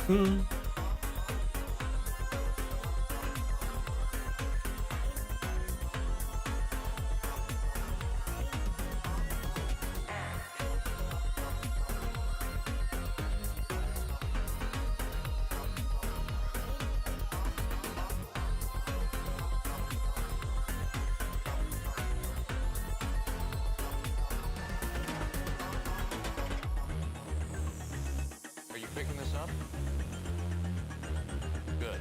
Are you picking this up? Good.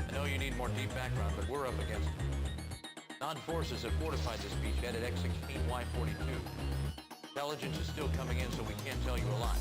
I know you need more deep background, but we're up against it. Non-forces have fortified this beachhead at X16Y42. Intelligence is still coming in, so we can't tell you a lot.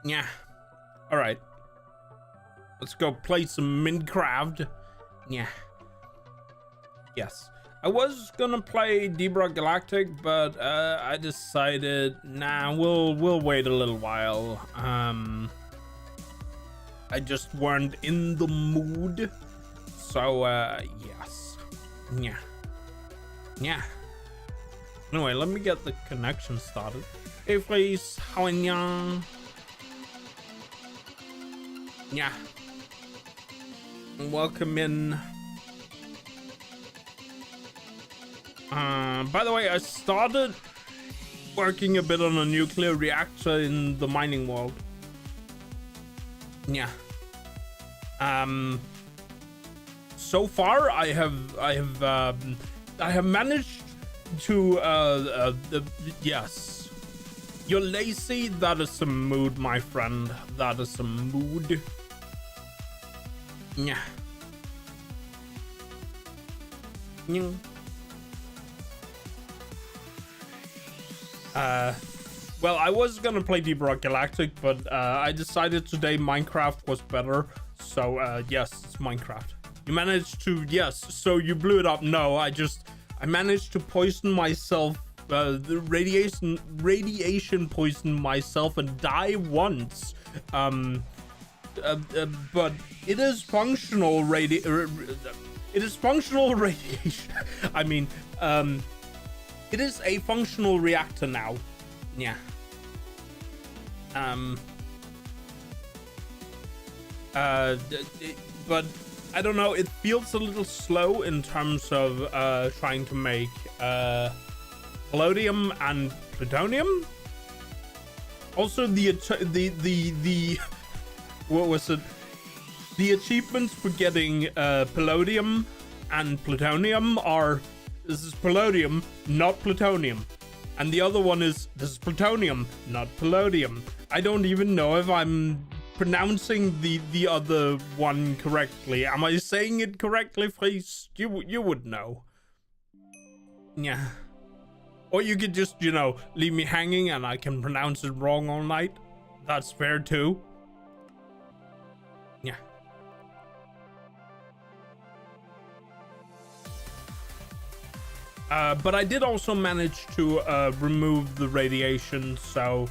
Yeah. Alright. Let's go play some Minecraft. Yeah. Yes. I was gonna play DRG Galactic, but I decided, nah, we'll wait a little while. I just weren't in the mood. So yes. Yeah. Yeah. Anyway, let me get the connection started. Hey, please. How are you? Yeah. Welcome in. By the way, I started working a bit on a nuclear reactor in the mining world. Yeah. So far, I have managed to yes. You're lazy. That is some mood, my friend. That is some mood. Yeah. Yeah. Well, I was gonna play Deep Rock Galactic, but I decided today Minecraft was better. So yes, it's Minecraft. You managed to, yes. So you blew it up. No, I managed to poison myself. The radiation poison myself and die once. But it is functional it is functional radiation. I mean, it is a functional reactor now. Yeah. But I don't know, it feels a little slow in terms of trying to make palladium and plutonium. Also the what was it? The achievements for getting palladium and plutonium are: this is palladium, not plutonium. And the other one is: this is plutonium, not palladium. I don't even know if I'm pronouncing the other one correctly. Am I saying it correctly, please? You would know. Yeah. Or you could just, you know, leave me hanging and I can pronounce it wrong all night. That's fair too. Yeah. But I did also manage to remove the radiation, so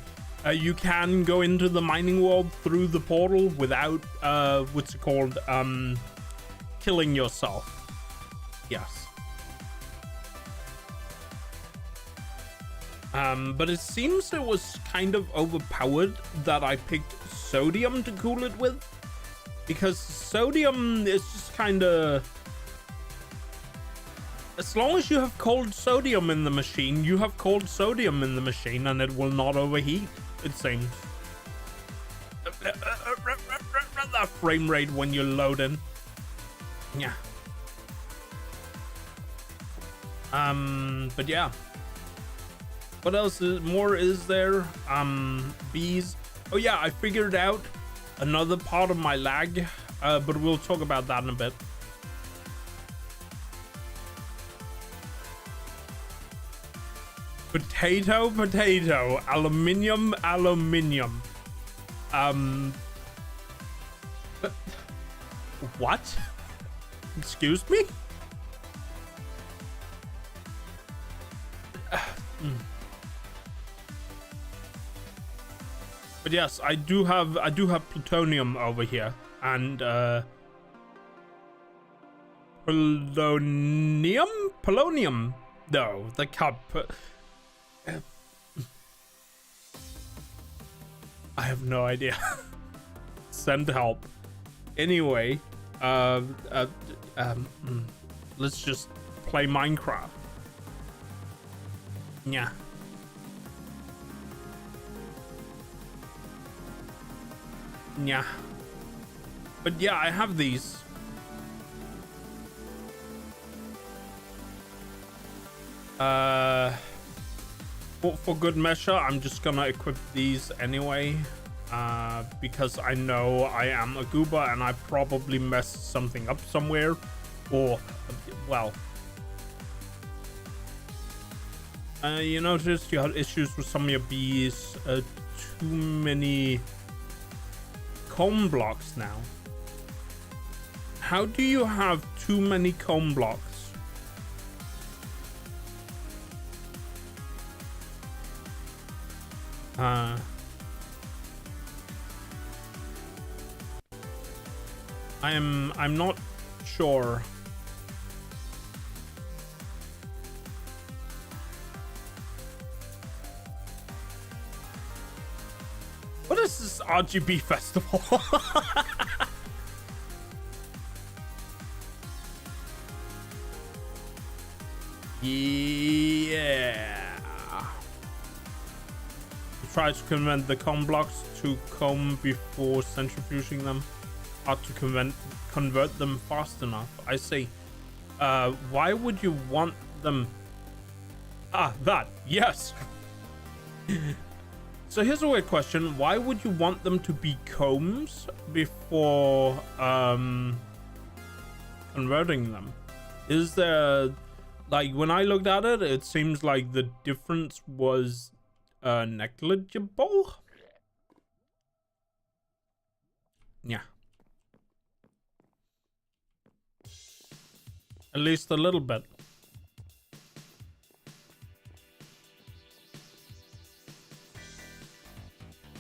you can go into the mining world through the portal without what's it called, killing yourself. Yes. But it seems it was kind of overpowered that I picked sodium to cool it with, because sodium is just kind of, as long as you have cold sodium in the machine, you have cold sodium in the machine and it will not overheat, it seems. That frame rate when you load in. Yeah. But yeah. What else is there? Bees. Oh yeah, I figured out another part of my lag, but we'll talk about that in a bit. Potato, potato, aluminium, aluminium. What? Excuse me? But yes, I do have plutonium over here, and polonium. No, the cup. I have no idea. Send help. Anyway, let's just play Minecraft. Yeah. Yeah. But yeah, I have these. For good measure, I'm just gonna equip these anyway, because I know I am a goober and I probably messed something up somewhere, or, well, you noticed you had issues with some of your bees, too many comb blocks now. How do you have too many comb blocks? I'm not sure. this is RGB Festival. Yeah. Try to convert the comb blocks to comb before centrifuging them. Hard to convert them fast enough. I see. Why would you want them? That. Yes. So here's a weird question. Why would you want them to be combs before converting them? Is there, like, when I looked at it, it seems like the difference was negligible. Yeah. At least a little bit.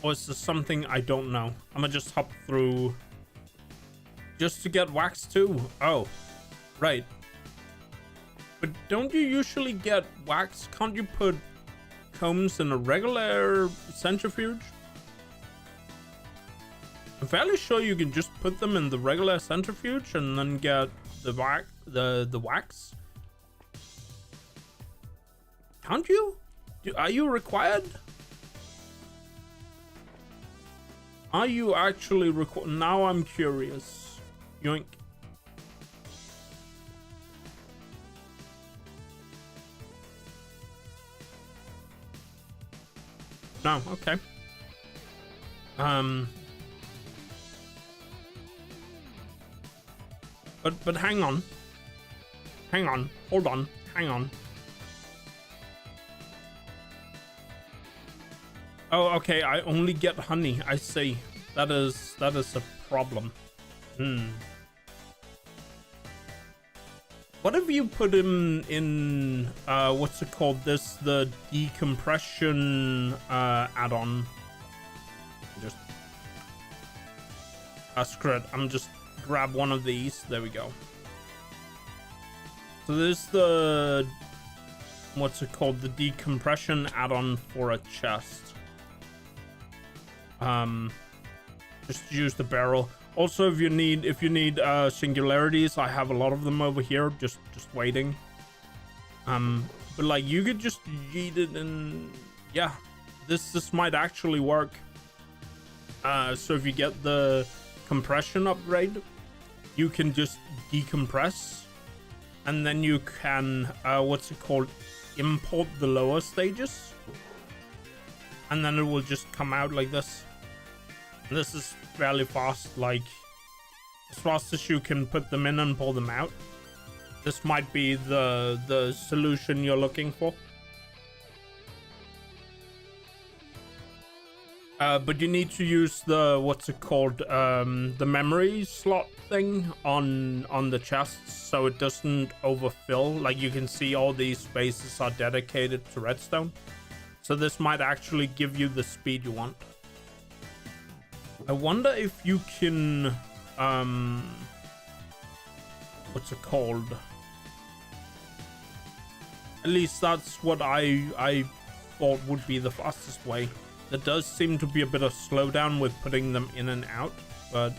Or is this something I don't know? I'm gonna just hop through just to get wax too. Oh, right. But don't you usually get wax? Can't you put combs in a regular centrifuge? I'm fairly sure you can just put them in the regular centrifuge and then get the wax. Can't you? Are you required? Are you actually required? Now I'm curious. Yoink. No, okay. But hang on. Hold on. Hang on. Oh, okay. I only get honey. I see. That is a problem. What if you put him in what's it called? The decompression add-on. Just screw it. I'm just grab one of these. There we go. So there's the what's it called? The decompression add-on for a chest. Just use the barrel. Also, if you need singularities, I have a lot of them over here, just waiting. But like you could just yeet it, and yeah, this might actually work. So if you get the compression upgrade, you can just decompress, and then you can what's it called? Import the lower stages, and then it will just come out like this. And this is fairly fast, like as fast as you can put them in and pull them out. This might be the solution you're looking for. But you need to use the what's it called, the memory slot thing on the chests, so it doesn't overfill. Like you can see, all these spaces are dedicated to redstone, so this might actually give you the speed you want. I wonder if you can what's it called? At least that's what I thought would be the fastest way. There does seem to be a bit of slowdown with putting them in and out, but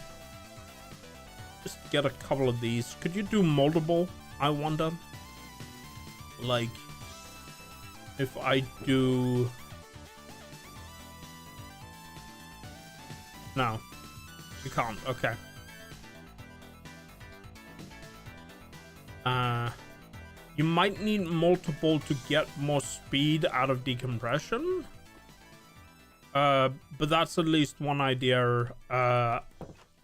just get a couple of these. Could you do multiple? I wonder. Like if I do. No, you can't. Okay. You might need multiple to get more speed out of decompression. But that's at least one idea I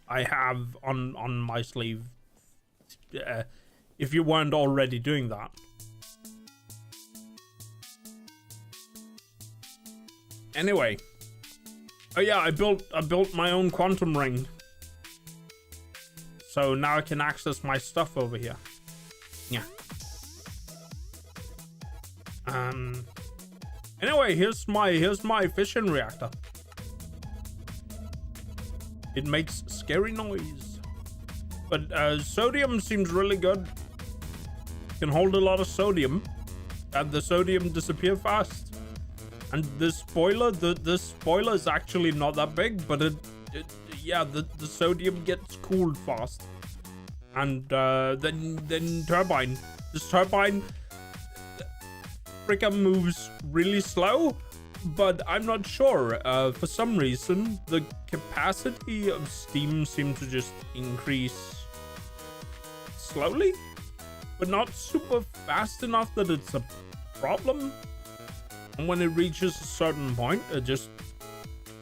have on my sleeve. If you weren't already doing that. Anyway. Oh yeah, I built my own quantum ring. So now I can access my stuff over here. Yeah. Anyway, here's my fission reactor. It makes scary noise. But sodium seems really good. Can hold a lot of sodium. And the sodium disappear fast. And this spoiler, the spoiler is actually not that big, but yeah, the sodium gets cooled fast. And then turbine. This turbine freaking moves really slow, but I'm not sure. For some reason, the capacity of steam seems to just increase slowly, but not super fast enough that it's a problem. And when it reaches a certain point, it just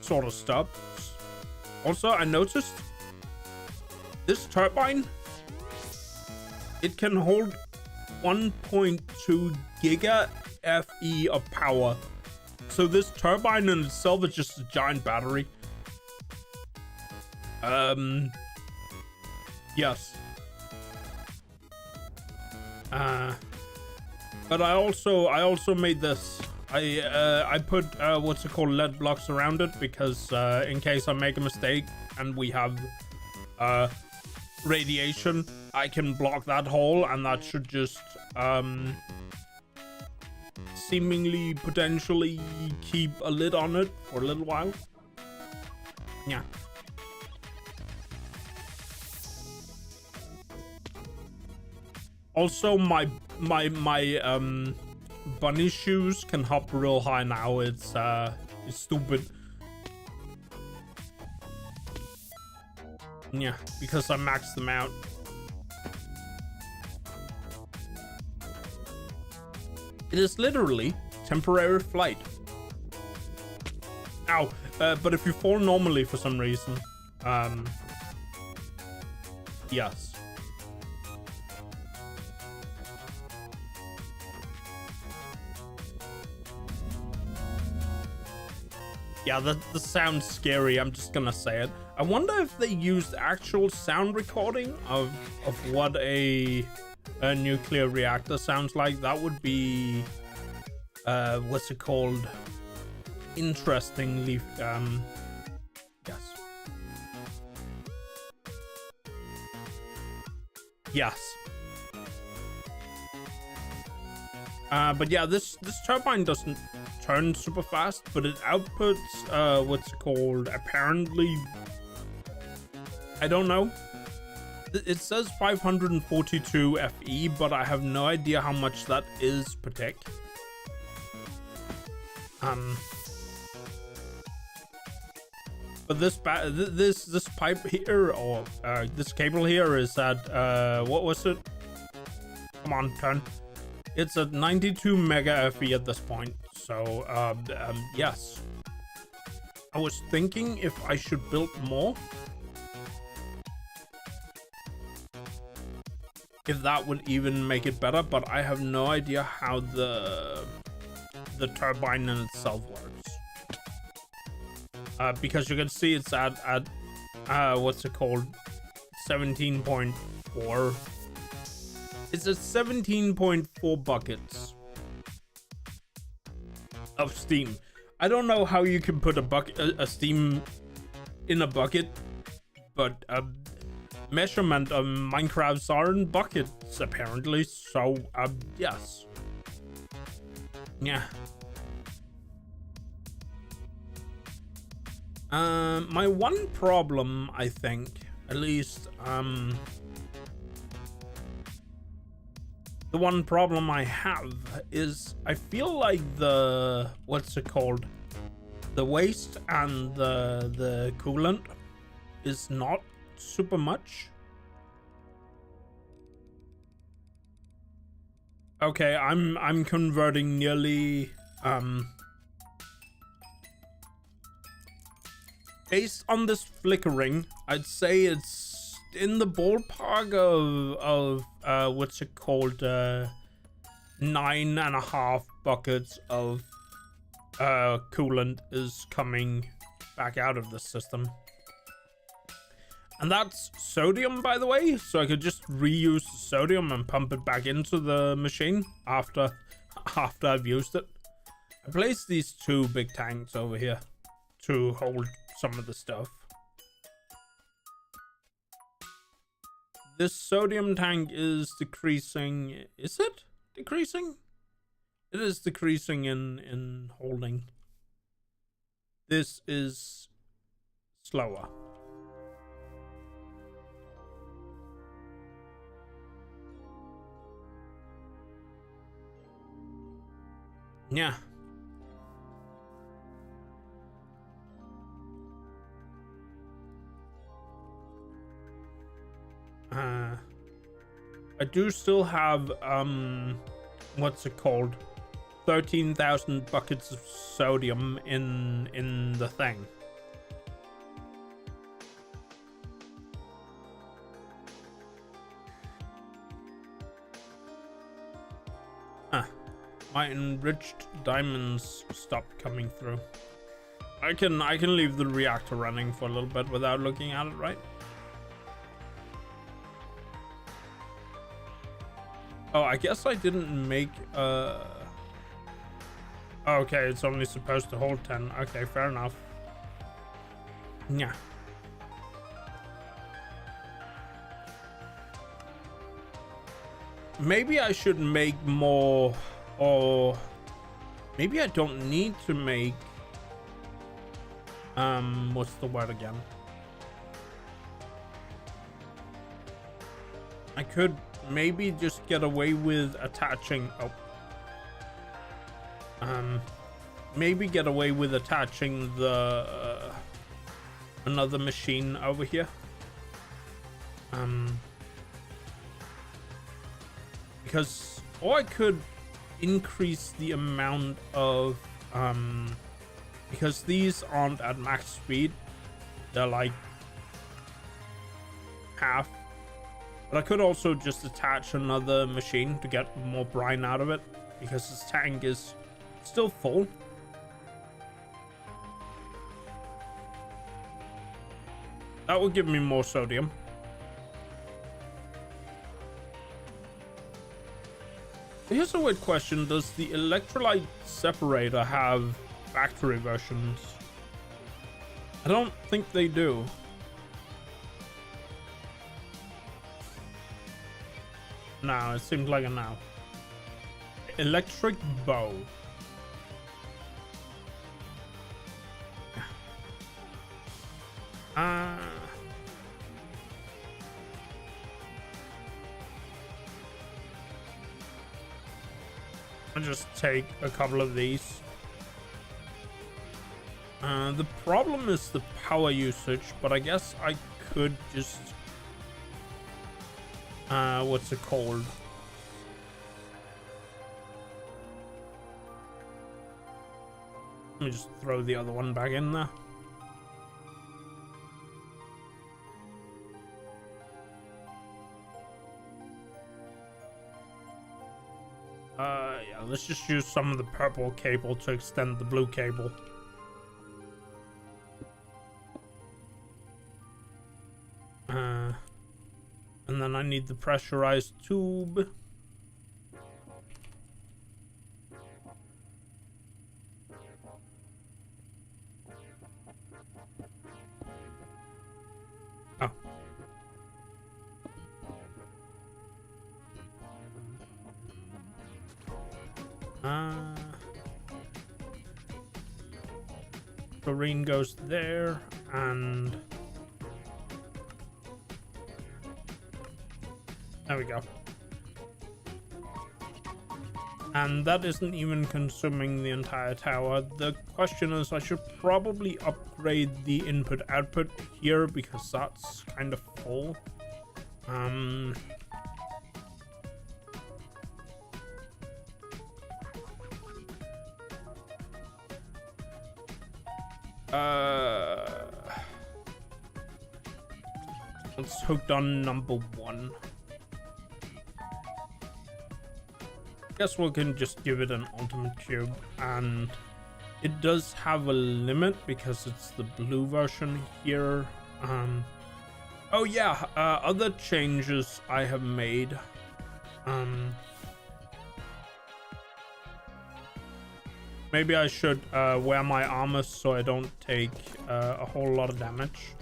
sort of stops. Also, I noticed this turbine, it can hold 1.2 giga FE of power. So this turbine in itself is just a giant battery. Yes. But I also made this. I put what's it called, lead blocks around it, because in case I make a mistake and we have radiation, I can block that hole, and that should just seemingly potentially keep a lid on it for a little while. Yeah. Also, my bunny shoes can hop real high now. It's stupid. Yeah, because I maxed them out. It is literally temporary flight. Ow, but if you fall normally for some reason, yes. Yeah, that sounds scary. I'm just gonna say it. I wonder if they used actual sound recording of what a nuclear reactor sounds like. That would be what's it called? Interestingly, yes. Yes. But yeah, this turbine doesn't turn super fast, but it outputs what's it called? Apparently, I don't know. It says 542 FE, but I have no idea how much that is per tick. But this pipe here, or this cable here, is at what was it? Come on, turn. It's at 92 mega FE at this point. So yes. I was thinking if I should build more. If that would even make it better, but I have no idea how the turbine in itself works. Because you can see it's at what's it called? 17.4. It's at 17.4 buckets of steam. I don't know how you can put a steam in a bucket, but measurement of Minecrafts are in buckets apparently. So yes. Yeah. My one problem, I think, at least, the one problem I have is I feel like the, what's it called? The waste and the coolant is not super much. Okay, I'm converting nearly based on this flickering, I'd say it's in the ballpark of what's it called, 9.5 buckets of coolant is coming back out of the system. And that's sodium, by the way, so I could just reuse the sodium and pump it back into the machine after I've used it. I placed these two big tanks over here to hold some of the stuff. This sodium tank is decreasing. Is it decreasing? It is decreasing in holding. this is slower. Yeah. I do still have what's it called? 13,000 buckets of sodium in the thing. My enriched diamonds stopped coming through. I can leave the reactor running for a little bit without looking at it, right? Oh, I guess I didn't make okay, it's only supposed to hold 10. Okay, fair enough. Yeah. Maybe I should make more, or maybe I don't need to make what's the word again? I could maybe just get away with attaching maybe get away with attaching the another machine over here. Because, or I could increase the amount of because these aren't at max speed, they're like half. But I could also just attach another machine to get more brine out of it, because this tank is still full. That will give me more sodium. Here's a weird question. Does the electrolyte separator have factory versions? I don't think they do. No, it seems like a no. Electric bow. I'll just take a couple of these. The problem is the power usage, but I guess I could just what's it called? Let me just throw the other one back in there. Yeah, let's just use some of the purple cable to extend the blue cable. And then I need the pressurized tube. Oh. Chlorine goes there, and there we go. And that isn't even consuming the entire tower. The question is, I should probably upgrade the input-output here because that's kind of full. Let's hook on number 1. Guess we can just give it an ultimate cube, and it does have a limit because it's the blue version here. Oh yeah, other changes I have made. Maybe I should wear my armor so I don't take a whole lot of damage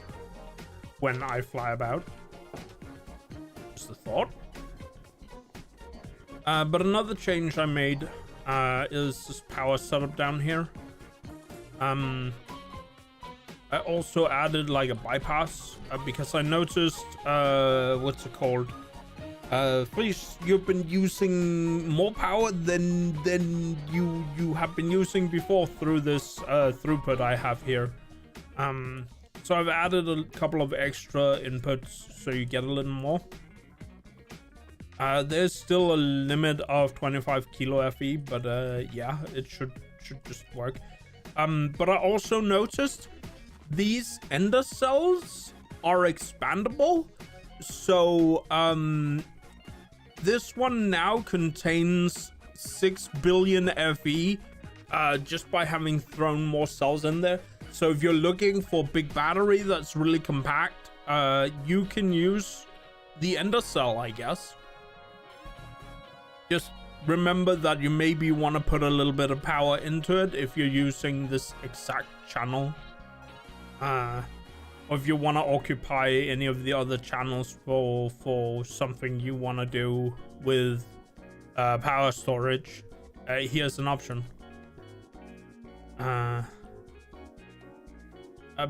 when I fly about. Just a thought. But another change I made is this power setup down here. I also added like a bypass because I noticed what's it called? Please, you've been using more power than you have been using before through this throughput I have here. So I've added a couple of extra inputs so you get a little more. There's still a limit of 25 kilo FE, but yeah, it should just work. But I also noticed these ender cells are expandable. So this one now contains 6 billion FE just by having thrown more cells in there. So if you're looking for big battery that's really compact, you can use the ender cell, I guess. Just remember that you maybe want to put a little bit of power into it if you're using this exact channel. Or if you want to occupy any of the other channels for something you want to do with power storage, here's an option.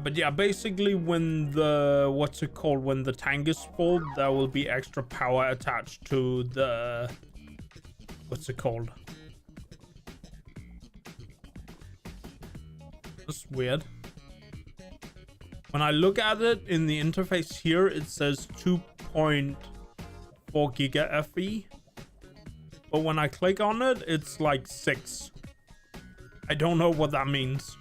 But yeah, basically when the when the tank is full, there will be extra power attached to the That's weird. When I look at it in the interface here, it says 2.4 giga FE. But when I click on it, it's like 6. I don't know what that means.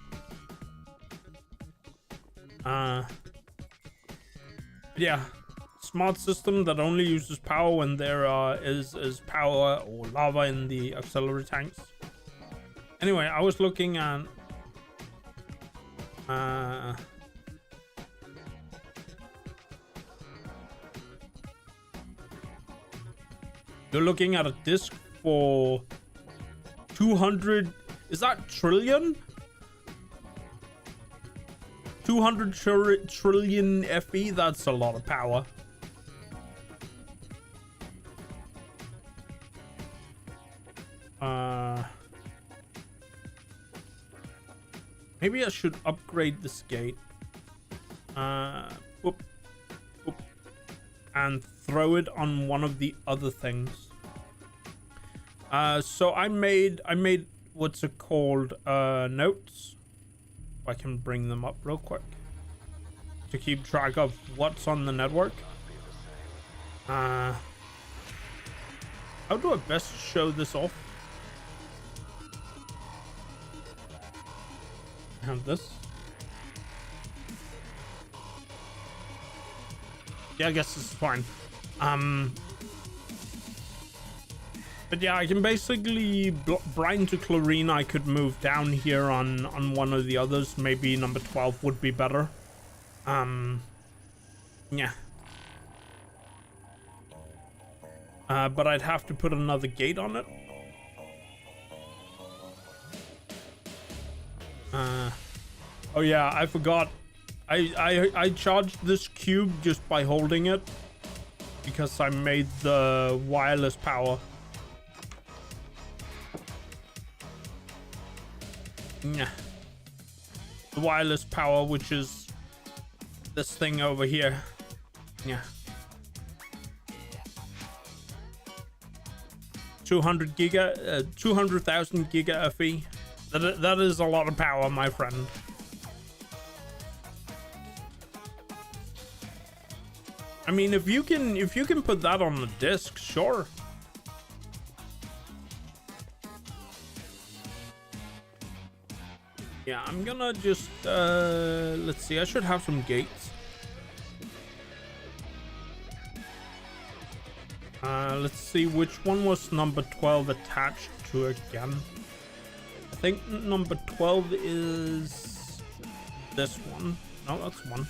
Yeah, smart system that only uses power when there is power or lava in the auxiliary tanks. Anyway, I was looking at you're looking at a disk for 200. Is that trillion? 200 trillion FE. That's a lot of power. Maybe I should upgrade this gate. Whoop, whoop, and throw it on one of the other things. So I made what's it called? Notes. If I can bring them up real quick to keep track of what's on the network. How do I best show this off? I have this. Yeah, I guess this is fine. But yeah, I can basically brine to chlorine. I could move down here on one of the others. Maybe number 12 would be better. Yeah. But I'd have to put another gate on it. Oh yeah, I forgot. I charged this cube just by holding it because I made the wireless power. Yeah. The wireless power, which is this thing over here. Yeah. 200,000 giga FE. That is a lot of power, my friend. I mean, if you can put that on the disk, sure. Yeah, I'm gonna just let's see. I should have some gates. Let's see which one was number 12 attached to again. I think number 12 is this one. No, that's one.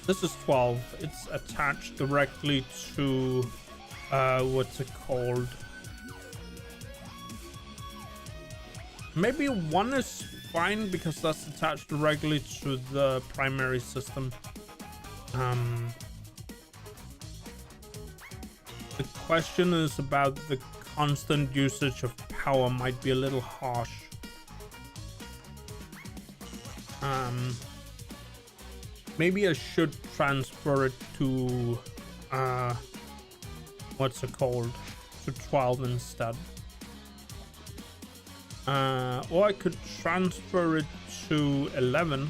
This is 12. It's attached directly to what's it called? Maybe one is fine because that's attached directly to the primary system. The question is about the constant usage of power might be a little harsh. Maybe I should transfer it to what's it called, to 12 instead. Or I could transfer it to 11,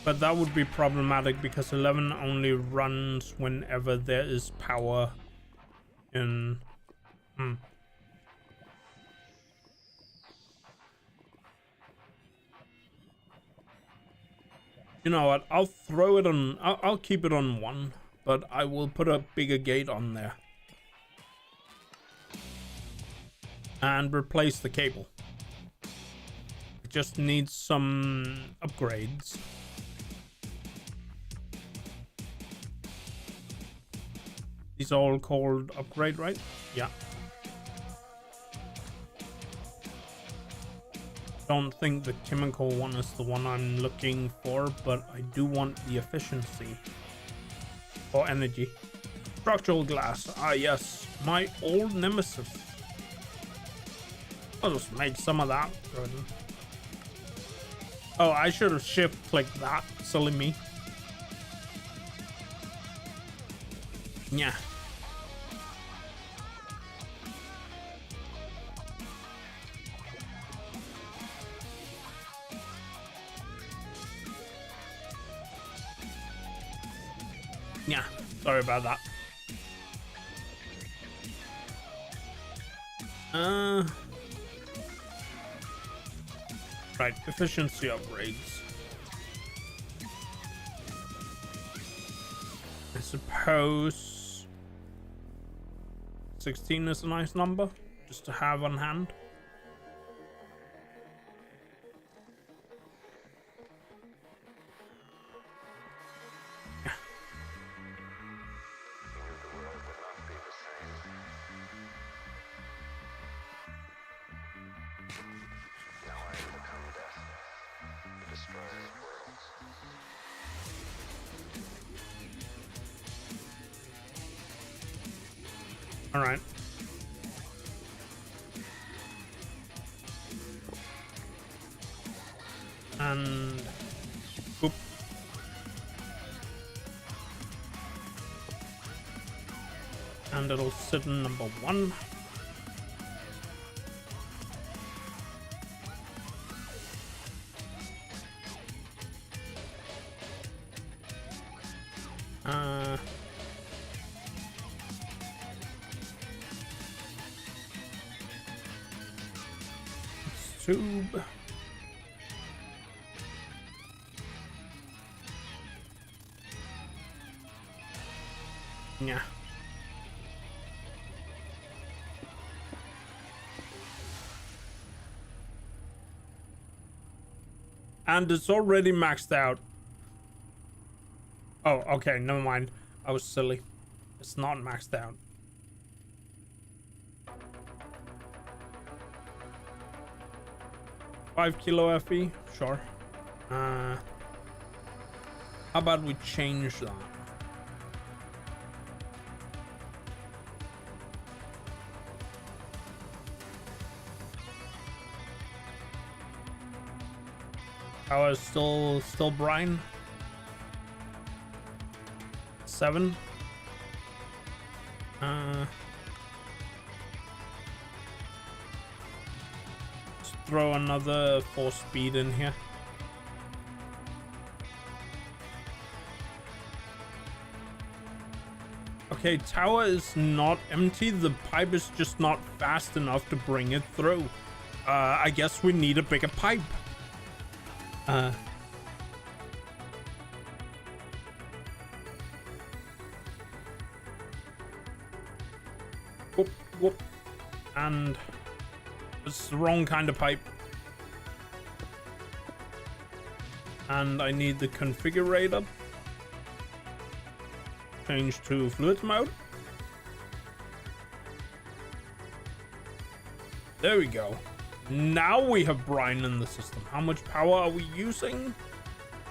but that would be problematic because 11 only runs whenever there is power in. You know what? I'll throw it on. I'll keep it on 1, but I will put a bigger gate on there and replace the cable. It just needs some upgrades. These are all called upgrade, right? Yeah. Don't think the chemical one is the one I'm looking for, but I do want the efficiency or energy. Structural glass. Ah, yes, my old nemesis. I'll just make some of that. Oh, I should have shift clicked that. Silly me. Yeah. Yeah, sorry about that. Right, efficiency upgrades. I suppose 16 is a nice number just to have on hand. All right. And boop. And it'll sit in number 1. Tube. Yeah. And it's already maxed out. Oh, okay, never mind. I was silly. It's not maxed out. $5 kilo FE, sure. How about we change that? Power is still brine. 7. Throw another 4 speed in here. Okay, tower is not empty. The pipe is just not fast enough to bring it through. I guess we need a bigger pipe. Whoop, whoop. And it's the wrong kind of pipe. And I need the configurator. Change to fluid mode. There we go. Now we have brine in the system. How much power are we using?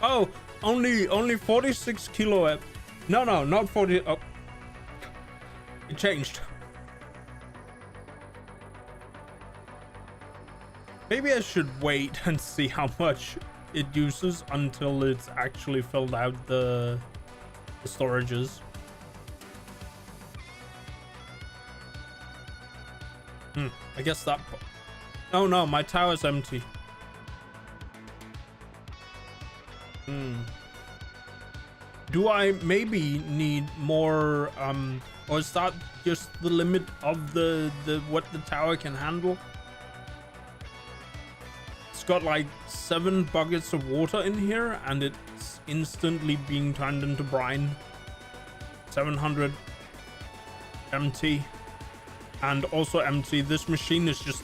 Oh, only 46 kilo. No, not 40. Oh, it changed. Maybe I should wait and see how much it uses until it's actually filled out the storages. I guess that... Oh no, my tower's empty. Do I maybe need more, or is that just the limit of the what the tower can handle? It's got like 7 buckets of water in here, and it's instantly being turned into brine. 700 MT, and also MT. This machine is just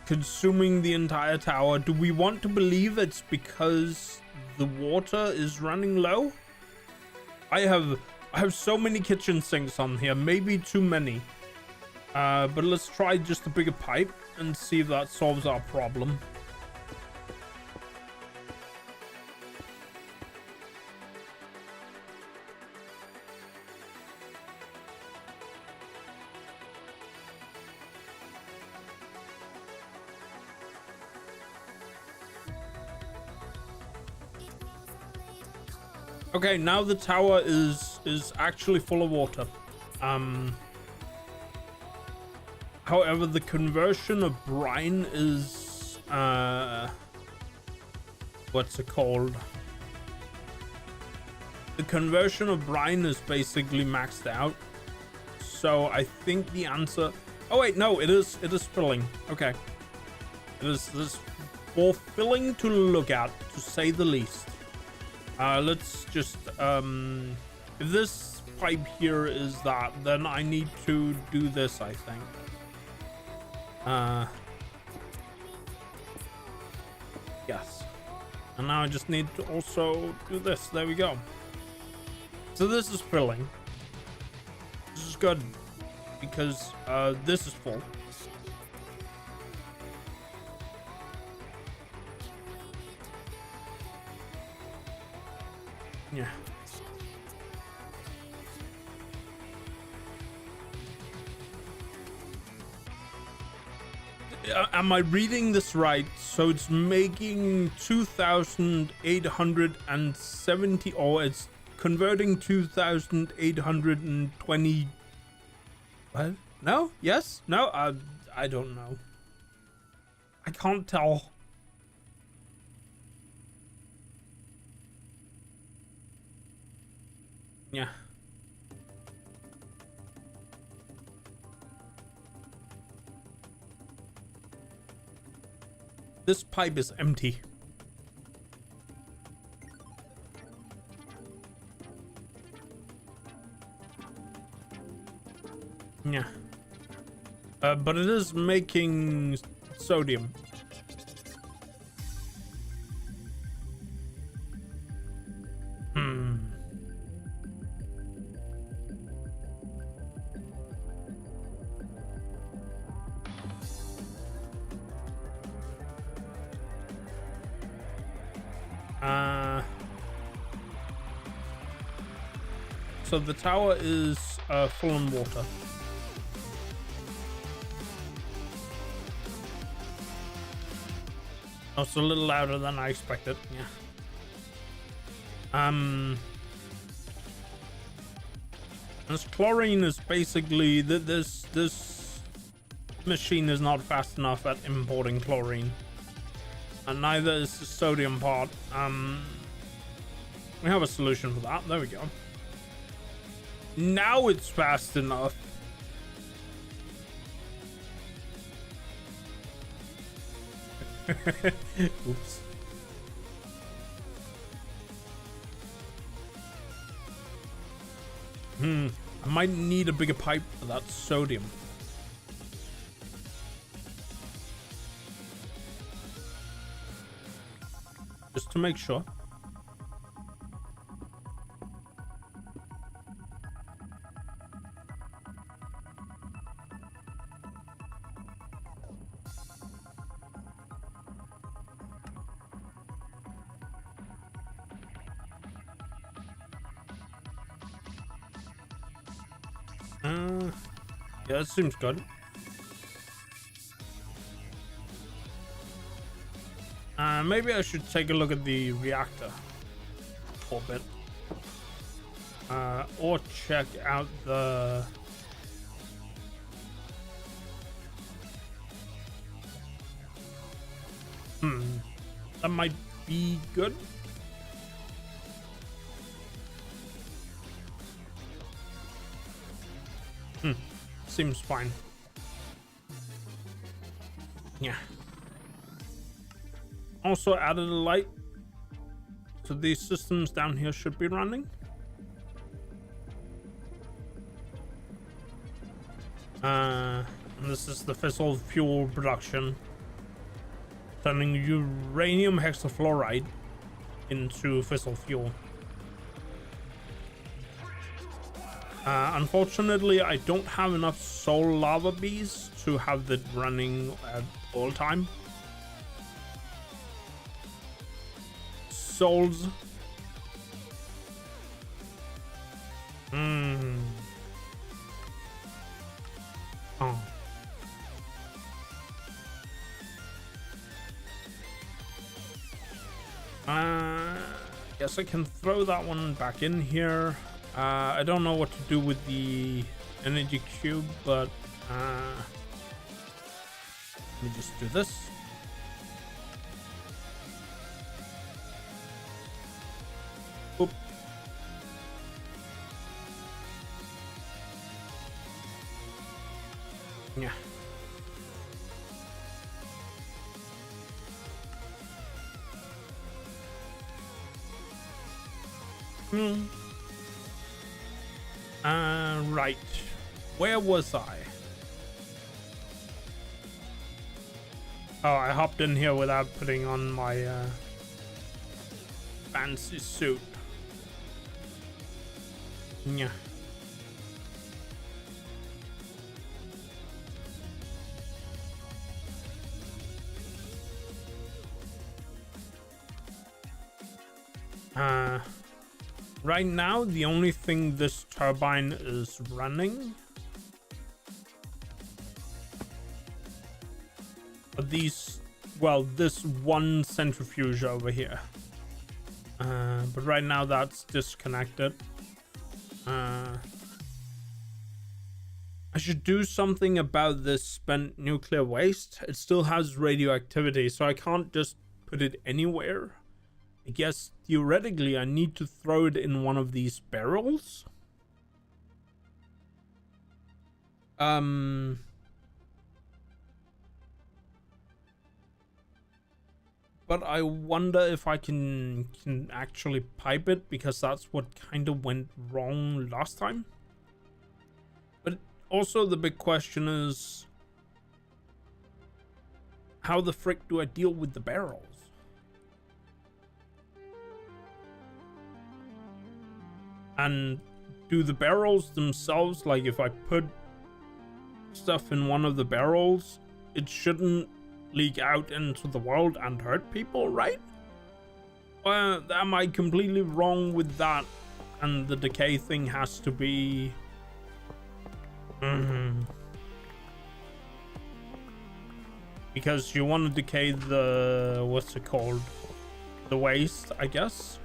consuming the entire tower. Do we want to believe it's because the water is running low? I have so many kitchen sinks on here, maybe too many. But let's try just a bigger pipe and see if that solves our problem. Okay, now the tower is actually full of water. However, the conversion of brine is what's it called? The conversion of brine is basically maxed out. So I think the answer... Oh wait, no, it is filling. Okay. It is more filling to look at, to say the least. Let's just, if this pipe here is that, then I need to do this, I think. Yes. And now I just need to also do this. There we go. So this is filling. This is good, because, this is full. Yeah. Am I reading this right? So it's making 2,870, or it's converting 2,820. What? No? Yes? No? I don't know. I can't tell. Yeah. This pipe is empty. Yeah. But it is making sodium. So the tower is full in water. Oh, it's a little louder than I expected. Yeah. This chlorine is basically this machine is not fast enough at importing chlorine, and neither is the sodium part. We have a solution for that. There we go. Now it's fast enough. Oops. I might need a bigger pipe for that sodium. Just to make sure. Yeah, that seems good. Maybe I should take a look at the reactor for a bit. Or check out the... That might be good. Seems fine. Yeah. Also added a light. So these systems down here should be running. This is the fissile fuel production. Turning uranium hexafluoride into fissile fuel. Unfortunately, I don't have enough soul lava bees to have that running at all time. Souls. Oh. Guess I can throw that one back in here. I don't know what to do with the energy cube, but let me just do this. Oop. Yeah. Right. Where was I? Oh, I hopped in here without putting on my fancy suit. Yeah. Right now, the only thing this turbine is running are these, well, this one centrifuge over here. But right now that's disconnected. I should do something about this spent nuclear waste. It still has radioactivity, so I can't just put it anywhere. I guess theoretically I need to throw it in one of these barrels. But I wonder if I can actually pipe it, because that's what kind of went wrong last time. But also the big question is, how the frick do I deal with the barrels? And do the barrels themselves, like if I put stuff in one of the barrels, it shouldn't leak out into the world and hurt people, right? Am I completely wrong with that? And the decay thing has to be... Because you want to decay the... what's it called? The waste, I guess.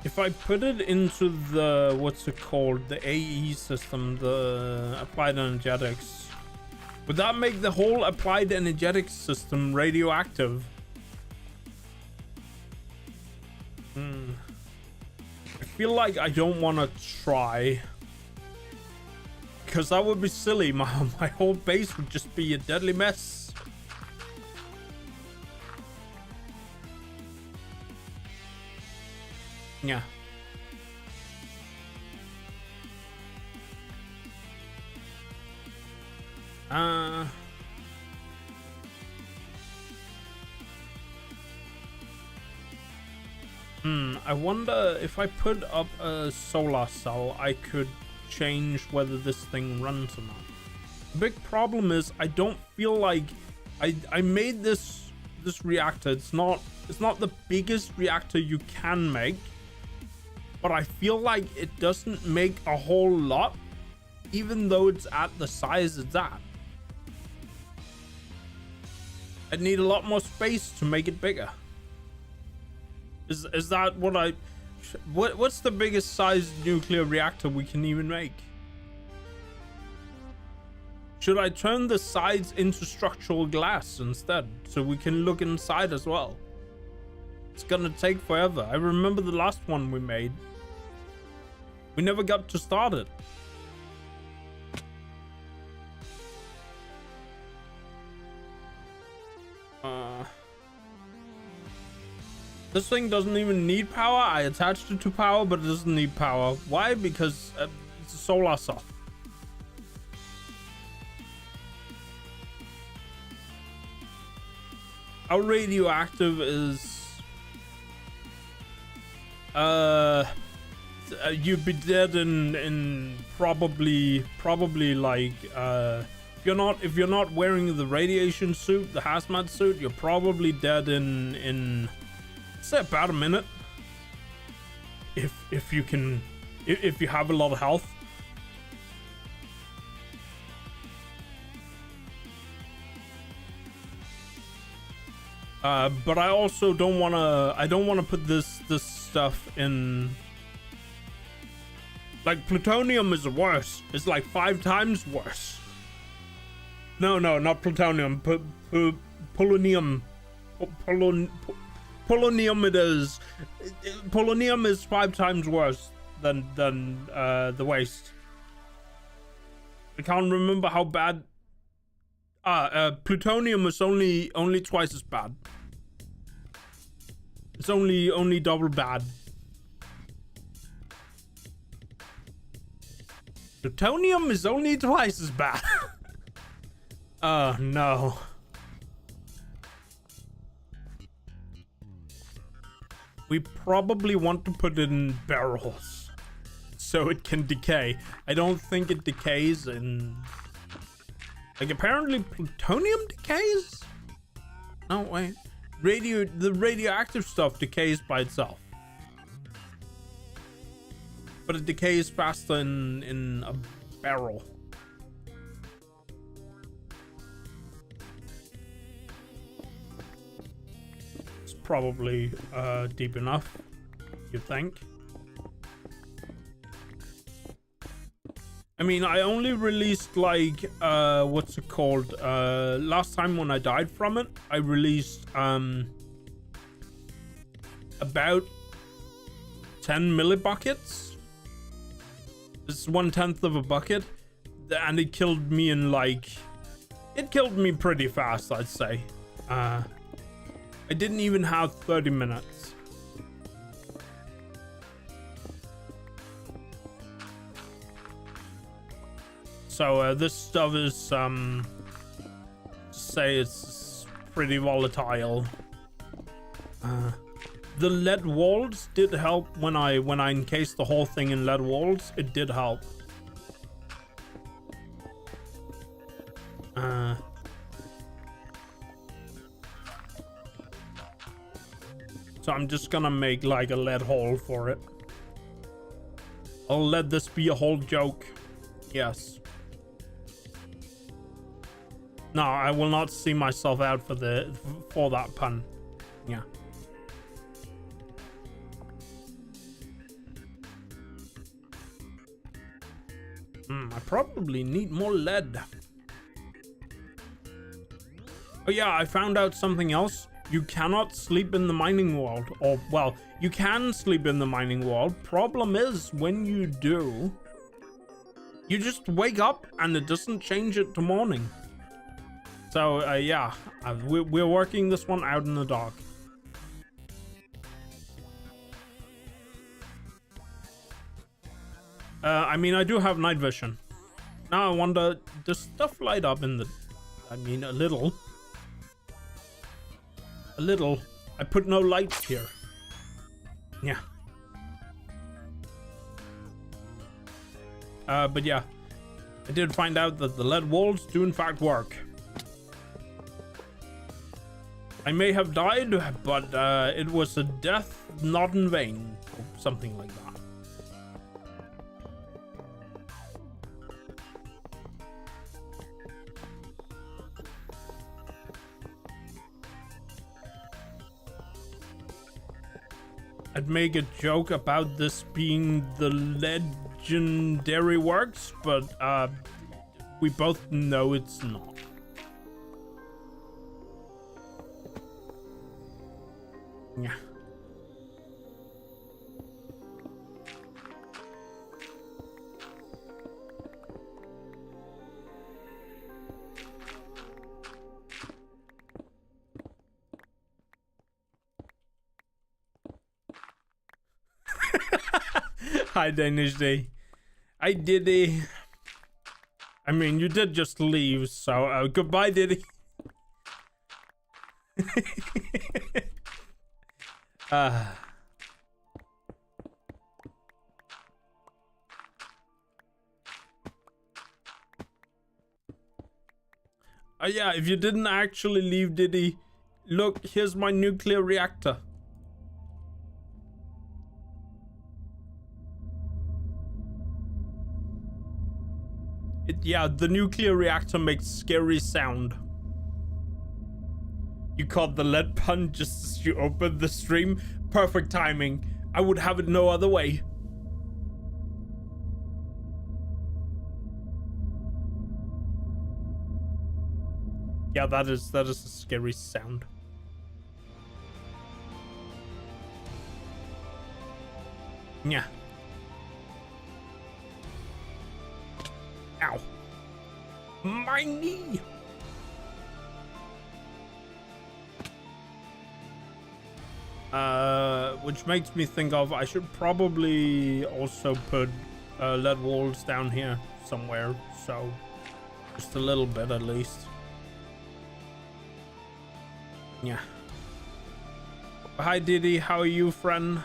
If I put it into the, what's it called, the AE system, the applied energetics, would that make the whole applied energetics system radioactive? I feel like I don't want to try, because that would be silly. My whole base would just be a deadly mess. Yeah. I wonder if I put up a solar cell, I could change whether this thing runs or not. The big problem is I don't feel like I made this reactor. It's not the biggest reactor you can make, but I feel like it doesn't make a whole lot, even though it's at the size it's at. I'd need a lot more space to make it bigger. Is that what what's the biggest size nuclear reactor we can even make? Should I turn the sides into structural glass instead, so we can look inside as well? It's gonna take forever. I remember the last one we made. We never got to start it. This thing doesn't even need power. I attached it to power, but it doesn't need power. Why? Because it's a solar cell. How radioactive is... you'd be dead in probably like if you're not wearing the radiation suit, the hazmat suit, you're probably dead in say about a minute, if you have a lot of health. But I also don't want to put this stuff in. Like, plutonium is worse. It's like 5 times worse. No, not plutonium. Polonium. Polonium it is. Polonium is 5 times worse than the waste. I can't remember how bad. Plutonium is only twice as bad. It's only double bad. Plutonium is only twice as bad. Oh no. We probably want to put it in barrels so it can decay. I don't think it decays in... Like, apparently plutonium decays? No, wait. The radioactive stuff decays by itself. But it decays faster in a barrel. It's probably deep enough, you think. I mean, I only released like what's it called? Last time when I died from it, I released about 10 millibuckets. This is 1/10 of a bucket, and it killed me in like... It killed me pretty fast, I'd say. I didn't even have 30 minutes. So this stuff is say it's pretty volatile. The lead walls did help when I encased the whole thing in lead walls. It did help. So I'm just gonna make like a lead hole for it. I'll let this be a whole joke. Yes. No, I will not see myself out for that pun. Yeah. I probably need more lead. Oh yeah, I found out something else. You cannot sleep in the mining world. Or, well, you can sleep in the mining world. Problem is, when you do, you just wake up and it doesn't change it to morning. So, yeah, we're working this one out in the dark. I mean, I do have night vision. Now I wonder, does stuff light up in the... I mean, a little. A little. I put no lights here. Yeah. But yeah, I did find out that the lead walls do in fact work. I may have died, but it was a death not in vain, or something like that. I'd make a joke about this being the legendary works, but we both know it's not. Yeah. Hi, Danish D. Hi, Diddy. I mean, you did just leave, so goodbye, Diddy. Yeah, if you didn't actually leave, Diddy, look, here's my nuclear reactor. Yeah, the nuclear reactor makes scary sound. You caught the lead pun just as you opened the stream. Perfect timing. I would have it no other way. Yeah, that is a scary sound. Yeah. Ow. My knee. Which makes me think of I should probably also put lead walls down here somewhere, so just a little bit at least. Yeah. Hi Diddy, how are you, friend?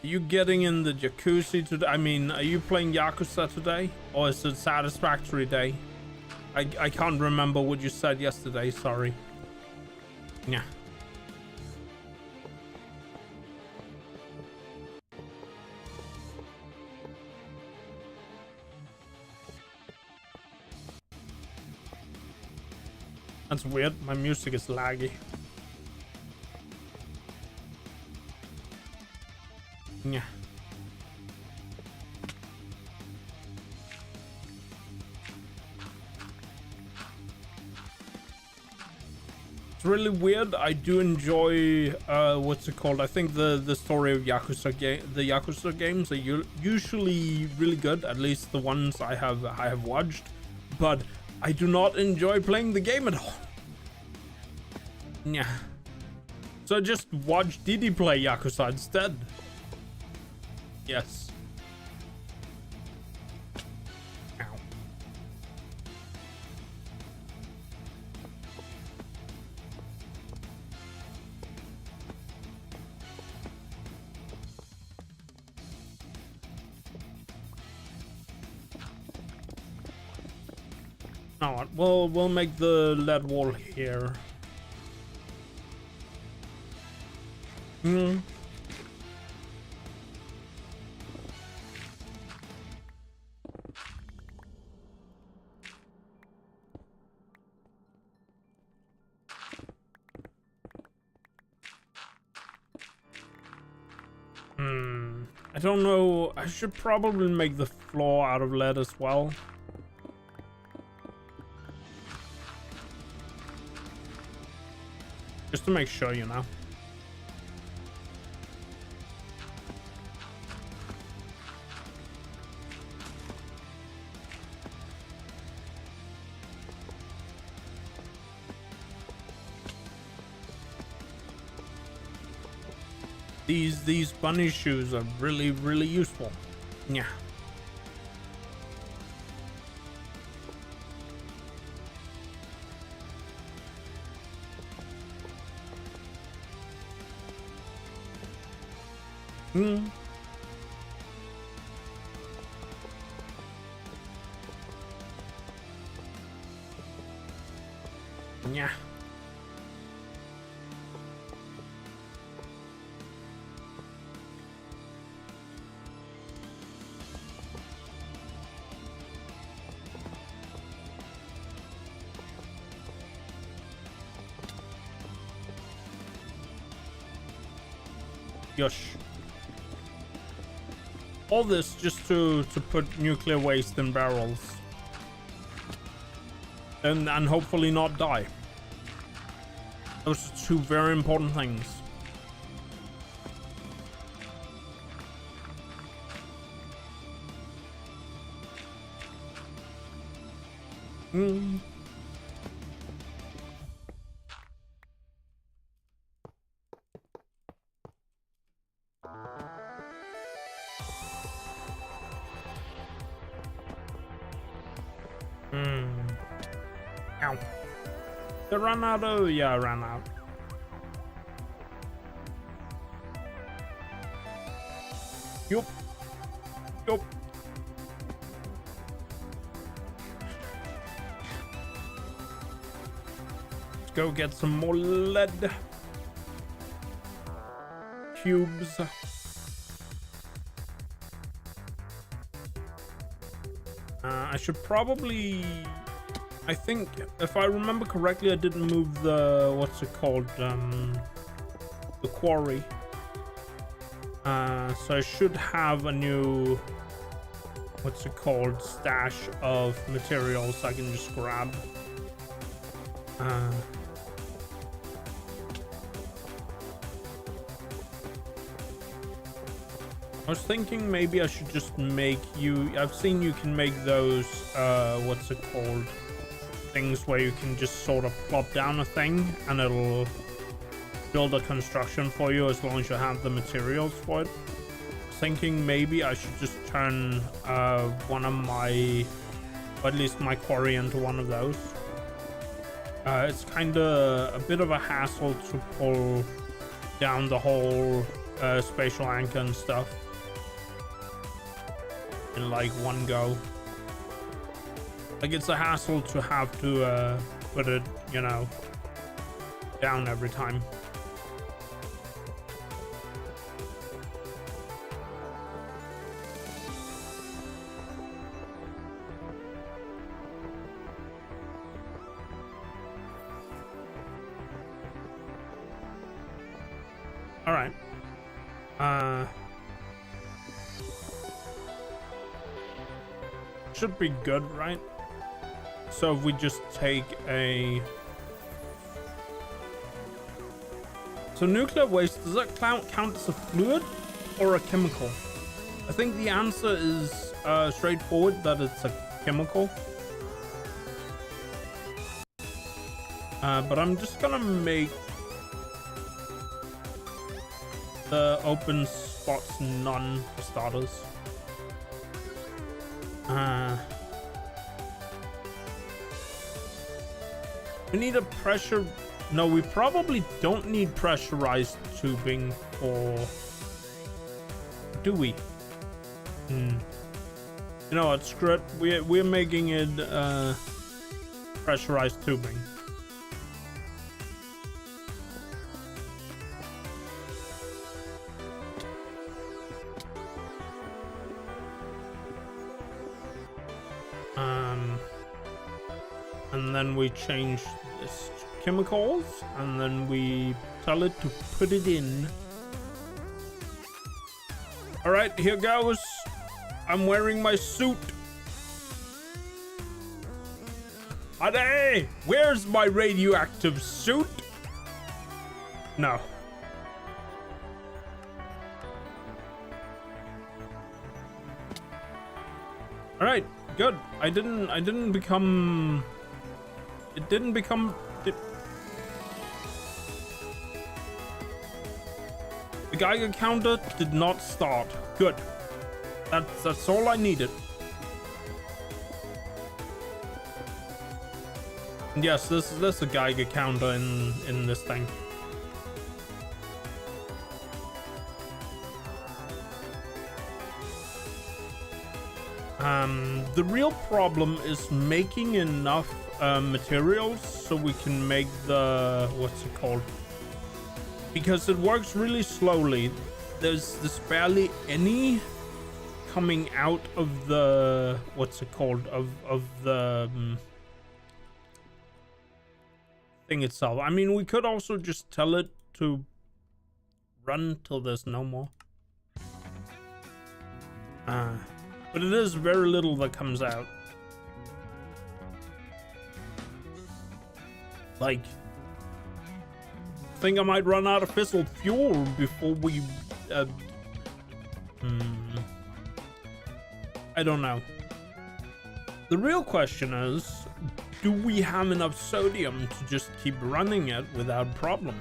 Are you getting in the jacuzzi today? I mean, are you playing Yakuza today? Or is it Satisfactory Day? I can't remember what you said yesterday, sorry. Yeah. That's weird, my music is laggy. Yeah. It's really weird. I do enjoy what's it called? I think the story of Yakuza the Yakuza games are usually really good, at least the ones I have watched, but I do not enjoy playing the game at all. Yeah. So just watch Diddy play Yakuza instead. Yes. Ow. No, we'll make the lead wall here. Hmm. I don't know. I should probably make the floor out of lead as well. Just to make sure, you know. These bunny shoes are really useful. Yeah. Hmm. Yeah. Yosh. All this just to put nuclear waste in barrels. And hopefully not die. Those are two very important things. Hmm. Ow. Did I run out? Oh, yeah, I ran out. Yup. Yup. Let's go get some more lead cubes. I should probably... I think, if I remember correctly, I didn't move the... what's it called? The quarry. So I should have a new... what's it called? Stash of materials I can just grab. I was thinking maybe I should just make you... I've seen you can make those, what's it called? Things where you can just sort of plop down a thing and it'll build a construction for you as long as you have the materials for it. Thinking maybe I should just turn one of my... or at least my quarry into one of those. It's kind of a bit of a hassle to pull down the whole spatial anchor and stuff in like one go. Like, it's a hassle to have to put it, you know, down every time. All right. Should be good, right? So if we just take a... So nuclear waste, does that count as a fluid or a chemical? I think the answer is straightforward, that it's a chemical. But I'm just gonna make the open spots none for starters. We need a pressure... No, we probably don't need pressurized tubing for... Do we? You know what, screw it. We're making it pressurized tubing. And then we change this to chemicals, and then we tell it to put it in. All right, here goes. I'm wearing my suit. Hey, where's my radioactive suit? No. All right, good. I didn't become... It didn't become... The Geiger counter did not start. Good. That's all I needed. And yes, there's a Geiger counter in this thing. The real problem is making enough materials so we can make the, what's it called? Because it works really slowly. There's barely any coming out of the, what's it called? Of the thing itself. I mean, we could also just tell it to run till there's no more. But it is very little that comes out. Like, I think I might run out of fissile fuel before we I don't know. The real question is, do we have enough sodium to just keep running it without problem?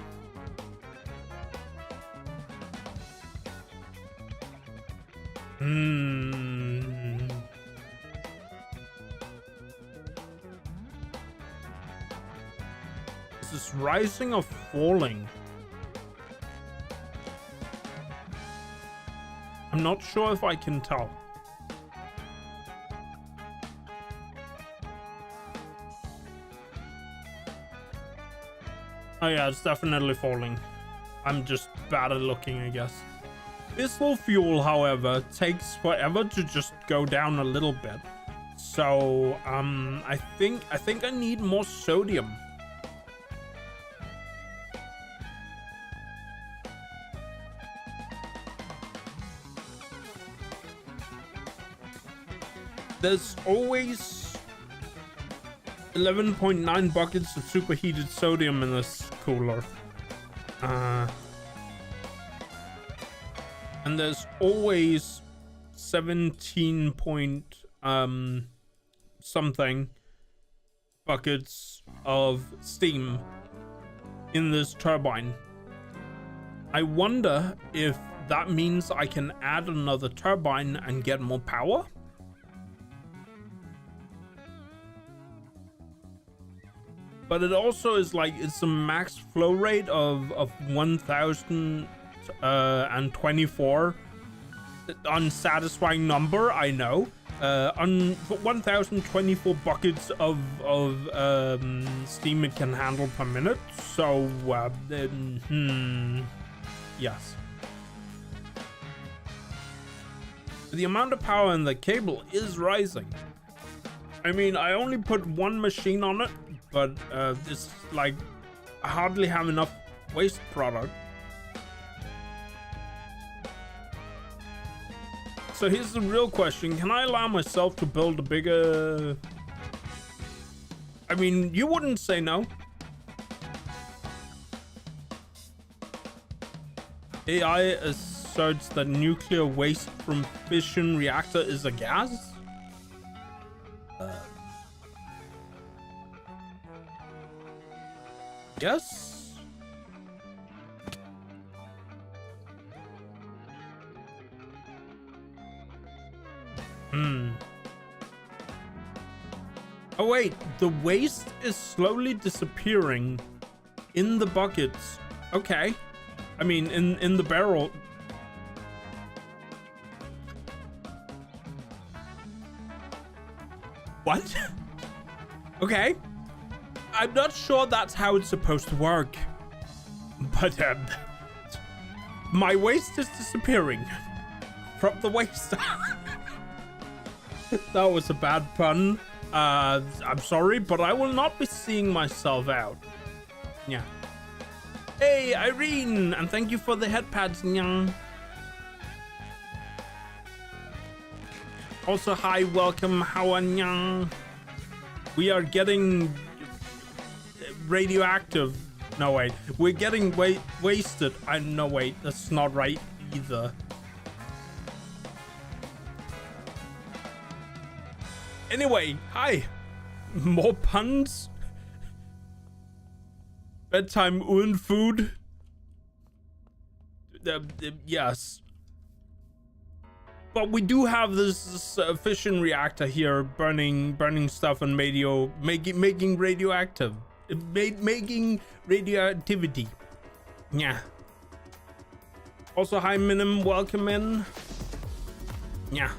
Is this rising or falling? I'm not sure if I can tell. Oh yeah, it's definitely falling. I'm just bad at looking, I guess. Fissile fuel, however, takes forever to just go down a little bit. So, I think I need more sodium. There's always 11.9 buckets of superheated sodium in this cooler. And there's always 17 point something buckets of steam in this turbine. I wonder if that means I can add another turbine and get more power. But it also is like, it's a max flow rate of 1024. Unsatisfying number, I know. On 1024 buckets of steam it can handle per minute. So, yes. The amount of power in the cable is rising. I mean, I only put one machine on it, but it's like I hardly have enough waste product. So here's the real question. Can I allow myself to build a bigger... I mean, you wouldn't say no. AI asserts that nuclear waste from fission reactor is a gas? Yes. Oh wait, the waste is slowly disappearing in the buckets. Okay. I mean, in the barrel. What? Okay. I'm not sure that's how it's supposed to work. But, my waste is disappearing from the waste. That was a bad pun. I'm sorry, but I will not be seeing myself out. Yeah. Hey, Irene, and thank you for the head pads, nyang. Also, hi, welcome, how are nyang? We are getting radioactive. No, wait. We're getting wasted. No, wait. That's not right either. Anyway, hi. More puns? Bedtime uden food? Yes. But we do have this fission reactor here burning stuff and making radioactive. Making radioactivity. Yeah. Also, hi Minim, welcome in. Yeah.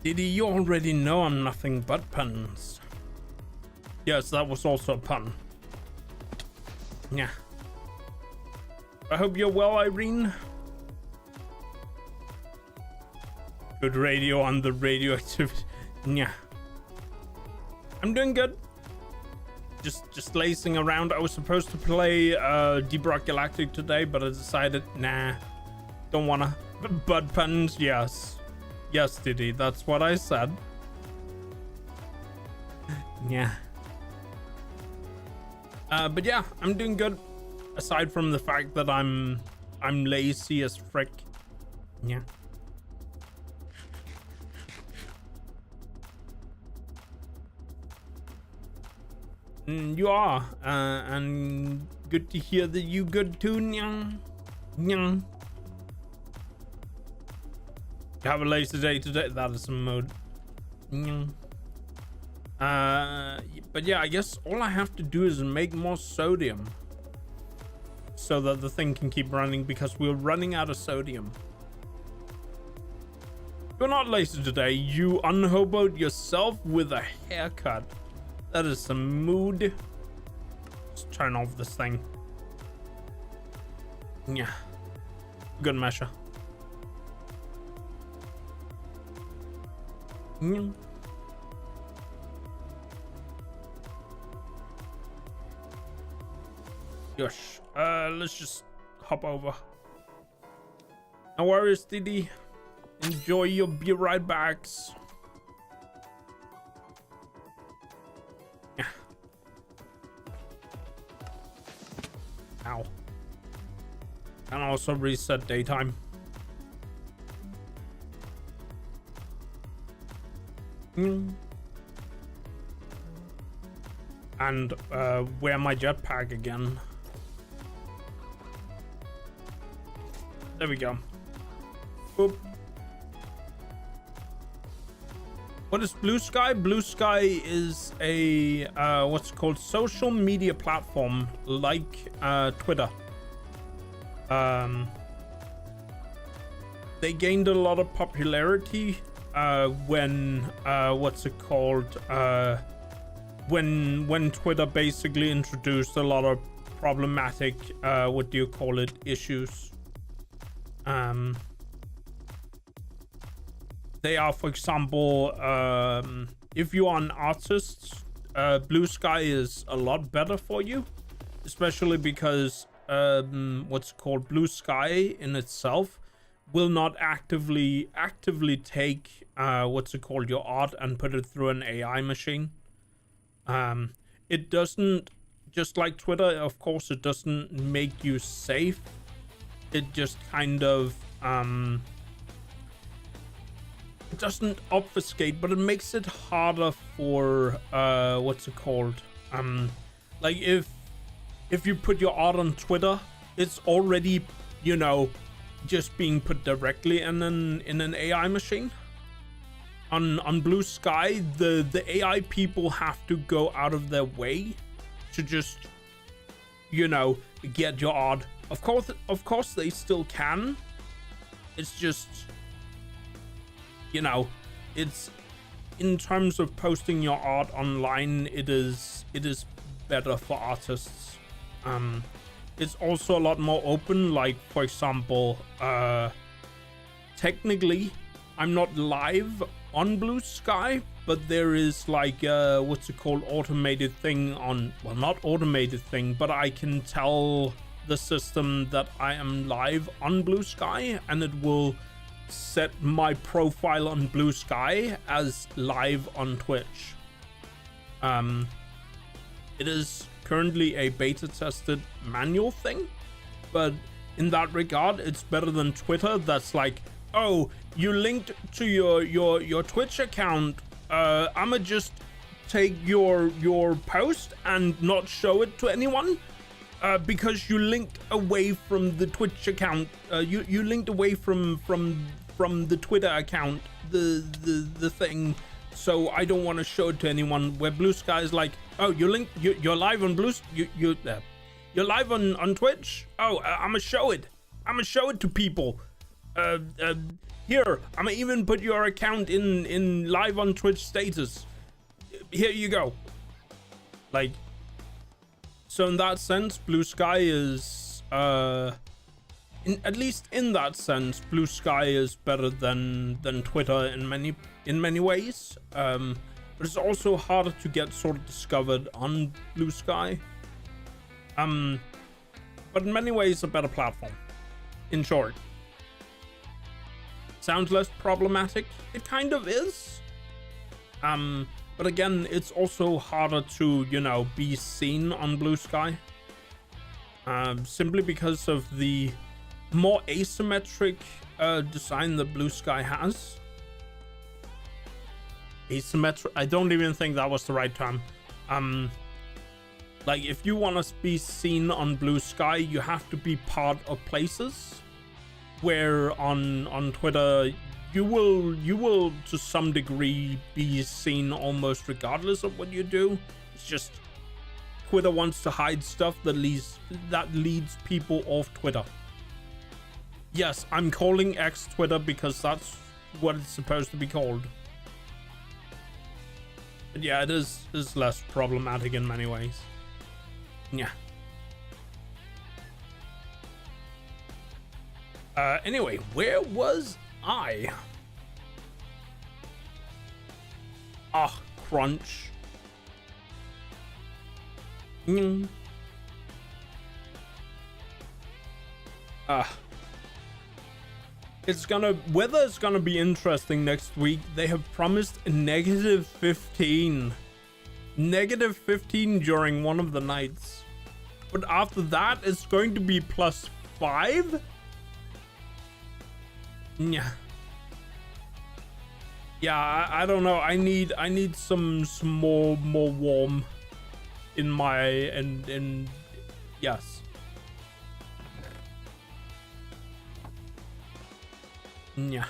Diddy, you already know I'm nothing but puns. Yes, that was also a pun. Yeah. I hope you're well, Irene. Good radio on the radioactivity. Yeah. I'm doing good. Just lacing around. I was supposed to play Deep Rock Galactic today, but I decided, nah, don't wanna. Bud puns, yes. Yes, Diddy, that's what I said. Yeah. But yeah, I'm doing good. Aside from the fact that I'm lazy as frick. Yeah. You are, and good to hear that you good too, Nyang. Nyang. You have a lazy day today. That is some mode. Nyang. But yeah, I guess all I have to do is make more sodium so that the thing can keep running, because we're running out of sodium. You're not lazy today. You unhoboed yourself with a haircut. That is some mood. Let's turn off this thing. Yeah. Good measure. Mm. Gosh. Let's just hop over. No worries, Diddy. Enjoy your beer ride backs. Yeah. Ow. And also reset daytime. And wear my jetpack again. There we go. Boop. What is Blue Sky? Blue Sky is a what's called social media platform like Twitter. They gained a lot of popularity when what's it called? When Twitter basically introduced a lot of problematic what do you call it, issues. They are, for example, if you are an artist, Blue Sky is a lot better for you, especially because what's called Blue Sky in itself will not actively take what's it called, your art and put it through an AI machine. It doesn't, just like Twitter, of course, it doesn't make you safe. It just kind of it doesn't obfuscate, but it makes it harder for what's it called, like if you put your art on Twitter, it's already, you know, just being put directly in an AI machine. On Blue Sky, the AI people have to go out of their way to just, you know, get your art. Of course they still can. It's just, you know, it's in terms of posting your art online, it is better for artists. It's also a lot more open. Like, for example, technically I'm not live on Blue Sky, but there is like what's it called, automated thing on, well, not automated thing, but I can tell the system that I am live on Blue Sky, and it will set my profile on Blue Sky as live on Twitch. It is currently a beta tested manual thing, but in that regard it's better than Twitter. That's like, oh, you linked to your Twitch account, I'ma just take your post and not show it to anyone because you linked away from the Twitch account. You linked away from the Twitter account, the thing, so I don't want to show it to anyone. Where Blue Sky is like, oh, you're live on you're live on Twitch. Oh, I'ma show it to people. Here, I'm gonna even put your account in live on Twitch status. Here you go. Like, so in that sense, Blue Sky is at least in that sense, Blue Sky is better than Twitter in many ways. But it's also harder to get sort of discovered on Blue Sky. But in many ways, a better platform. In short, sounds less problematic. It kind of is. But again, it's also harder to, you know, be seen on Blue Sky. Simply because of the more asymmetric design that Blue Sky has. Asymmetric, I don't even think that was the right term. Like, if you want to be seen on Blue Sky, you have to be part of places. Where on Twitter, you will to some degree be seen almost regardless of what you do. It's just Twitter wants to hide stuff that leads people off Twitter. Yes, I'm calling X Twitter because that's what it's supposed to be called. But yeah, it is less problematic in many ways. Yeah. Anyway, where was I? Ah, crunch. Weather is gonna be interesting next week. They have promised -15. -15 during one of the nights. But after that, it's going to be +5? Yeah, I don't know. I need some more warm in my and yes. Yeah.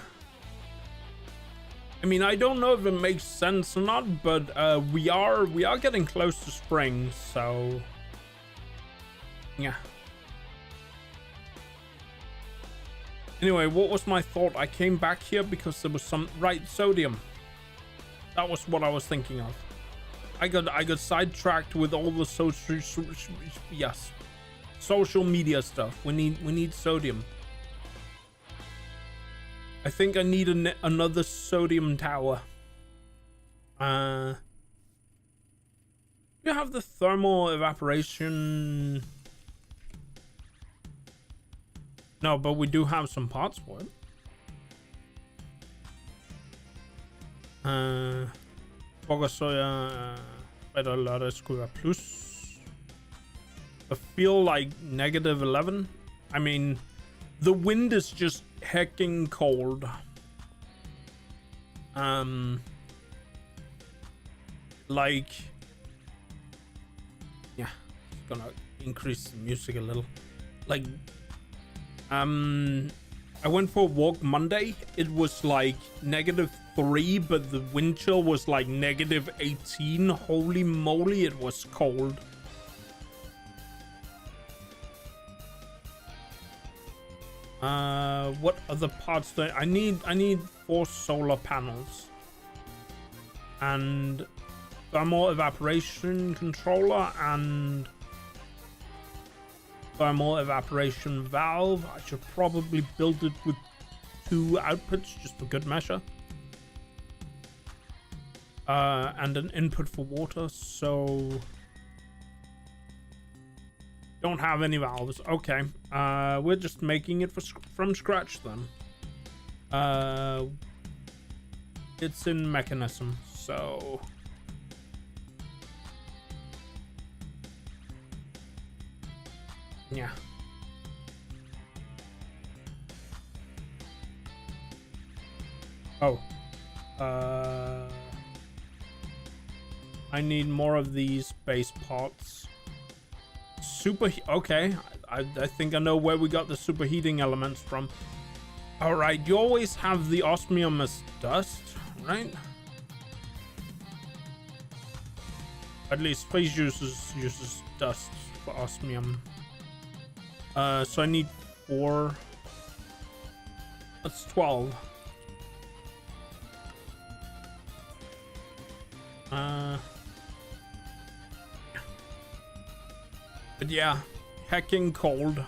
I mean, I don't know if it makes sense or not, but we are getting close to spring, so yeah. Anyway, what was my thought? I came back here because there was some sodium. That was what I was thinking of. I got sidetracked with all the social media stuff. We need sodium. I think I need another sodium tower. You have the thermal evaporation. No, but we do have some parts for it. Fogasoya, better lørdag skulle være plus. I feel like -11. I mean, the wind is just hecking cold. Like, yeah, it's gonna increase the music a little. Like, I went for a walk Monday. It was like -3, but the wind chill was like -18. Holy moly, it was cold. What other parts do I need 4 solar panels and thermal evaporation controller and thermal evaporation valve. I should probably build it with 2 outputs just for good measure. And an input for water, so don't have any valves. Okay, we're just making it from scratch then. It's in mechanism, so yeah. Oh, I need more of these base parts. Okay, I think I know where we got the superheating elements from. All right, you always have the osmium as dust, right? At least space uses dust for osmium. So I need 4. That's 12. But yeah, hecking cold.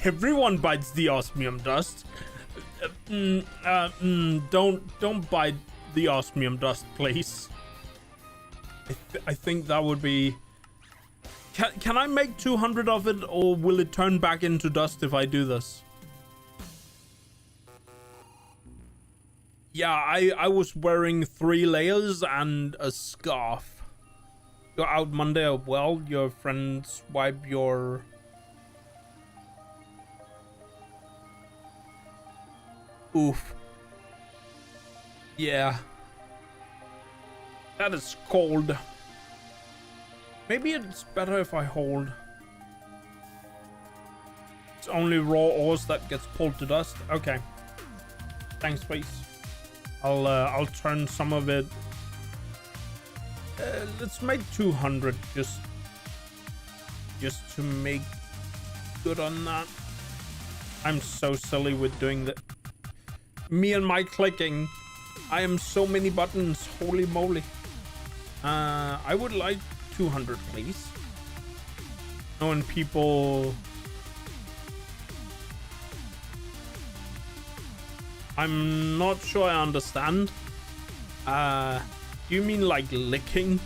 Everyone bites the osmium dust. Don't bite the osmium dust, please. I think that would be... Can I make 200 of it, or will it turn back into dust if I do this? Yeah, I was wearing 3 layers and a scarf. You're out Monday. Well, your friends wipe your... Oof. Yeah. That is cold. Maybe it's better if I hold. It's only raw ores that gets pulled to dust. Okay. Thanks, Space. I'll turn some of it. Let's make 200 just to make good on that. I'm so silly with doing that. Me and my clicking. I am so many buttons. Holy moly. I would like 200, please. Knowing people... I'm not sure I understand. Do you mean like licking?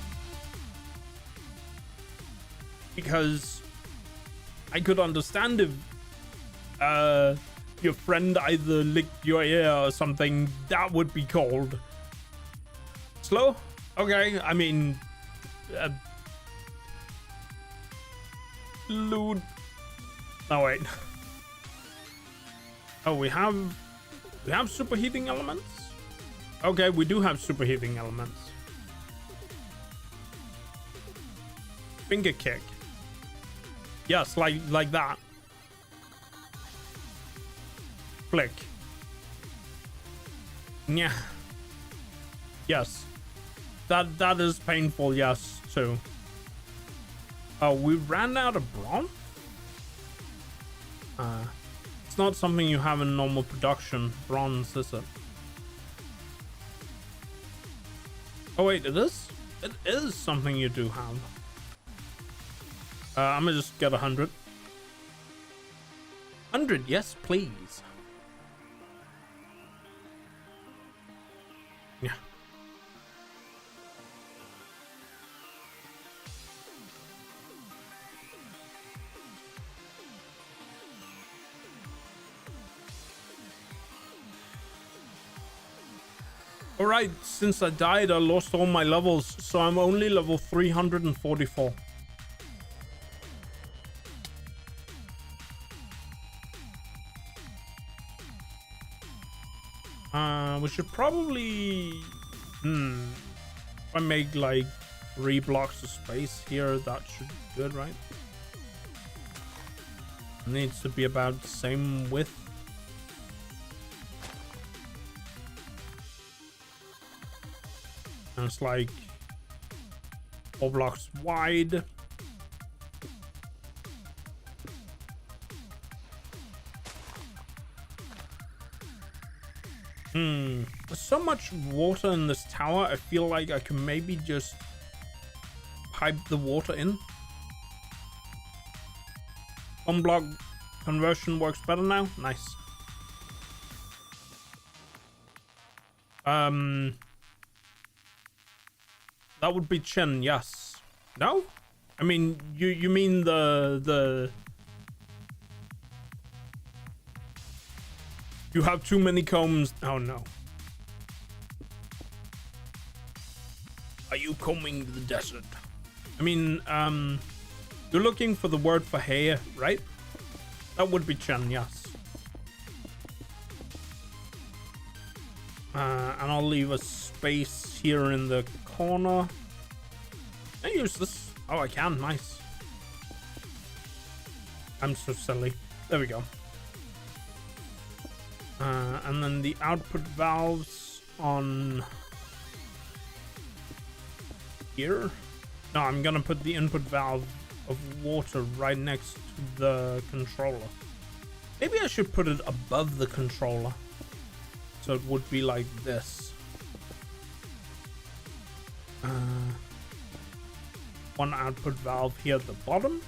Because I could understand if your friend either licked your ear or something. That would be cold. Slow? Okay, I mean... Loot. Oh, wait. Oh, we have superheating elements? Okay, we do have superheating elements. Finger kick. Yes, like that. Flick. Yeah. Yes. That is painful, yes, too. Oh, we ran out of bronze? It's not something you have in normal production. Bronze, is it? Oh wait, it is? It is something you do have. I'm gonna just get 100. 100, yes, please. Yeah. Alright, since I died, I lost all my levels, so I'm only level 344. We should probably... If I make like 3 blocks of space here, that should be good, right? It needs to be about the same width. And it's like 4 blocks wide. There's so much water in this tower. I feel like I can maybe just pipe the water in. 1 block conversion works better now. Nice. That would be chin, yes. No? I mean, you mean the... You have too many combs. Oh no. Are you combing the desert? I mean, you're looking for the word for hair, right? That would be chin, yes. And I'll leave a space here in the corner. Can I use this? Oh, I can. Nice. I'm so silly. There we go. And then the output valves on here. No, I'm gonna put the input valve of water right next to the controller. Maybe I should put it above the controller So it would be like this. One output valve here at the bottom,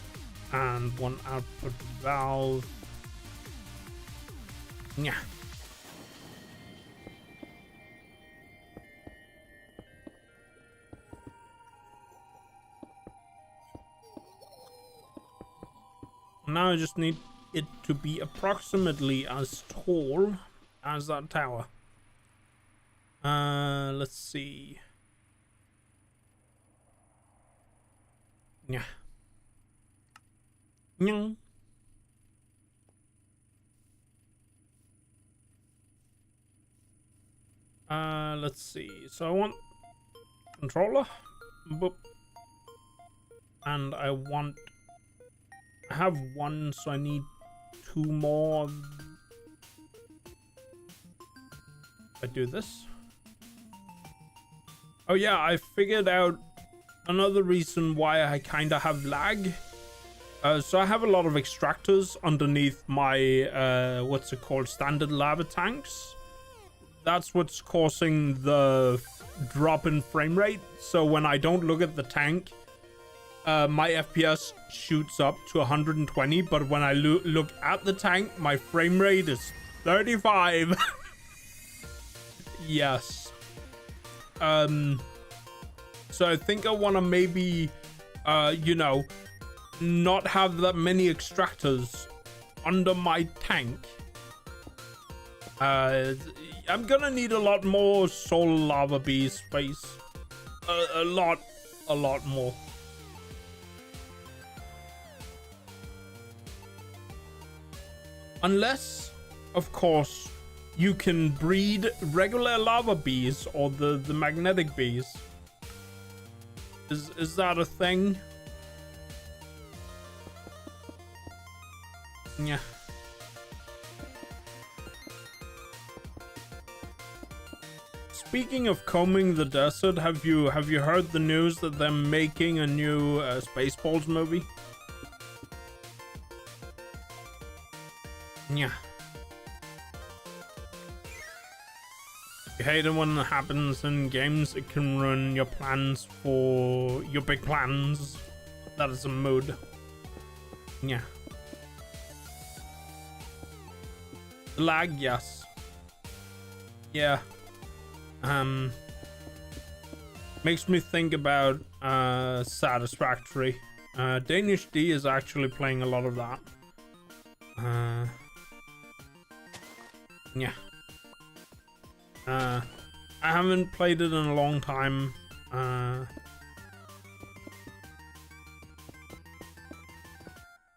and one output valve. Yeah. Now I just need it to be approximately as tall as that tower. Let's see. Yeah. Yeah. Let's see. So I want controller. Boop. And I have one, so I need 2 more. I do this. Oh yeah, I figured out another reason why I kind of have lag. So I have a lot of extractors underneath my what's it called, standard lava tanks. That's what's causing the drop in frame rate. So when I don't look at the tank, my FPS shoots up to 120, but when I look at the tank, my frame rate is 35. Yes. So I think I want to maybe, you know, not have that many extractors under my tank. I'm gonna need a lot more solar lava bee space. A lot more. Unless, of course, you can breed regular lava bees or the magnetic bees. Is that a thing? Yeah. Speaking of combing the desert, have you heard the news that they're making a new Spaceballs movie? Yeah. You hate it when it happens in games. It can ruin your plans for your big plans. That is a mood. Yeah. Lag, yes. Yeah. Makes me think about Satisfactory. Danish D is actually playing a lot of that. Yeah. I haven't played it in a long time.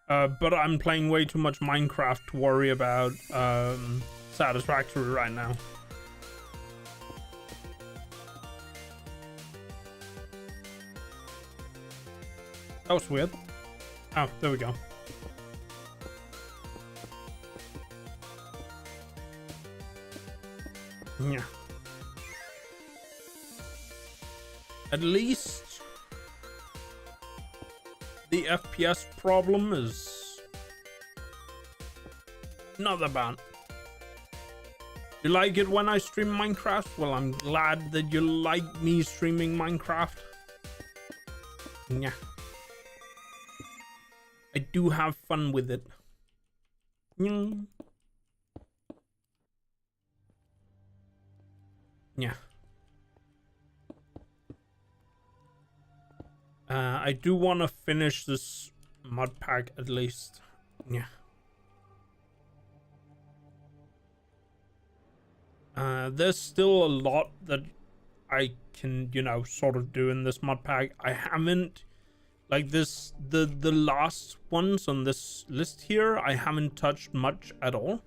But I'm playing way too much Minecraft to worry about Satisfactory right now. That was weird. Oh, there we go. Yeah. At least the FPS problem is not that bad. You like it when I stream Minecraft? Well, I'm glad that you like me streaming Minecraft. Yeah. I do have fun with it. Yeah. I do want to finish this mod pack at least. Yeah. There's still a lot that I can, you know, sort of do in this mod pack. I haven't, like this, the last ones on this list here, I haven't touched much at all.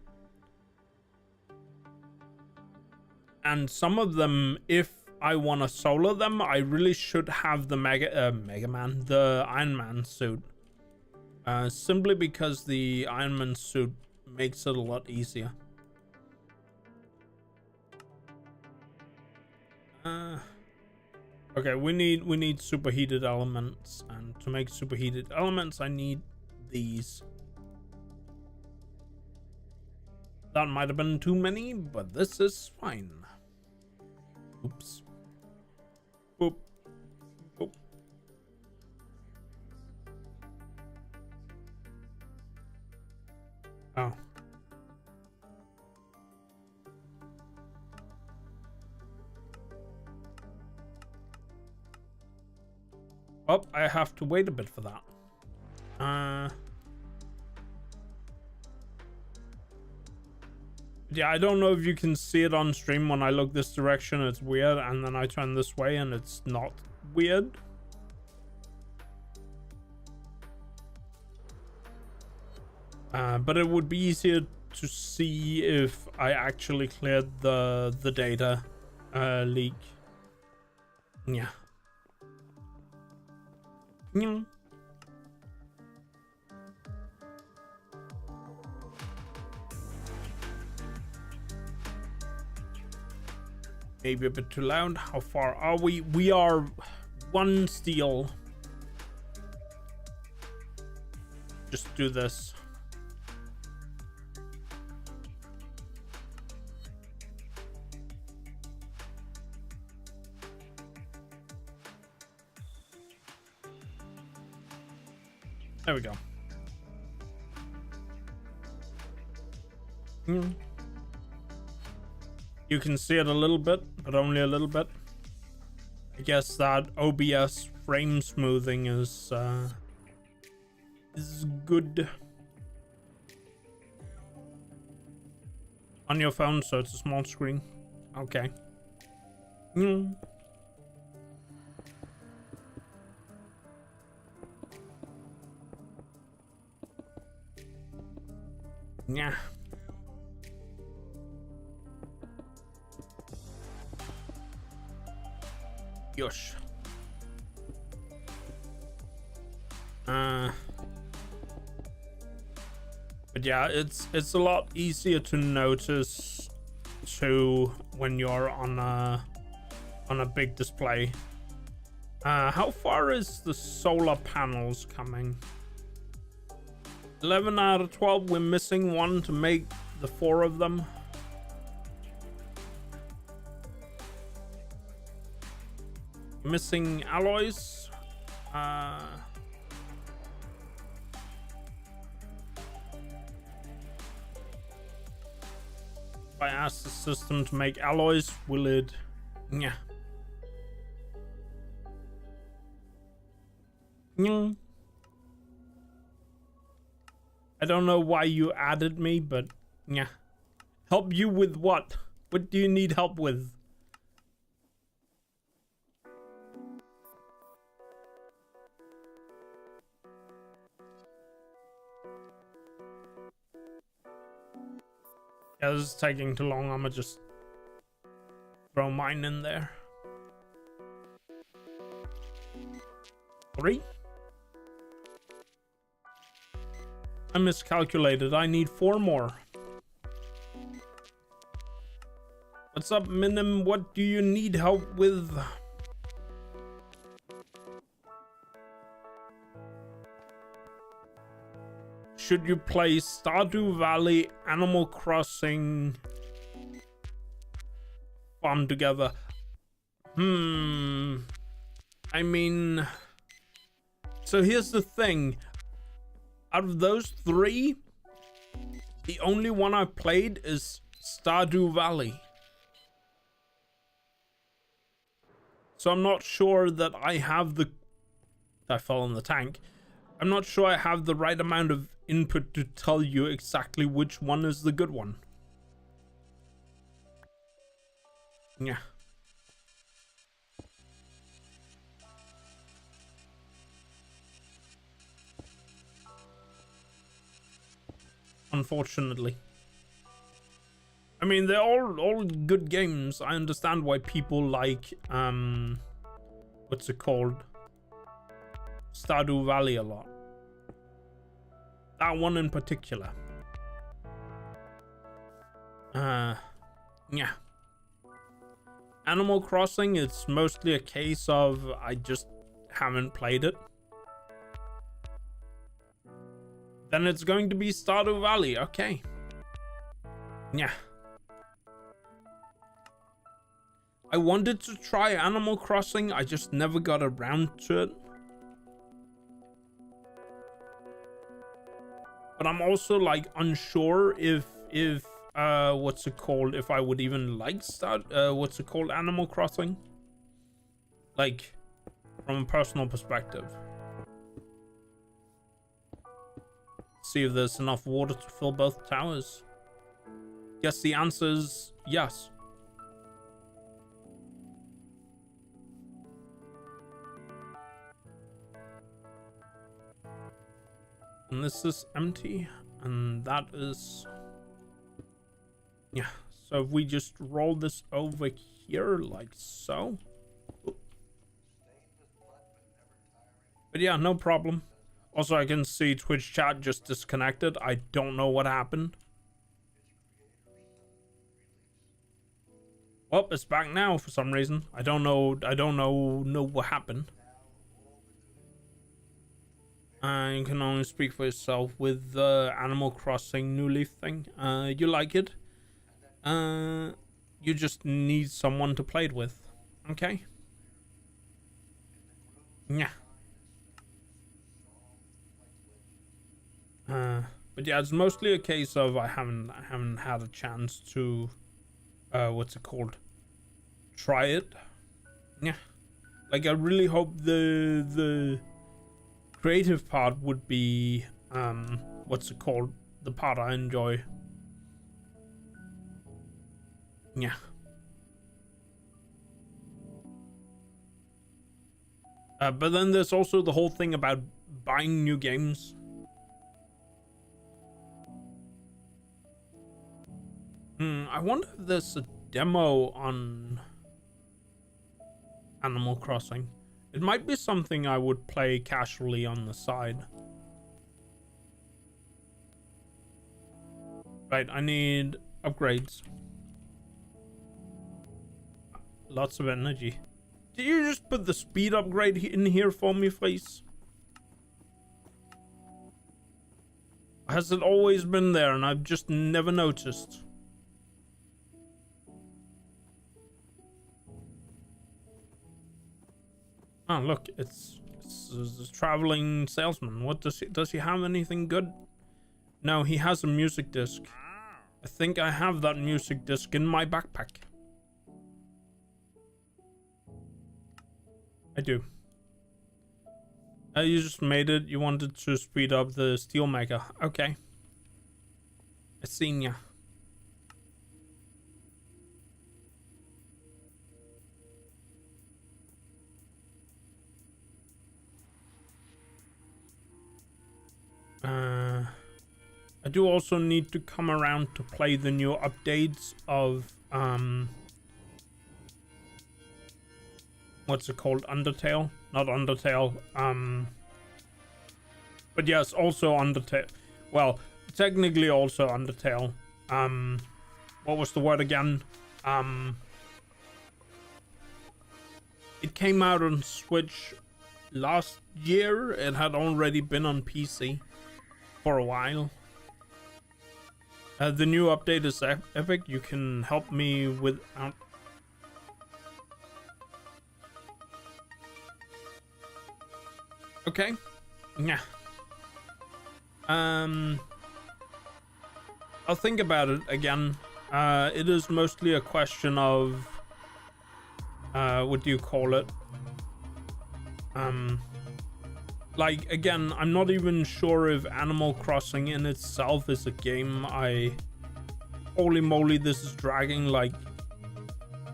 And some of them, if I want to solo them, I really should have the the Iron Man suit. Simply because the Iron Man suit makes it a lot easier. Okay, we need superheated elements, and to make superheated elements, I need these. That might have been too many, but this is fine. Oops. Boop. Boop. Oh. Oh, I have to wait a bit for that. Yeah, I don't know if you can see it on stream. When I look this direction, it's weird, and then I turn this way and it's not weird. But it would be easier to see if I actually cleared the data leak. Yeah. Yeah. Maybe a bit too loud. How far are we? We are one steel. Just do this. There we go. You can see it a little bit, but only a little bit. I guess that OBS frame smoothing is good on your phone, so it's a small screen. Okay. Yeah. Yosh. But yeah, it's a lot easier to notice too when you're on a big display. How far is the solar panels coming? 11 out of 12. We're missing one to make the 4 of them. Missing alloys. If I ask the system to make alloys, will it? Yeah. I don't know why you added me, but yeah. Help you with what? What do you need help with? Yeah, this is taking too long. I'm gonna just throw mine in there. 3. I miscalculated. I need 4 more. What's up, Minim? What do you need help with? Should you play Stardew Valley, Animal Crossing, Farm Together? I mean, so here's the thing. Out of those 3, the only one I played is Stardew Valley. So I'm not sure that I have the... I fell in the tank. I'm not sure I have the right amount of input to tell you exactly which one is the good one. Yeah. Unfortunately. I mean, they're all good games. I understand why people like what's it called? Stardew Valley a lot. That one in particular. Yeah. Animal Crossing, it's mostly a case of I just haven't played it. Then it's going to be Stardew Valley. Okay. Yeah. I wanted to try Animal Crossing, I just never got around to it. But I'm also like unsure if what's it called, if I would even like start what's it called, Animal Crossing, like from a personal perspective. See if there's enough water to fill both towers. Guess the answer is yes. And this is empty, and that is, yeah. So if we just roll this over here like so. But yeah, no problem. Also, I can see Twitch chat just disconnected. I don't know what happened. Well, it's back now for some reason. I don't know what happened. You can only speak for yourself with the Animal Crossing New Leaf thing. You like it? You just need someone to play it with. Okay? Yeah. But yeah, it's mostly a case of I haven't had a chance to what's it called? Try it. Yeah. Like I really hope the creative part would be what's it called, the part I enjoy. Yeah. But then there's also the whole thing about buying new games. I wonder if there's a demo on Animal Crossing. It might be something I would play casually on the side. Right, I need upgrades. Lots of energy. Did you just put the speed upgrade in here for me, please? Has it always been there and I've just never noticed? Oh, look, it's a traveling salesman. What does he have anything good? No, he has a music disc. I think I have that music disc in my backpack. I do. You just made it. You wanted to speed up the steelmaker. Okay. I seen ya. I do also need to come around to play the new updates of what's it called? Undertale? Not Undertale. But yes, also Undertale. Well, technically also Undertale. What was the word again? It came out on Switch last year. It had already been on PC for a while. The new update is epic. You can help me with okay. Yeah. I'll think about it again. It is mostly a question of what do you call it? Like, again, I'm not even sure if Animal Crossing in itself is a game holy moly, this is dragging like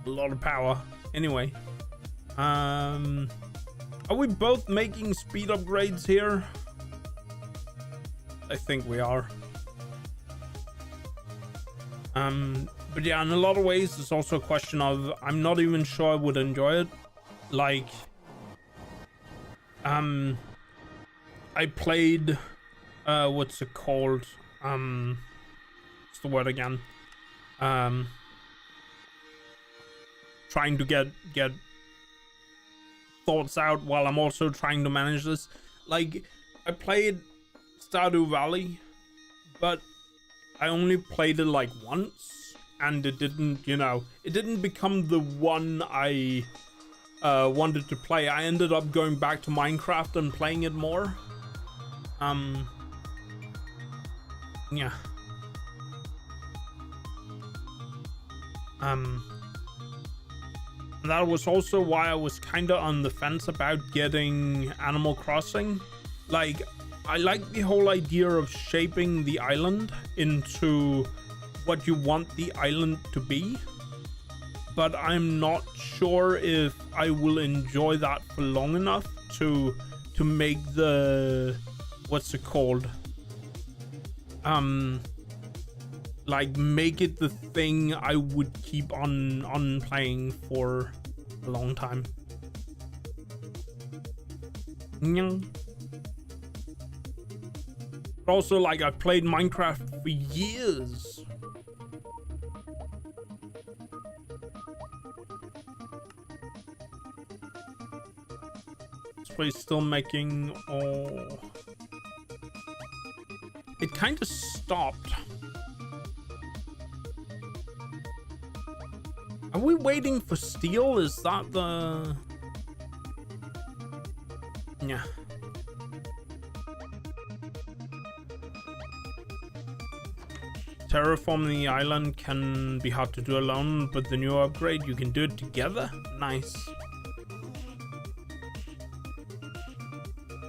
a lot of power. Anyway, are we both making speed upgrades here? I think we are. But yeah, in a lot of ways, it's also a question of I'm not even sure I would enjoy it. Like, I played what's it called? What's the word again? Trying to get thoughts out while I'm also trying to manage this. Like, I played Stardew Valley, but I only played it like once, and it didn't, you know, it didn't become the one I wanted to play. I ended up going back to Minecraft and playing it more. Yeah. That was also why I was kind of on the fence about getting Animal Crossing. Like, I like the whole idea of shaping the island into what you want the island to be, but I'm not sure if I will enjoy that for long enough to make the, what's it called, like make it the thing I would keep on playing for a long time. But also, like, I've played Minecraft for years. This place still making, oh, it kind of stopped. Are we waiting for steel? Is that the... Yeah. Terraforming the island can be hard to do alone, but the new upgrade, you can do it together? Nice.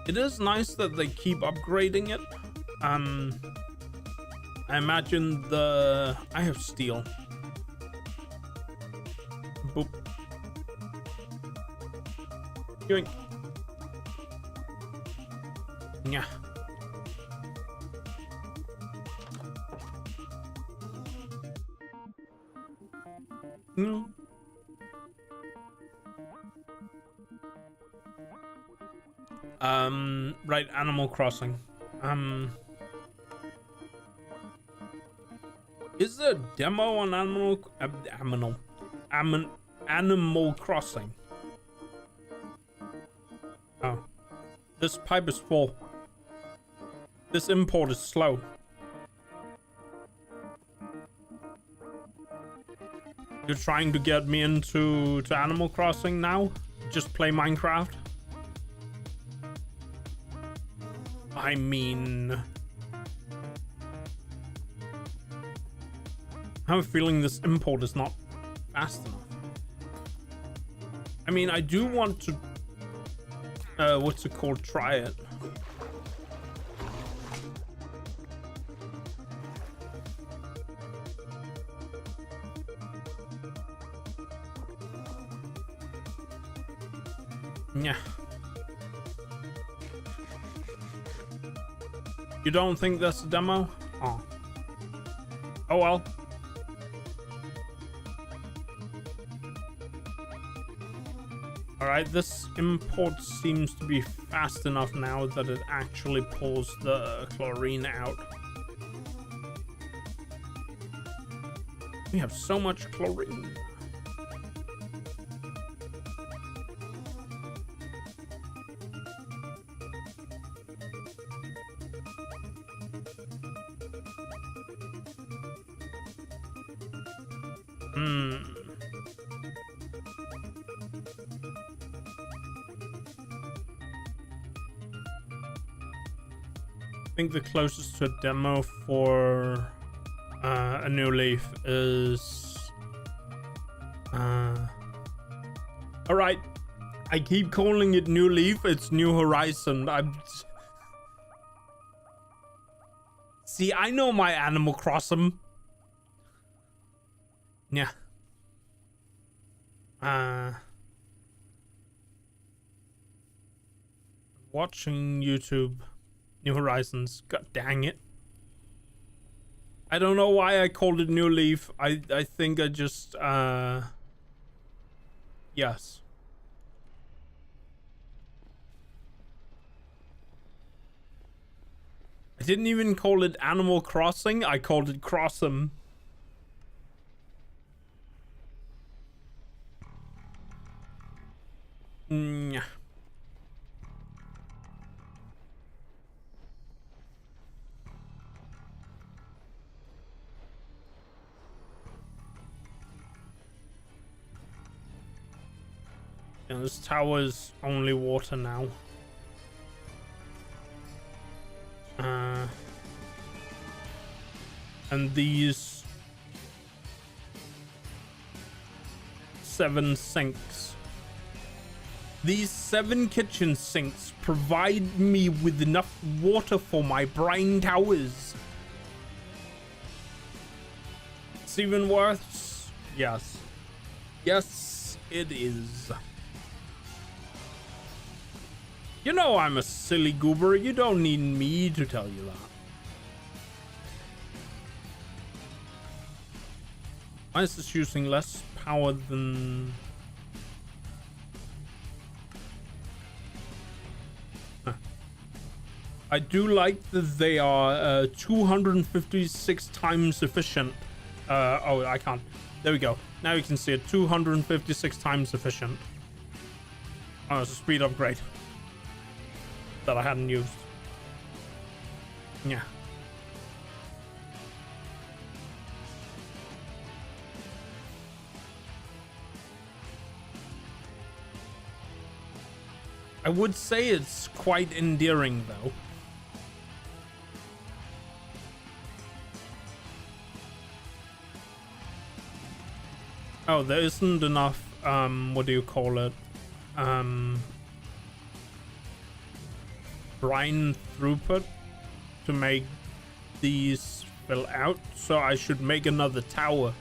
It is nice that they keep upgrading it. I imagine the... I have steel. Boop. Yoink. Yeah. Right, Animal Crossing. Is there a demo on Animal Crossing? Oh. This pipe is full. This import is slow. You're trying to get me into Animal Crossing now? Just play Minecraft? I mean... I have a feeling this import is not fast enough. I mean, I do want to... what's it called? Try it. Yeah. You don't think that's a demo? Oh. Oh well. Alright, this import seems to be fast enough now that it actually pulls the chlorine out. We have so much chlorine. I think the closest to a demo for a new leaf is all right, I keep calling it New Leaf, it's New Horizon. See, I know my Animal Crossing. Yeah. Watching YouTube. New Horizons. God dang it. I don't know why I called it New Leaf. I think I just yes. I didn't even call it Animal Crossing. I called it Cross'em. Yeah. Yeah, this tower is only water now. And these 7 sinks. These 7 kitchen sinks provide me with enough water for my brine towers. It's even worse. Yes. Yes, it is. You know I'm a silly goober. You don't need me to tell you that. Why is this using less power than... Huh. I do like that they are 256 times efficient. Oh, I can't. There we go. Now you can see it. 256 times efficient. Oh, it's a speed upgrade that I hadn't used. Yeah. I would say it's quite endearing, though. Oh, there isn't enough, what do you call it? Brine throughput to make these fill out, so I should make another tower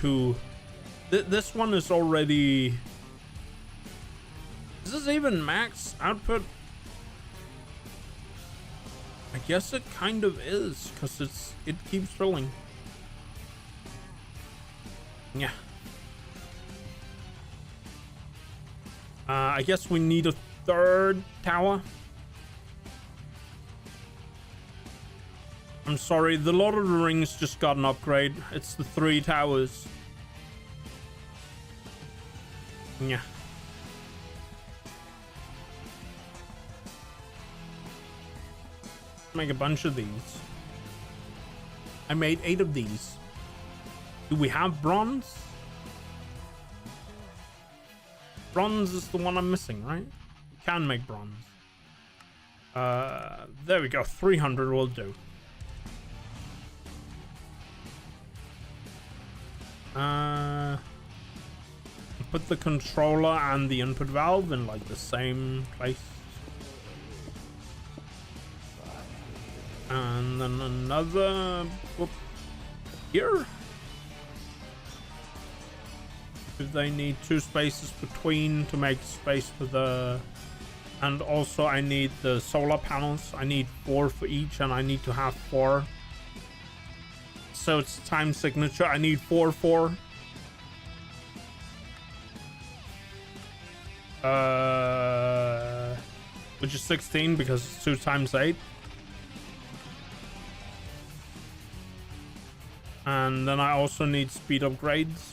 to... This one is already... Is this even max output? I guess it kind of is, because it keeps filling. Yeah. I guess we need a 3rd tower. I'm sorry, the Lord of the Rings just got an upgrade. It's the 3 towers. Yeah. Make a bunch of these. I made 8 of these. Do we have bronze? Bronze is the one I'm missing, right? Can make bronze. There we go. 300 will do. Put the controller and the input valve in like the same place. And then another whoop, here. Because they need 2 spaces between to make space for the... And also I need the solar panels. I need 4 for each, and I need to have 4. So it's time signature. I need 4. Which is 16 because it's 2 times 8. And then I also need speed upgrades.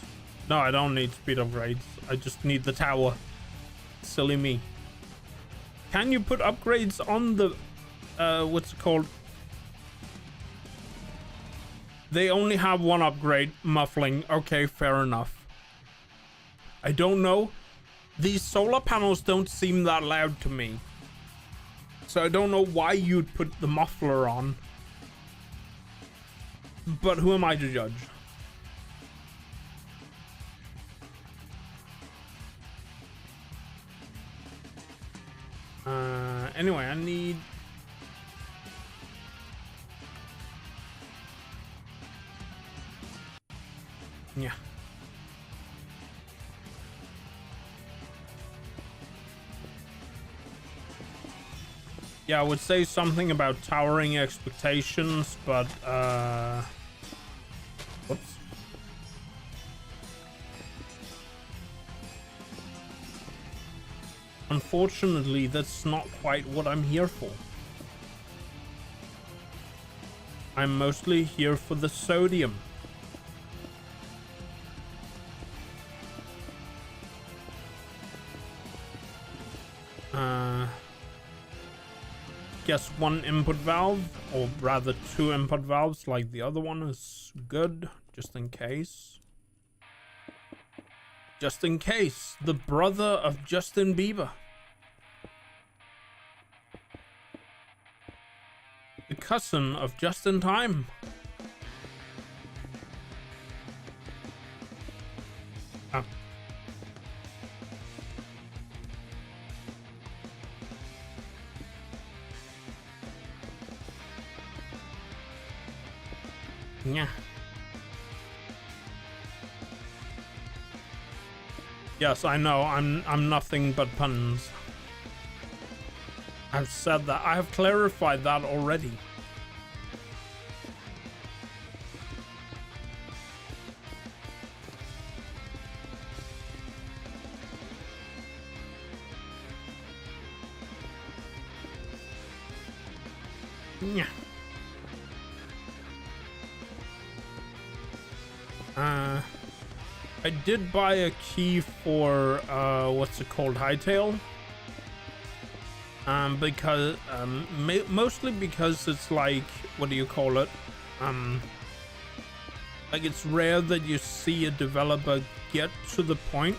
No, I don't need speed upgrades. I just need the tower. Silly me. Can you put upgrades on the... what's it called? They only have 1 upgrade. Muffling. Okay, fair enough. I don't know. These solar panels don't seem that loud to me. So I don't know why you'd put the muffler on. But who am I to judge? Anyway, I need... Yeah. Yeah, I would say something about towering expectations, but whoops. Unfortunately, that's not quite what I'm here for. I'm mostly here for the sodium. Guess 1 input valve, or rather 2 input valves like the other one is good, just in case. Just in case, the brother of Justin Bieber. The cousin of Just in Time. Oh. Yeah. Yes, I know. I'm nothing but puns. I've said that. I have clarified that already. Yeah. I did buy a key for what's it called, Hightail, because mostly because it's like, what do you call it, like it's rare that you see a developer get to the point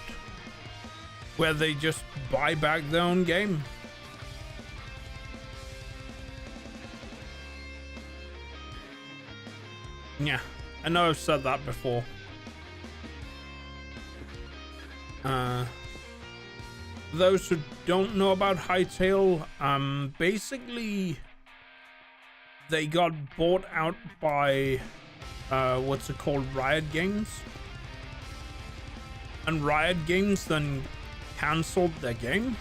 where they just buy back their own game. Yeah, I know I've said that before. Those who don't know about Hightail, basically they got bought out by what's it called, Riot Games, and Riot Games then cancelled their game,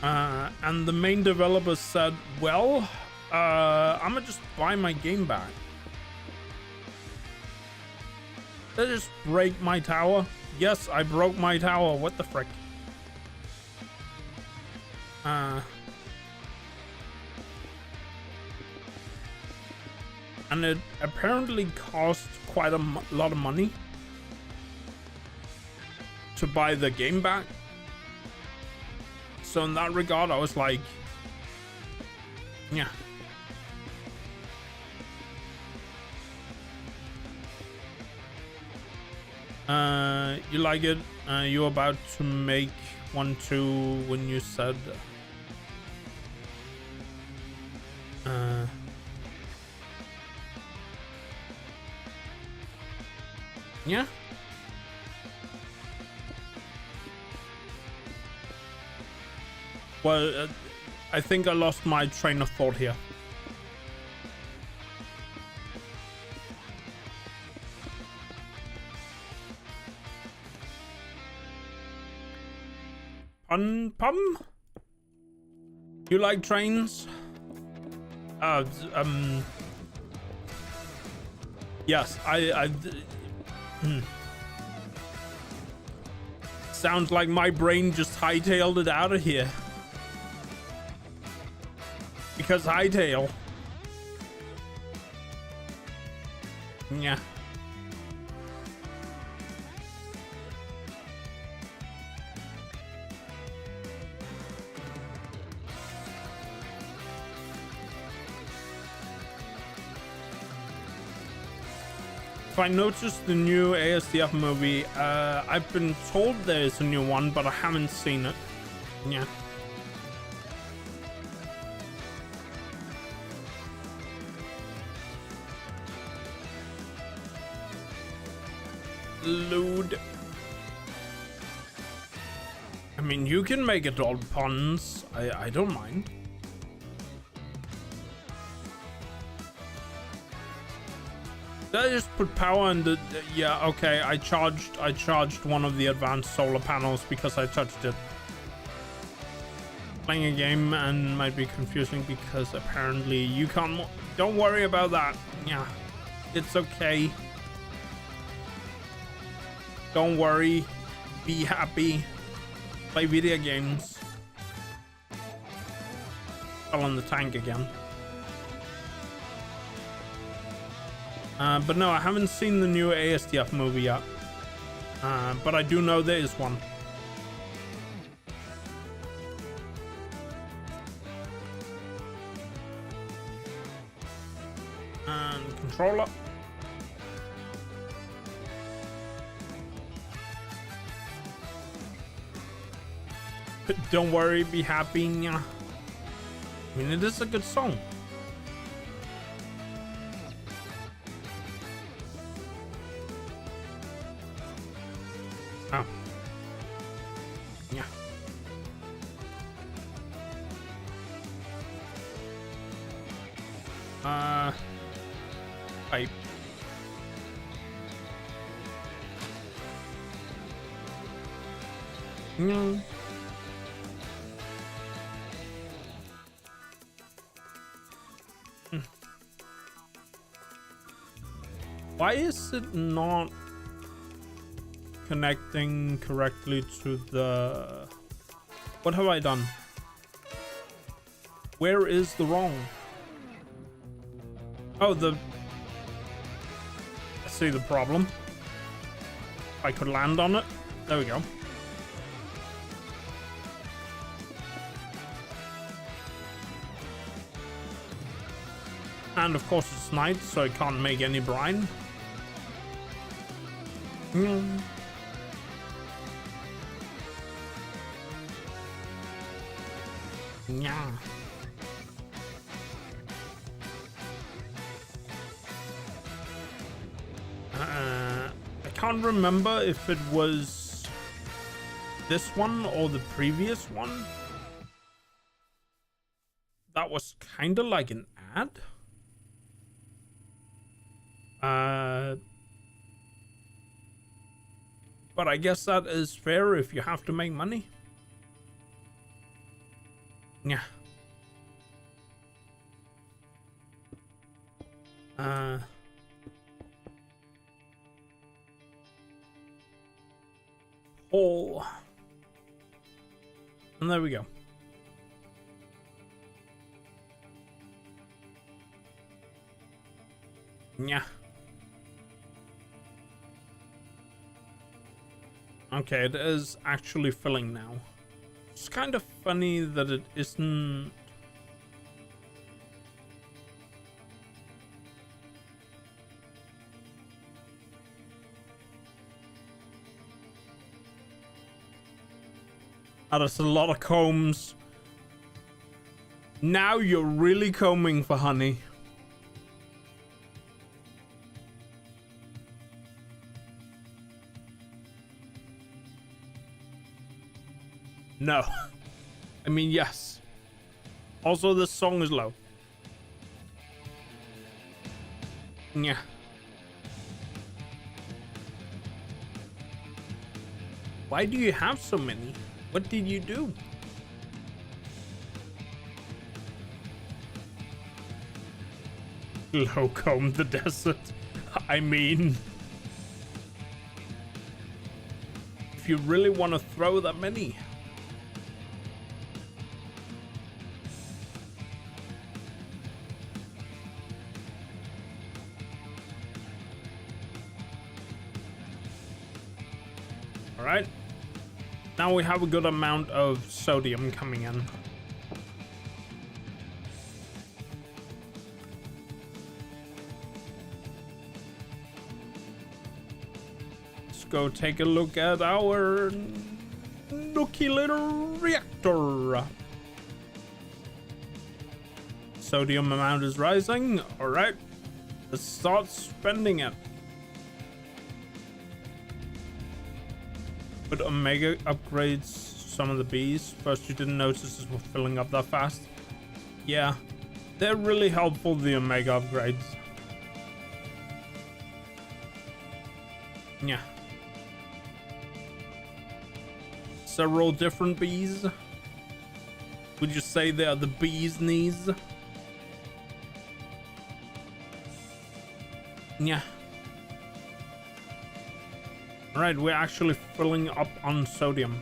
and the main developer said, well, I'm gonna just buy my game back. Did I just break my tower? Yes, I broke my tower. What the frick? And it apparently cost quite a lot of money to buy the game back. So in that regard, I was like, yeah. You like it? You were about to make one too when you said yeah. Well, I think I lost my train of thought here. Pum? You like trains? Yes, sounds like my brain just hightailed it out of here. Because hightail. Yeah. If I noticed the new ASDF movie, I've been told there's a new one, but I haven't seen it. Yeah. Load. I mean, you can make it all puns. I don't mind. Did I just put power in the... yeah, okay, I charged one of the advanced solar panels because I touched it. Playing a game and might be confusing because apparently you can't... Don't worry about that. Yeah, it's okay. Don't worry. Be happy. Play video games. Fell on the tank again. But no, I haven't seen the new ASDF movie yet. But I do know there is one. And controller. Don't worry, be happy. I mean, it is a good song. Oh. Yeah. Pipe. No. Why is it not connecting correctly to the... What have I done? Where is the wrong? Oh, I see the problem. I could land on it. There we go. And of course it's night, so I can't make any brine. Yeah. I can't remember if it was this one or the previous one. That was kind of like an ad. But I guess that is fair if you have to make money. Yeah. Oh. And there we go. Yeah. Okay, it is actually filling now. It's kind of funny that it isn't... Oh, that's a lot of combs. Now you're really combing for honey. No. I mean, yes. Also, this song is low. Yeah. Why do you have so many? What did you do? Low comb the desert. I mean... If you really want to throw that many... Alright. Now we have a good amount of sodium coming in. Let's go take a look at our nuclear reactor. Sodium amount is rising. Alright. Let's start spending it. But Omega upgrades some of the bees. First, you didn't notice this was filling up that fast. Yeah, they're really helpful, the Omega upgrades. Yeah. Several different bees. Would you say they are the bee's knees? Yeah. Alright, we're actually filling up on sodium.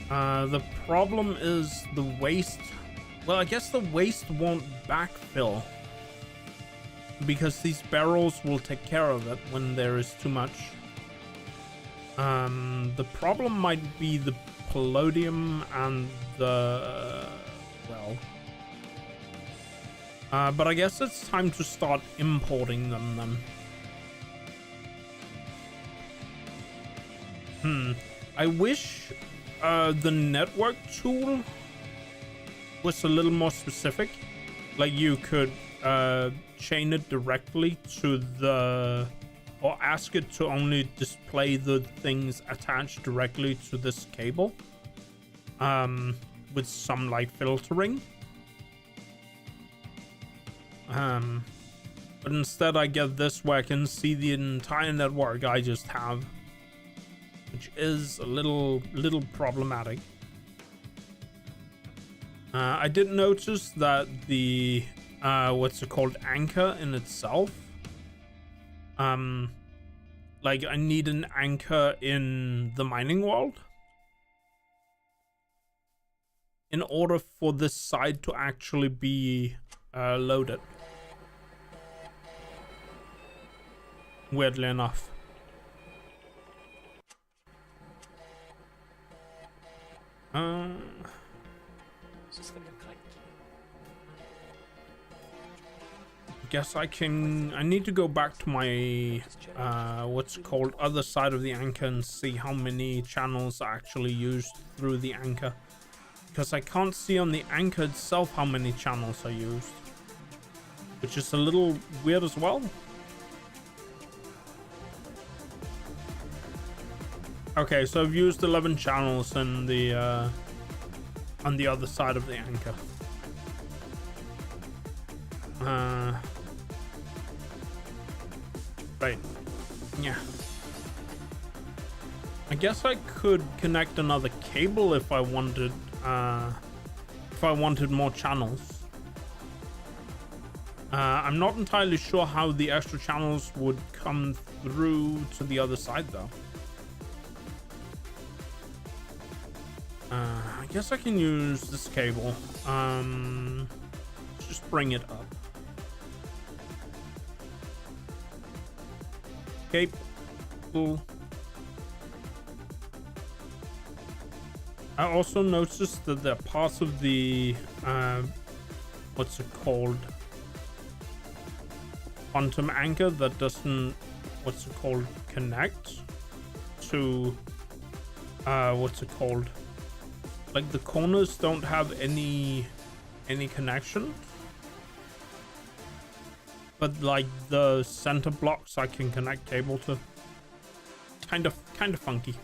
The problem is the waste. Well, I guess the waste won't backfill. Because these barrels will take care of it when there is too much. The problem might be the palladium and the... well... but I guess it's time to start importing them then. I wish the network tool was a little more specific. Like you could chain it directly to the, or ask it to only display the things attached directly to this cable, with some like filtering. But instead I get this where I can see the entire network I just have, which is a little problematic. I did notice that the what's it called, anchor in itself, like I need an anchor in the mining world in order for this side to actually be loaded. Weirdly enough. Guess I need to go back to my what's it called, other side of the anchor and see how many channels are actually used through the anchor, because I can't see on the anchor itself how many channels are used, which is a little weird as well. Okay, so I've used 11 channels in the on the other side of the anchor. Right. Yeah. I guess I could connect another cable if I wanted more channels. I'm not entirely sure how the extra channels would come through to the other side though. I guess I can use this cable. Let's just bring it up. Okay. Cool. I also noticed that there are parts of the what's it called, quantum anchor that doesn't, what's it called, connect to what's it called, like the corners don't have any connection, but like the center blocks I can connect cable to. Kind of funky.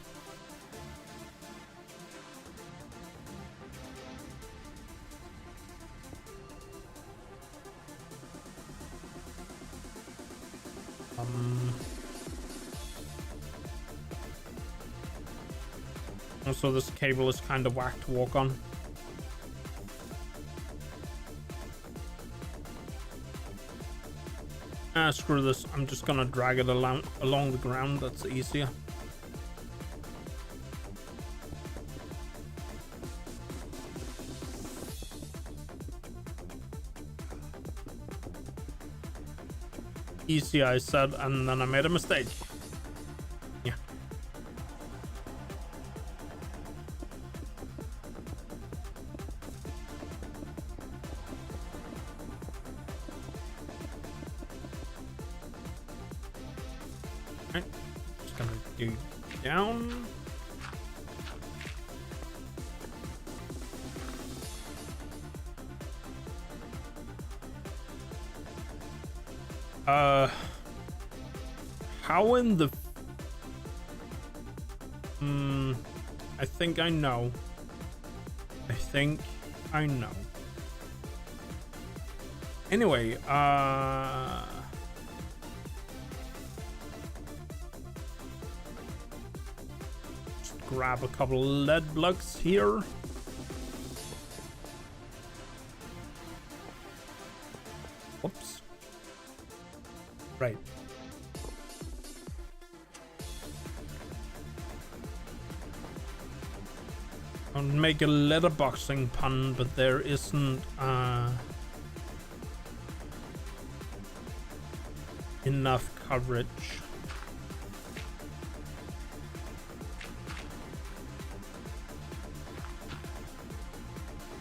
Also, this cable is kind of whack to walk on. Screw this. I'm just gonna drag it along the ground. That's easier. Easy, I said, and then I made a mistake. Yeah. Alright, just gonna do down. How in the I think I know. Anyway, just grab a couple lead blocks here. Whoops. Right. I'll make a letterboxing pun, but there isn't enough coverage.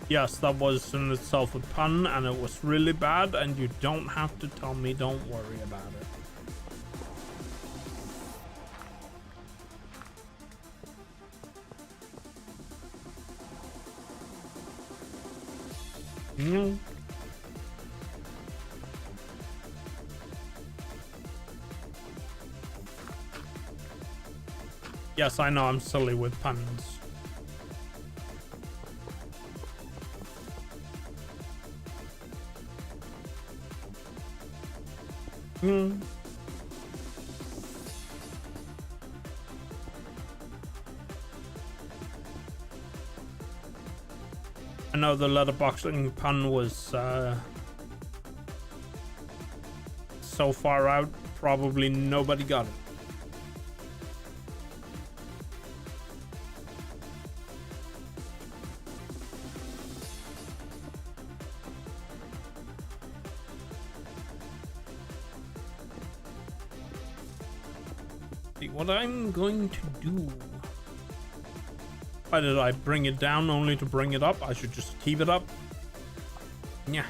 Yes, that was in itself a pun, and it was really bad, and you don't have to tell me, don't worry about it. Mm. Yes, I know I'm silly with puns. Hmm. I know the letterboxing pun was so far out, probably nobody got it. See what I'm going to do. Why did I bring it down only to bring it up? I should just keep it up. Yeah.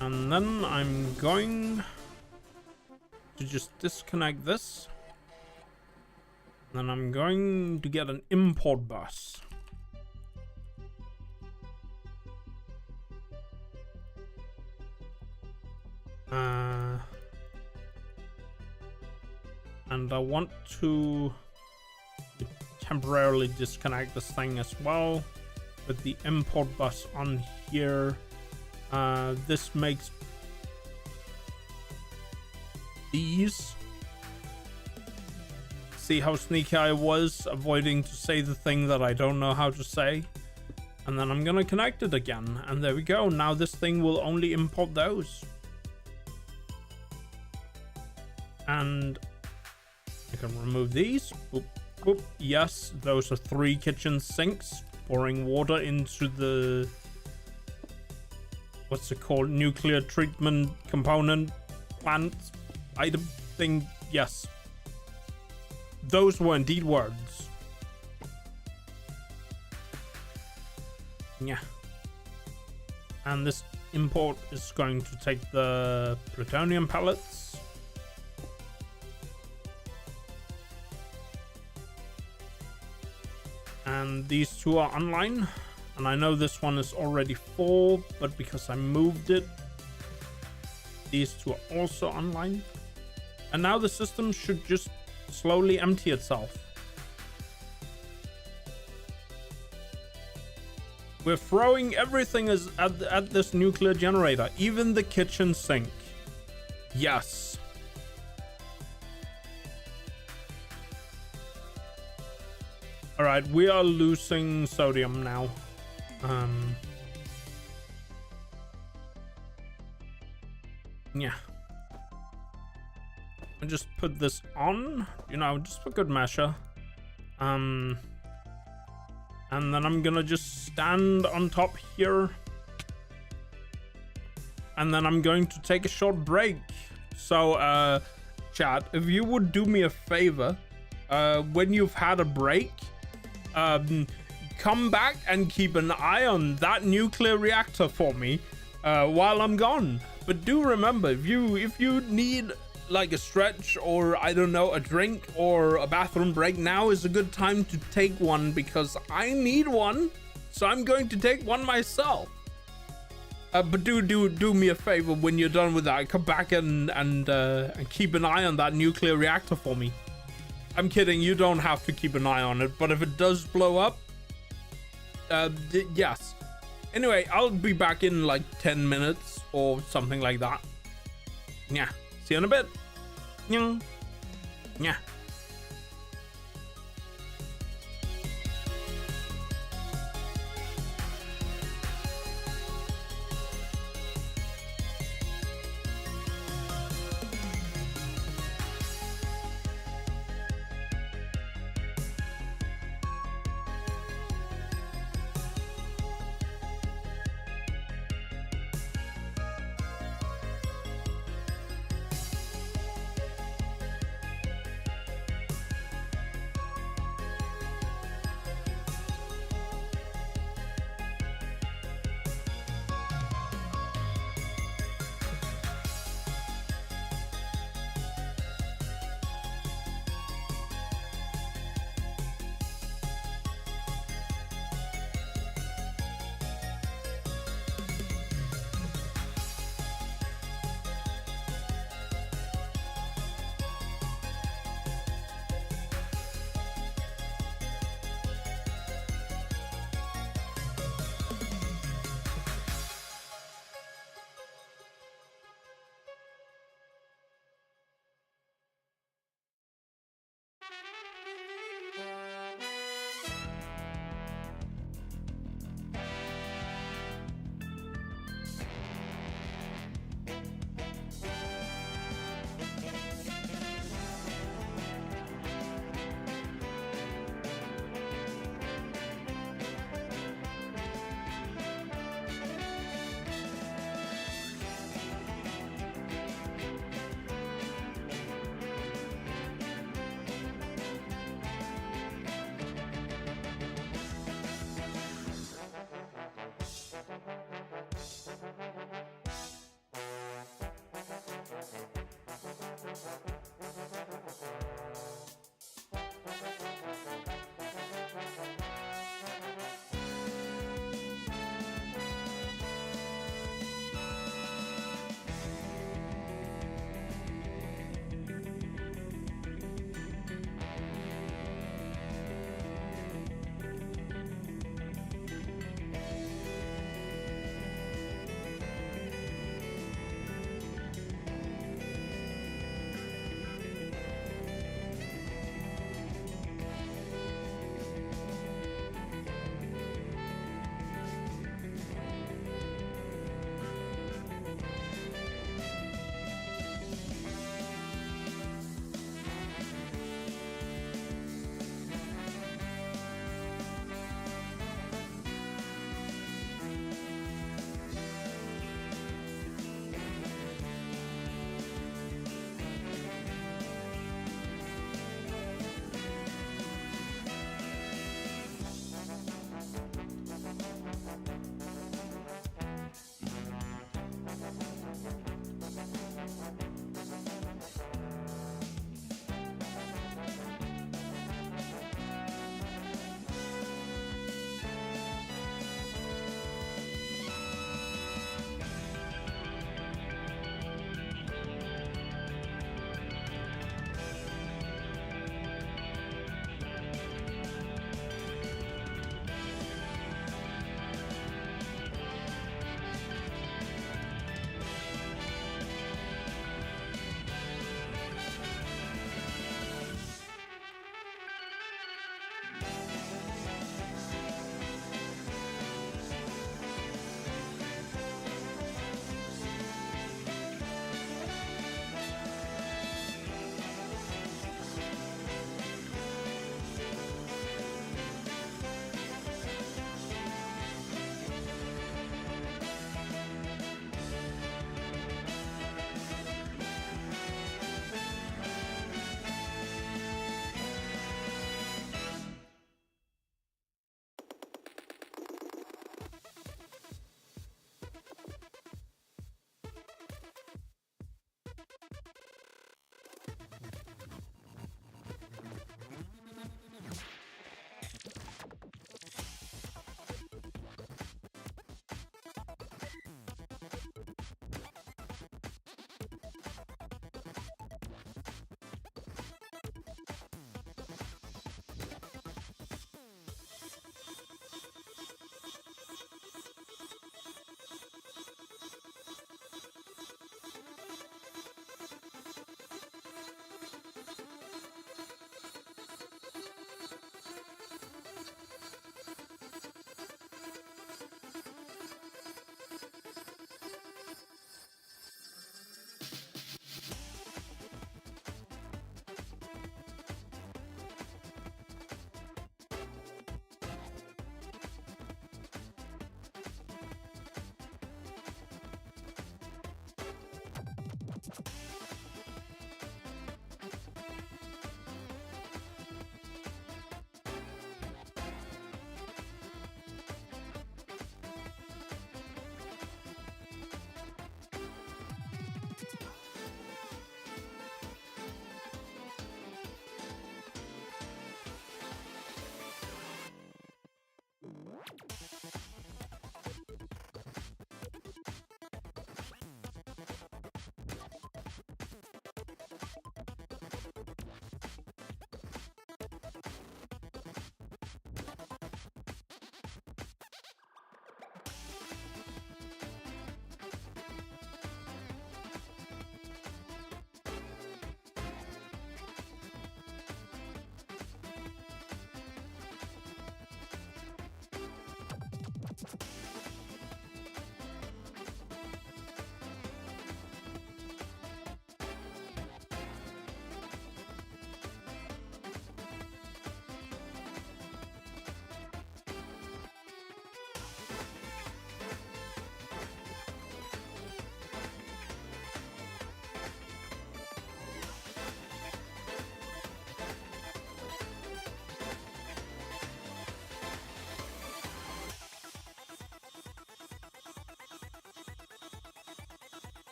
And then I'm going to just disconnect this. Then I'm going to get an import bus. And I want to temporarily disconnect this thing as well with the import bus on here. This makes these. See how sneaky I was, avoiding to say the thing that I don't know how to say. And then I'm gonna connect it again, and there we go. Now this thing will only import those. And I can remove these. Boop, boop. Yes, those are 3 kitchen sinks pouring water into the, what's it called, nuclear treatment component plant item thing. Yes, those were indeed words. Yeah. And this import is going to take the plutonium pellets. And these 2 are online. And I know this one is already full, but because I moved it, these 2 are also online. And now the system should just slowly empty itself. We're throwing everything at this nuclear generator, even the kitchen sink. Yes. All right, we are losing sodium now. Yeah. I just put this on, you know, just for good measure. And then I'm gonna just stand on top here. And then I'm going to take a short break. So, chat, if you would do me a favor, when you've had a break, come back and keep an eye on that nuclear reactor for me while I'm gone. But do remember, if you need like a stretch or I don't know, a drink or a bathroom break, now is a good time to take one, because I need one, so I'm going to take one myself. But do me a favor, when you're done with that, come back and keep an eye on that nuclear reactor for me. I'm kidding, you don't have to keep an eye on it, but if it does blow up, yes. Anyway, I'll be back in like 10 minutes or something like that. Yeah, see you in a bit. Yeah.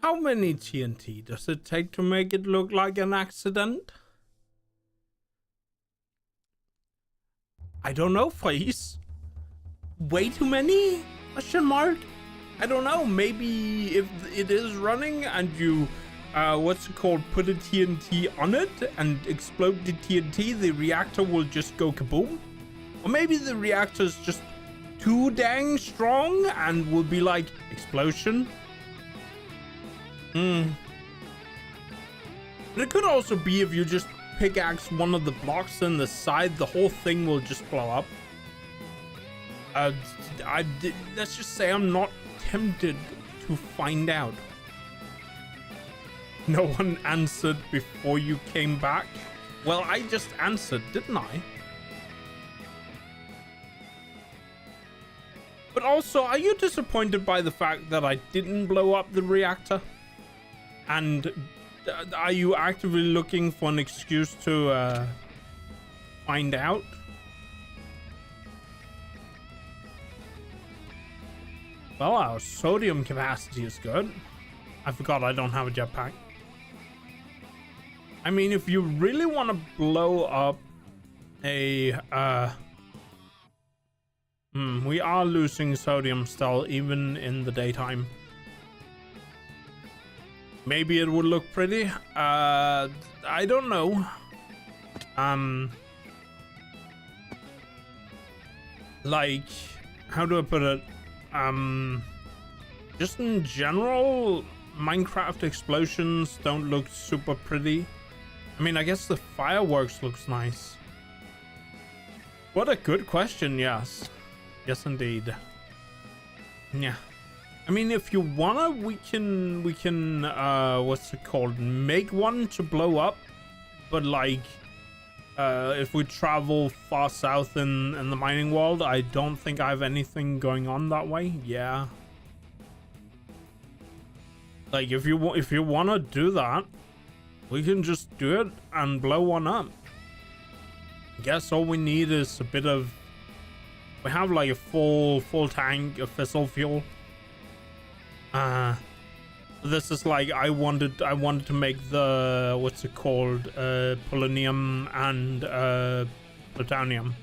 How many TNT does it take to make it look like an accident? I don't know, Freeze. Way too many? Question mark? I don't know. Maybe if it is running and you, what's it called, put a TNT on it and explode the TNT, the reactor will just go kaboom. Or maybe the reactor is just too dang strong and will be like, explosion. But it could also be if you just pickaxe one of the blocks in the side, the whole thing will just blow up. Let's just say I'm not tempted to find out. No one answered before you came back. Well, I just answered, didn't I? But also, are you disappointed by the fact that I didn't blow up the reactor? And are you actively looking for an excuse to find out? Well, our sodium capacity is good. I forgot I don't have a jetpack. I mean, if you really want to blow up a we are losing sodium still, even in the daytime. Maybe it would look pretty. I don't know. Like, how do I put it? Just in general, Minecraft explosions don't look super pretty. I mean, I guess the fireworks looks nice. What a good question, yes. Yes, indeed. Yeah. I mean, if you wanna, we can, what's it called? Make one to blow up. But like, if we travel far south in the mining world, I don't think I have anything going on that way. Yeah. Like, if you wanna do that, we can just do it and blow one up. I guess all we need is a bit of, we have like a full tank of fissile fuel. This is like, I wanted to make the, what's it called, polonium and plutonium.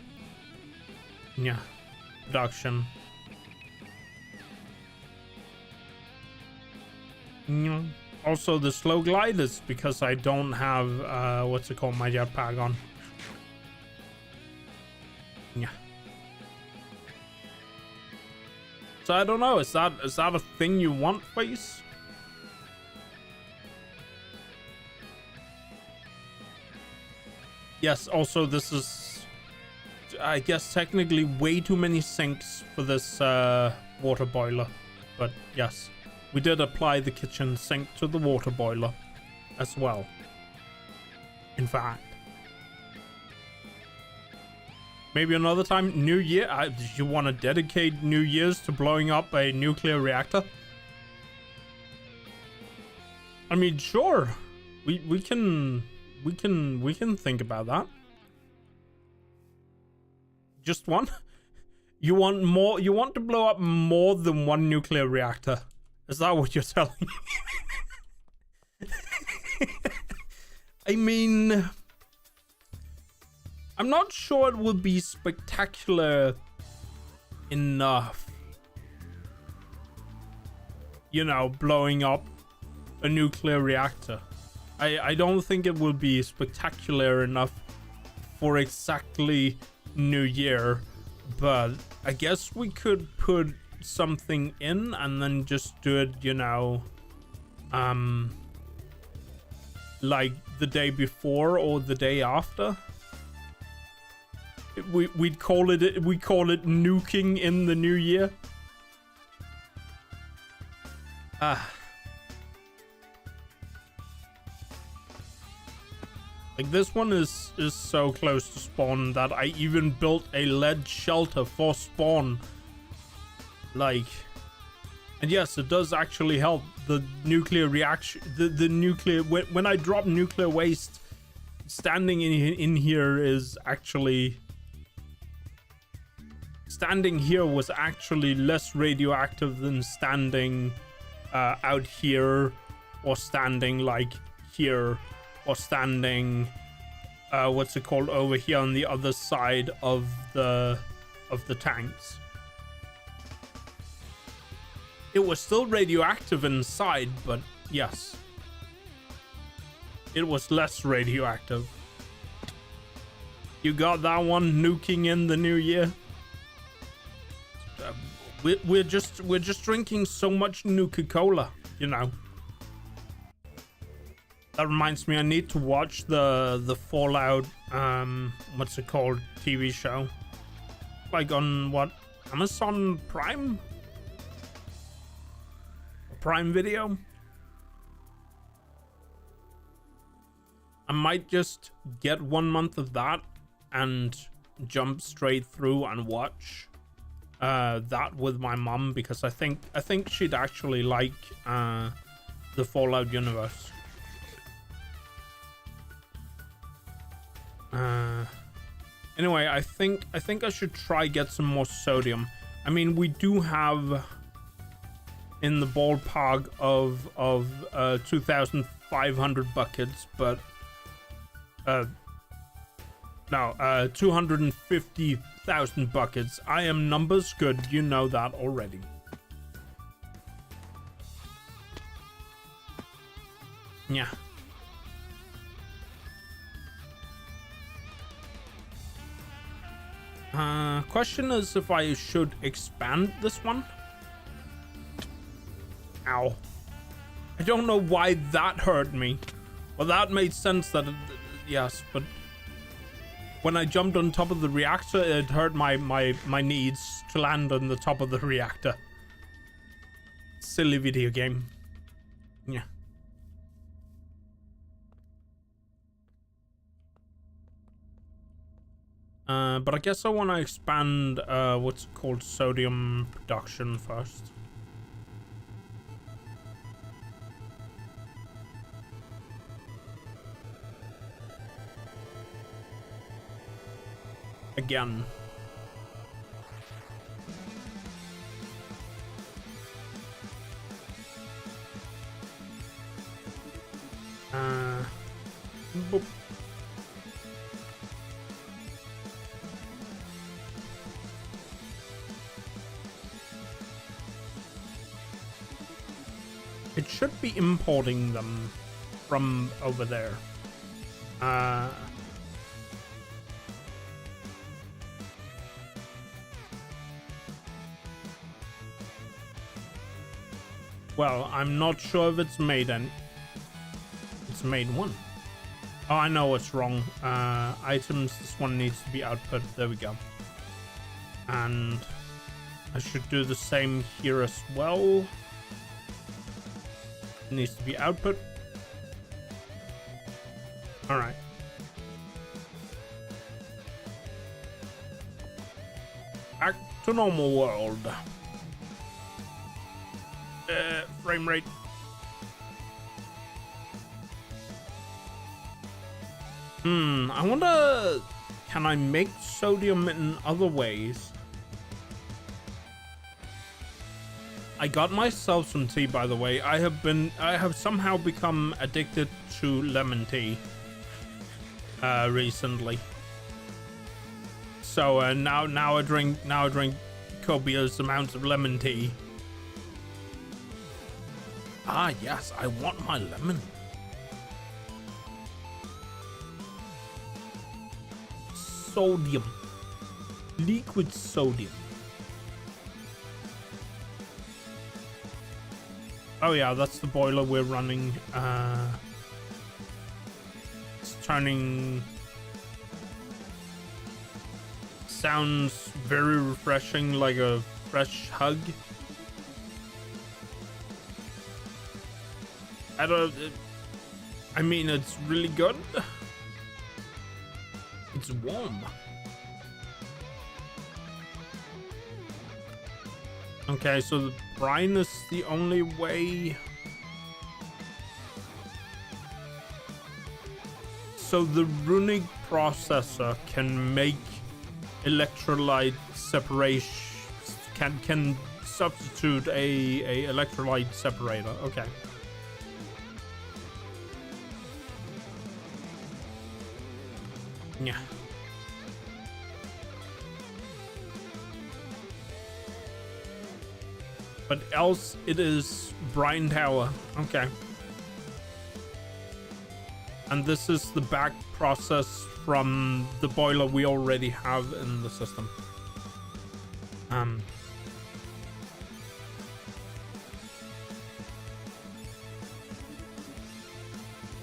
Yeah, production. Yeah. Also, the slow glide is because I don't have what's it called, my jetpack on. Yeah. So I don't know, is that a thing you want, Face? Yes, also this is, I guess, technically way too many sinks for this water boiler. But yes, we did apply the kitchen sink to the water boiler as well. In fact. Maybe another time, New Year. You want to dedicate New Year's to blowing up a nuclear reactor? I mean, sure. We can think about that. Just one? You want more? You want to blow up more than one nuclear reactor? Is that what you're telling me? I mean, I'm not sure it will be spectacular enough. You know, blowing up a nuclear reactor. I don't think it will be spectacular enough for exactly New Year, but I guess we could put something in and then just do it, you know, like the day before or the day after. We call it nuking in the new year. Like, this one is so close to spawn that I even built a lead shelter for spawn. Like, and yes, it does actually help the nuclear reaction. The nuclear, when I drop nuclear waste, standing in here is actually, standing here was actually less radioactive than standing out here or standing like here, or standing what's it called, over here on the other side of the tanks. It was still radioactive inside, but yes, it was less radioactive. You got that one, nuking in the new year? We're just drinking so much Nuka-Cola, you know. That reminds me, I need to watch the Fallout, what's it called, TV show. Like on what, Amazon Prime? Prime Video? I might just get 1 month of that and jump straight through and watch that with my mom, because I think she'd actually like the Fallout universe. Anyway, I think I should try get some more sodium. I mean, we do have in the ballpark of 2,500 buckets, but no, 250,000 buckets. I am numbers good, you know that already. Yeah. Question is if I should expand this one. Ow. I don't know why that hurt me. Well, that made sense that yes, but when I jumped on top of the reactor, it hurt my needs to land on the top of the reactor. Silly video game. Yeah. But I guess I want to expand what's called sodium production first. Again. Boop. It should be importing them from over there. Well, I'm not sure if it's made any. It's made one. Oh, I know what's wrong. Items, this one needs to be output. There we go. And I should do the same here as well. It needs to be output. All right. Back to normal world. Frame rate. I wonder, can I make sodium in other ways? I got myself some tea, by the way. I have somehow become addicted to lemon tea recently. So now I drink copious amounts of lemon tea. Ah, yes, I want my lemon. Sodium. Liquid sodium. Oh yeah, that's the boiler we're running. It's turning... Sounds very refreshing, like a fresh hug. I mean, it's really good. It's warm. Okay, so the brine is the only way. So the runic processor can make electrolyte separation. Can substitute a electrolyte separator. Okay. Yeah. But else it is Brine Tower. Okay. And this is the back process from the boiler we already have in the system.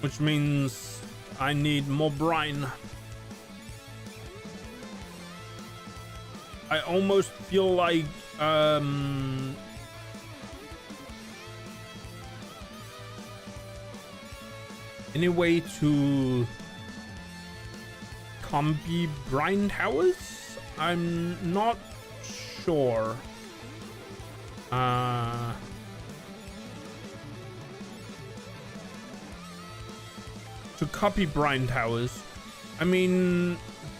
Which means I need more brine. I almost feel like any way to combi brine towers? I'm not sure. To copy brine towers, I mean,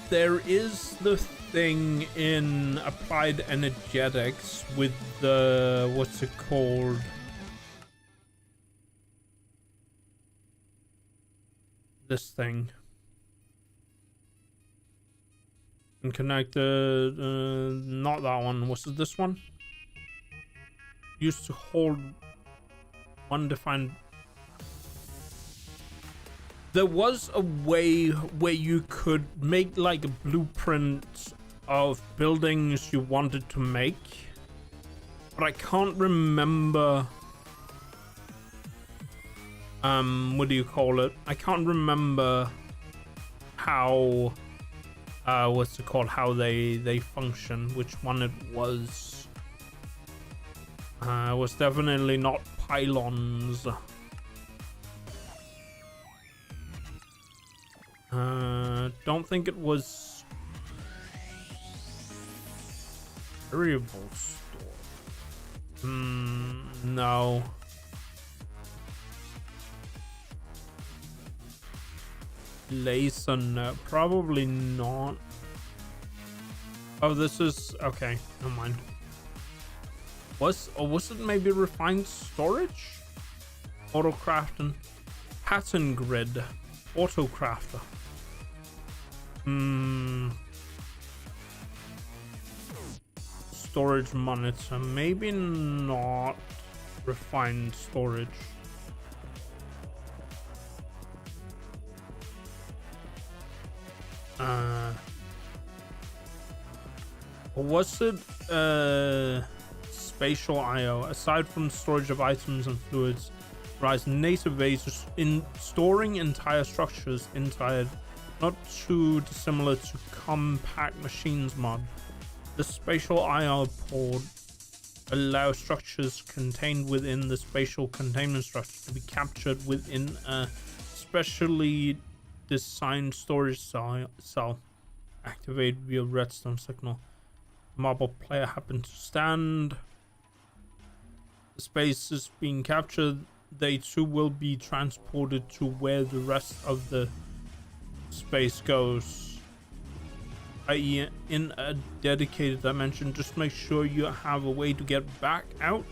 there is the thing in applied energetics with the, what's it called? This thing. And connect the, not that one, was it this one? Used to hold one defined. There was a way where you could make like a blueprint of buildings you wanted to make, but I can't remember. What do you call it? I can't remember how. What's it called? How they function? Which one it was? It was definitely not pylons. Don't think it was variable store. No. Laser, no, probably not. Oh, this is okay. Never mind. Was it maybe refined storage? Autocrafting, pattern grid, autocrafter. Storage monitor, maybe not refined storage. Was it spatial IO? Aside from storage of items and fluids, rise native ways in storing entire structures inside, not too dissimilar to compact machines mod. The spatial IO port allows structures contained within the spatial containment structure to be captured within a specially designed storage cell. Activate via redstone signal. Marble player happen to stand. The space is being captured. They too will be transported to where the rest of the space goes, i.e. in a dedicated dimension. Just make sure you have a way to get back out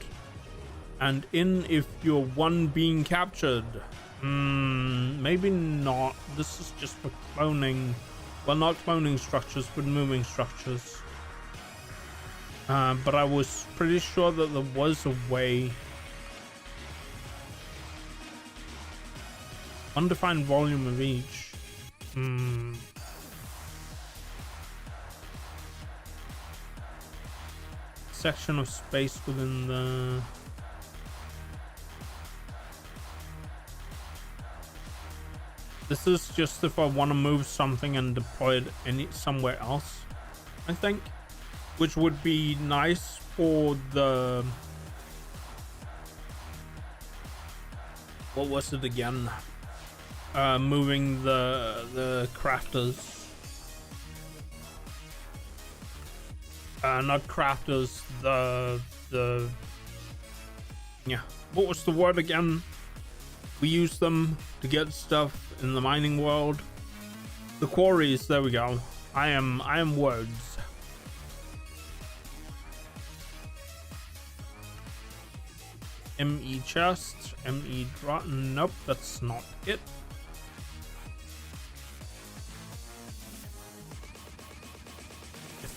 and in if you're one being captured. Maybe not. This is just for cloning. Well, not cloning structures, but moving structures. But I was pretty sure that there was a way. Undefined volume of each. Section of space within the. This is just if I want to move something and deploy it somewhere else, I think, which would be nice for the. What was it again? Moving the crafters. Not crafters. The. Yeah. What was the word again? We use them to get stuff in the mining world. The quarries, there we go. I am words. ME chest, ME drop. Nope, that's not it.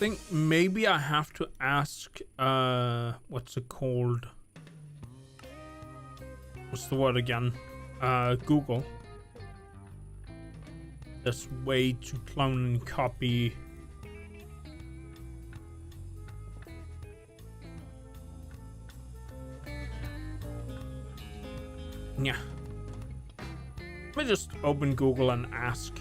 think maybe I have to ask, what's it called? What's the word again? Google. This way to clone and copy. Yeah. Let me just open Google and ask.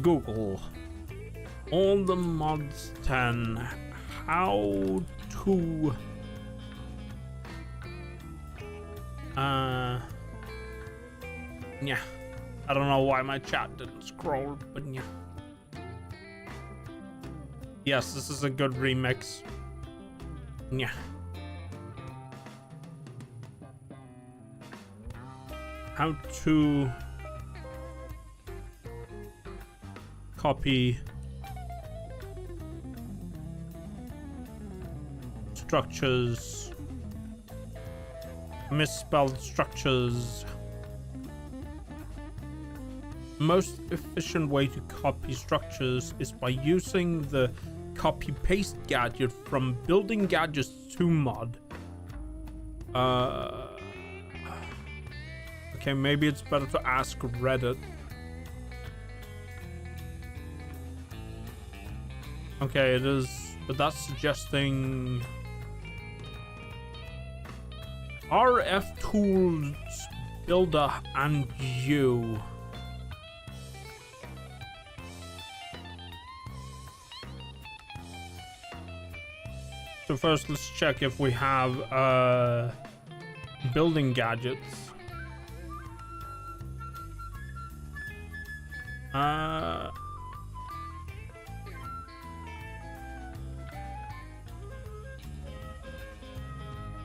Google. On the mods 10, how to yeah, I don't know why my chat didn't scroll, but yeah. Yes, this is a good remix. Yeah. How to copy structures, misspelled structures. Most efficient way to copy structures is by using the copy paste gadget from building gadgets 2 mod. Okay, maybe it's better to ask Reddit. Okay, it is, but that's suggesting RF tools builder and you. So first, let's check if we have building gadgets.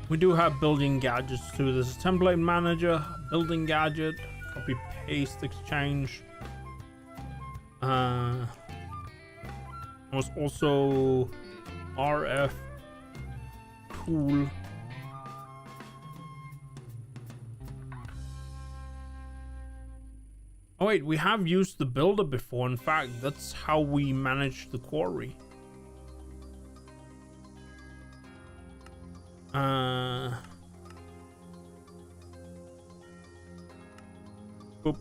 We do have building gadgets too. There's a template manager, building gadget, copy paste exchange. There's also RF tool. Oh wait, we have used the builder before. In fact, that's how we manage the quarry. Boop.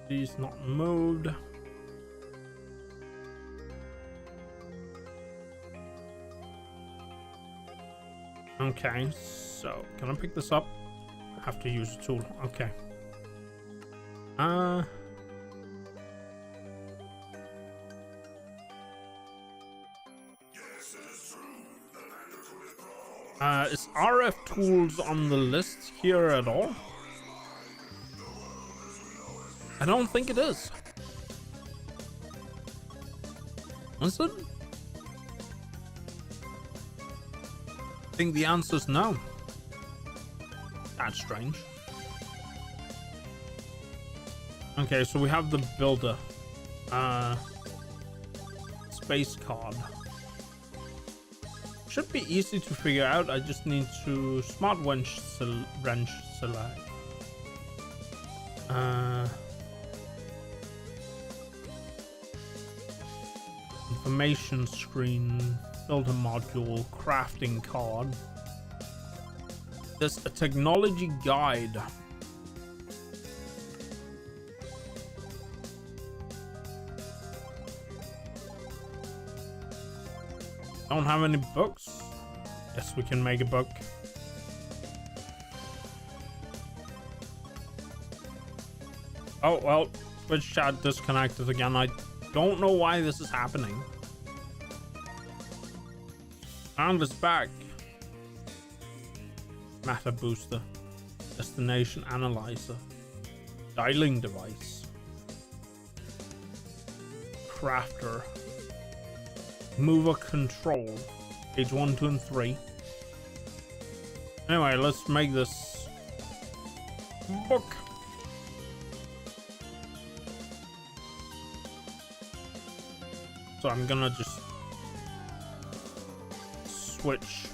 These not moved. Okay, so can I pick this up? I have to use a tool. Okay. Is RF tools on the list here at all? I don't think it is. Is it? I think the answer is no. That's strange. Okay, so we have the builder. Space card. Should be easy to figure out. I just need to smart wrench select. Information screen, filter module, crafting card. There's a technology guide. Don't have any books. Yes, we can make a book. Oh, well, Twitch chat disconnected again. I don't know why this is happening. And it's back. Matter booster. Destination analyzer. Dialing device. Crafter. Mover control. Page 1, 2, and 3. Anyway, let's make this book. So I'm gonna just switch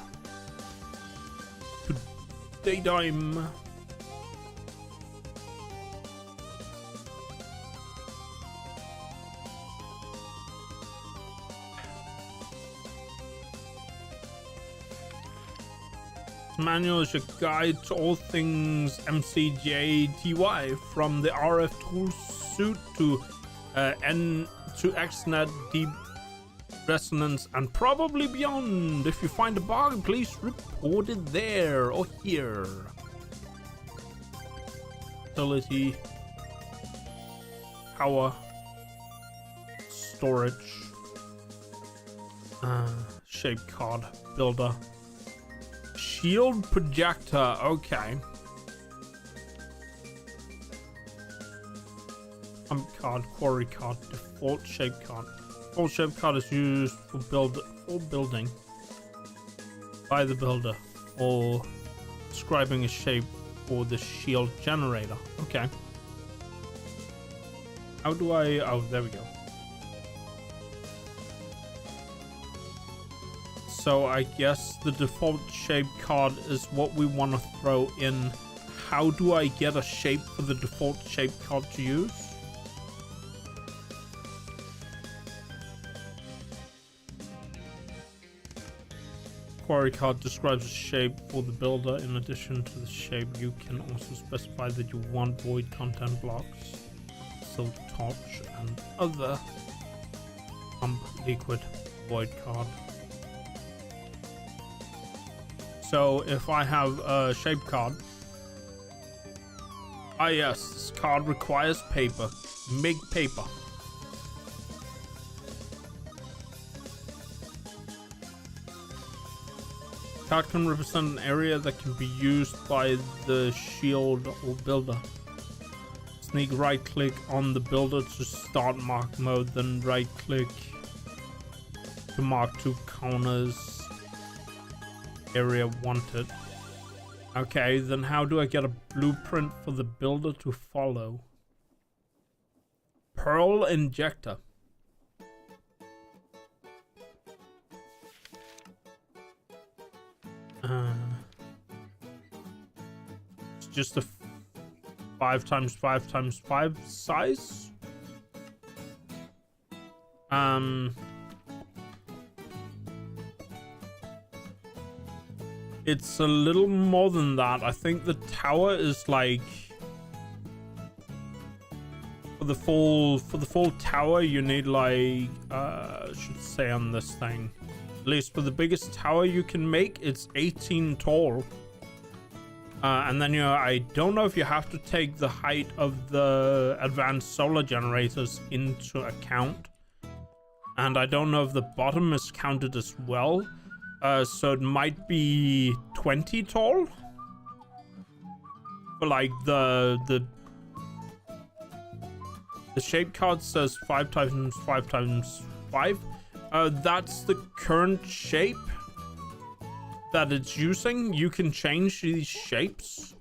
to daytime. Manual is your guide to all things MCJTY, from the RF tool suite to N to XNet, deep resonance, and probably beyond. If you find a bug, please report it there or here. Utility, power, storage, shape card builder. Shield projector, okay. Card, quarry card, default shape card. Default shape card is used for building by the builder or describing a shape for the shield generator. Okay. How do I? Oh, there we go. So I guess the default shape card is what we want to throw in. How do I get a shape for the default shape card to use? Quarry card describes a shape for the builder. In addition to the shape, you can also specify that you want void content blocks, silk torch, and other pump liquid void card. So if I have a shape card, yes, this card requires paper. Make paper. Card can represent an area that can be used by the shield or builder. Sneak right click on the builder to start mark mode, then right click to mark two corners. Area wanted. Okay, then how do I get a blueprint for the builder to follow? Pearl injector. It's just a 5x5x5 size. It's a little more than that. I think the tower is like for the full tower you need like should say on this thing. At least for the biggest tower you can make, it's 18 tall. And then I don't know if you have to take the height of the advanced solar generators into account. And I don't know if the bottom is counted as well. So it might be 20 tall. But like the shape card says 5x5x5. That's the current shape that it's using. You can change these shapes.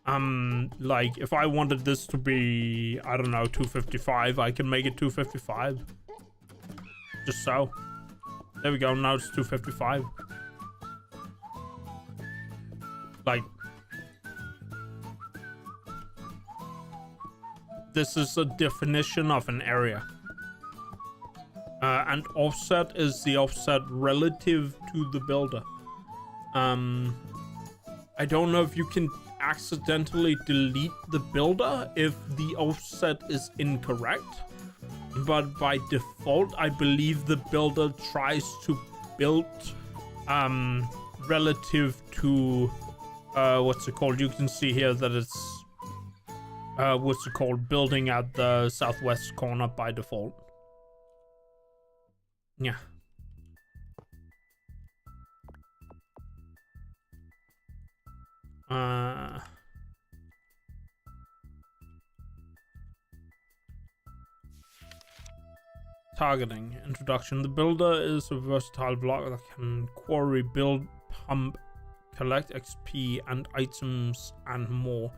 Like if I wanted this to be, I don't know, 255, I can make it 255. Just so. There we go, now it's 255. Like, this is a definition of an area. And offset is the offset relative to the builder. I don't know if you can accidentally delete the builder if the offset is incorrect. But by default, I believe the builder tries to build relative to what's it called? You can see here that it's what's it called? Building at the southwest corner by default. Yeah. Targeting. Introduction. The builder is a versatile block that can quarry, build, pump, collect XP and items and more.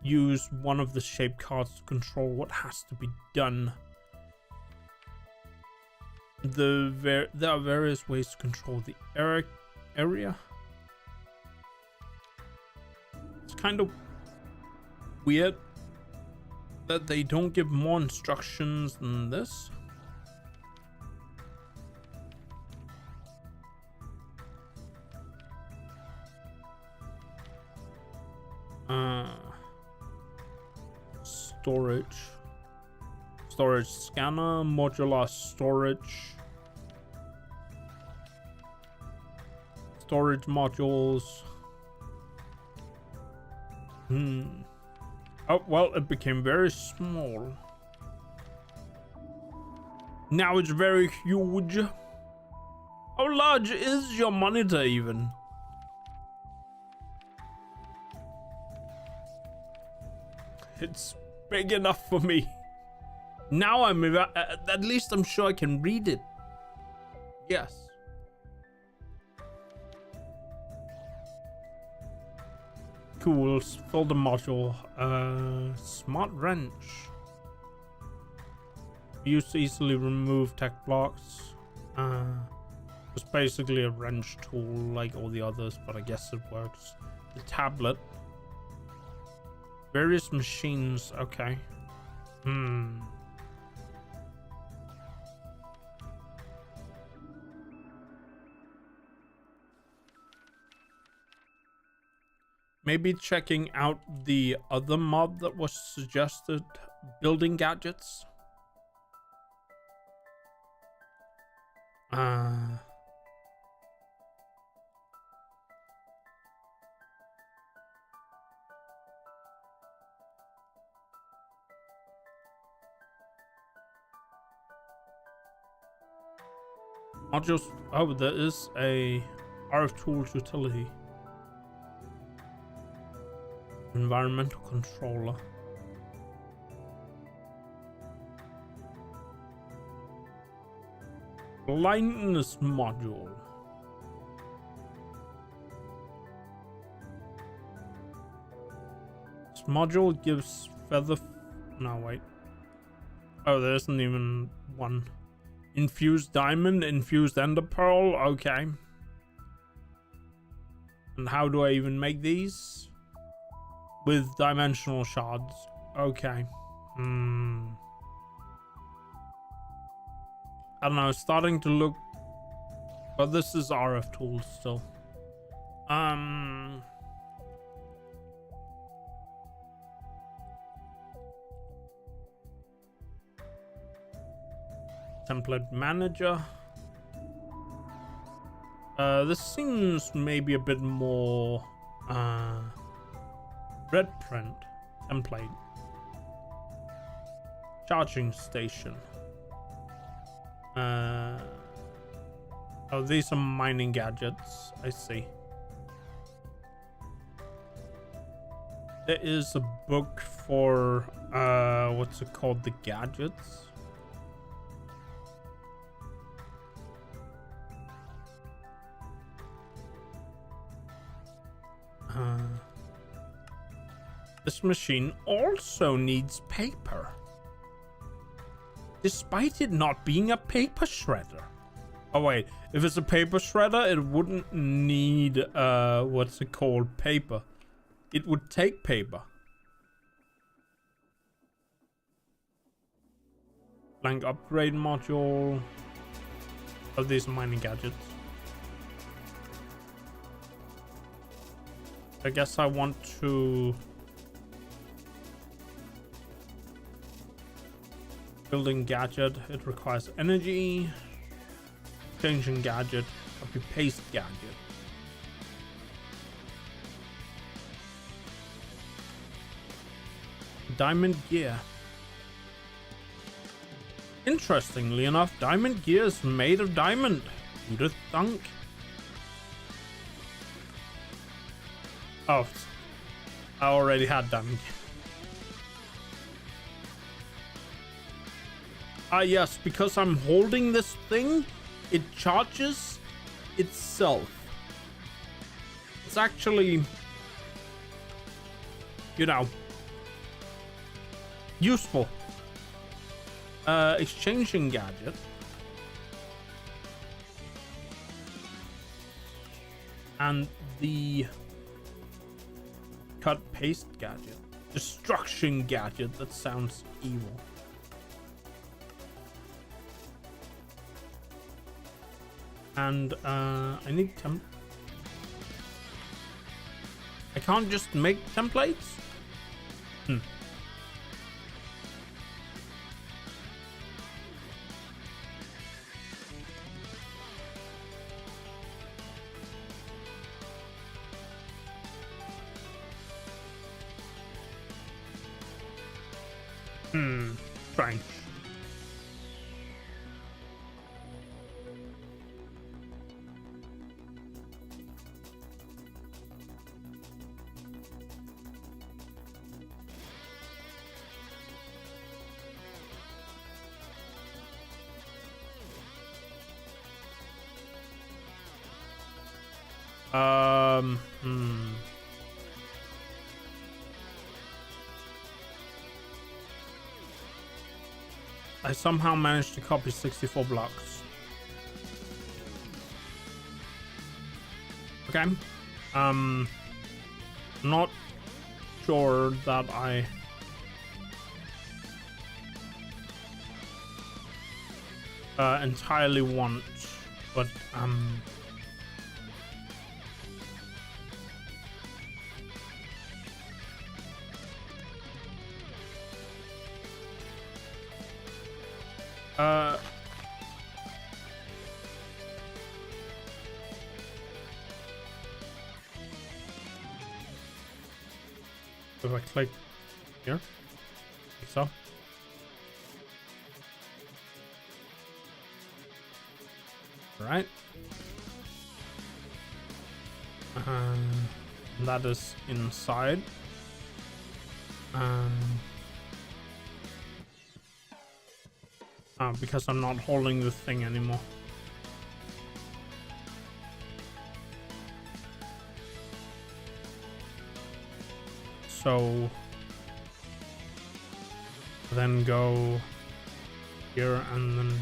use one of the shape cards to control what has to be done. There are various ways to control the area. It's kind of weird that they don't give more instructions than this. Storage scanner, modular storage modules. Oh, well, it became very small. Now it's very huge. How large is your monitor even? It's big enough for me. Now I'm at least I'm sure I can read it. Yes. Cool. Fill the module. Smart wrench. Used to easily remove tech blocks. It's basically a wrench tool like all the others, but I guess it works. The tablet. Various machines. Okay. Maybe checking out the other mod that was suggested, building gadgets. Modules. Oh, there is a RF tools utility. Environmental controller. Blindness module. This module gives feather. No, wait. Oh, there isn't even one. Infused diamond, infused ender pearl. Okay. And how do I even make these? With dimensional shards. Okay. I don't know, starting to look, but this is RF tools still. Template manager. This seems maybe a bit more red print template. Charging station. Oh, these are mining gadgets. I see. There is a book for what's it called? The gadgets. This machine also needs paper, despite it not being a paper shredder. Oh wait, if it's a paper shredder, it wouldn't need what's it called? Paper. It would take paper. Blank upgrade module. Oh, these are mining gadgets. I guess I want to building gadget. It requires energy. Changing gadget. Copy paste gadget. Diamond gear. Interestingly enough, diamond gear is made of diamond. Who'd have thunk? Oh, I already had diamond gear. Ah, yes, because I'm holding this thing, it charges itself. It's actually, you know, useful. Exchanging gadget. And the cut paste gadget. Destruction gadget. That sounds evil. And I need I can't just make templates? Strange. I somehow managed to copy 64 blocks. Okay. Not sure that I entirely want, but if I click here, like so. Right. That is inside. Because I'm not holding the thing anymore. So then go here and then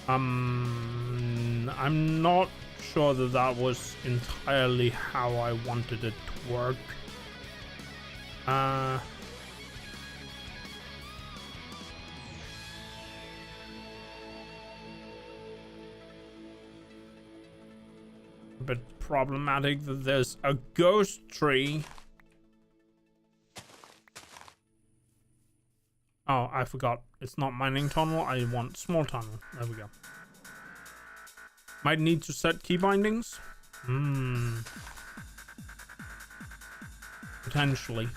I'm not sure that that was entirely how I wanted it to work. But problematic that there's a ghost tree. Oh, I forgot. It's not mining tunnel. I want small tunnel. There we go. Might need to set key bindings. Potentially.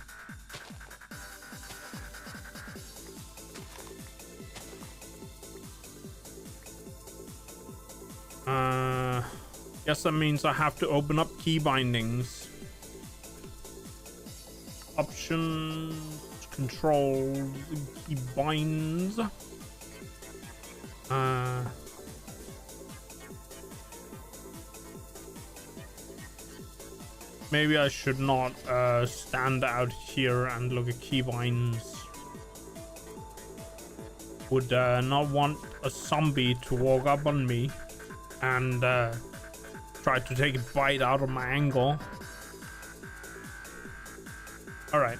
Guess that means I have to open up key bindings. Options, control, key binds. Maybe I should not stand out here and look at key binds. Would not want a zombie to walk up on me and try to take a bite out of my angle. All right.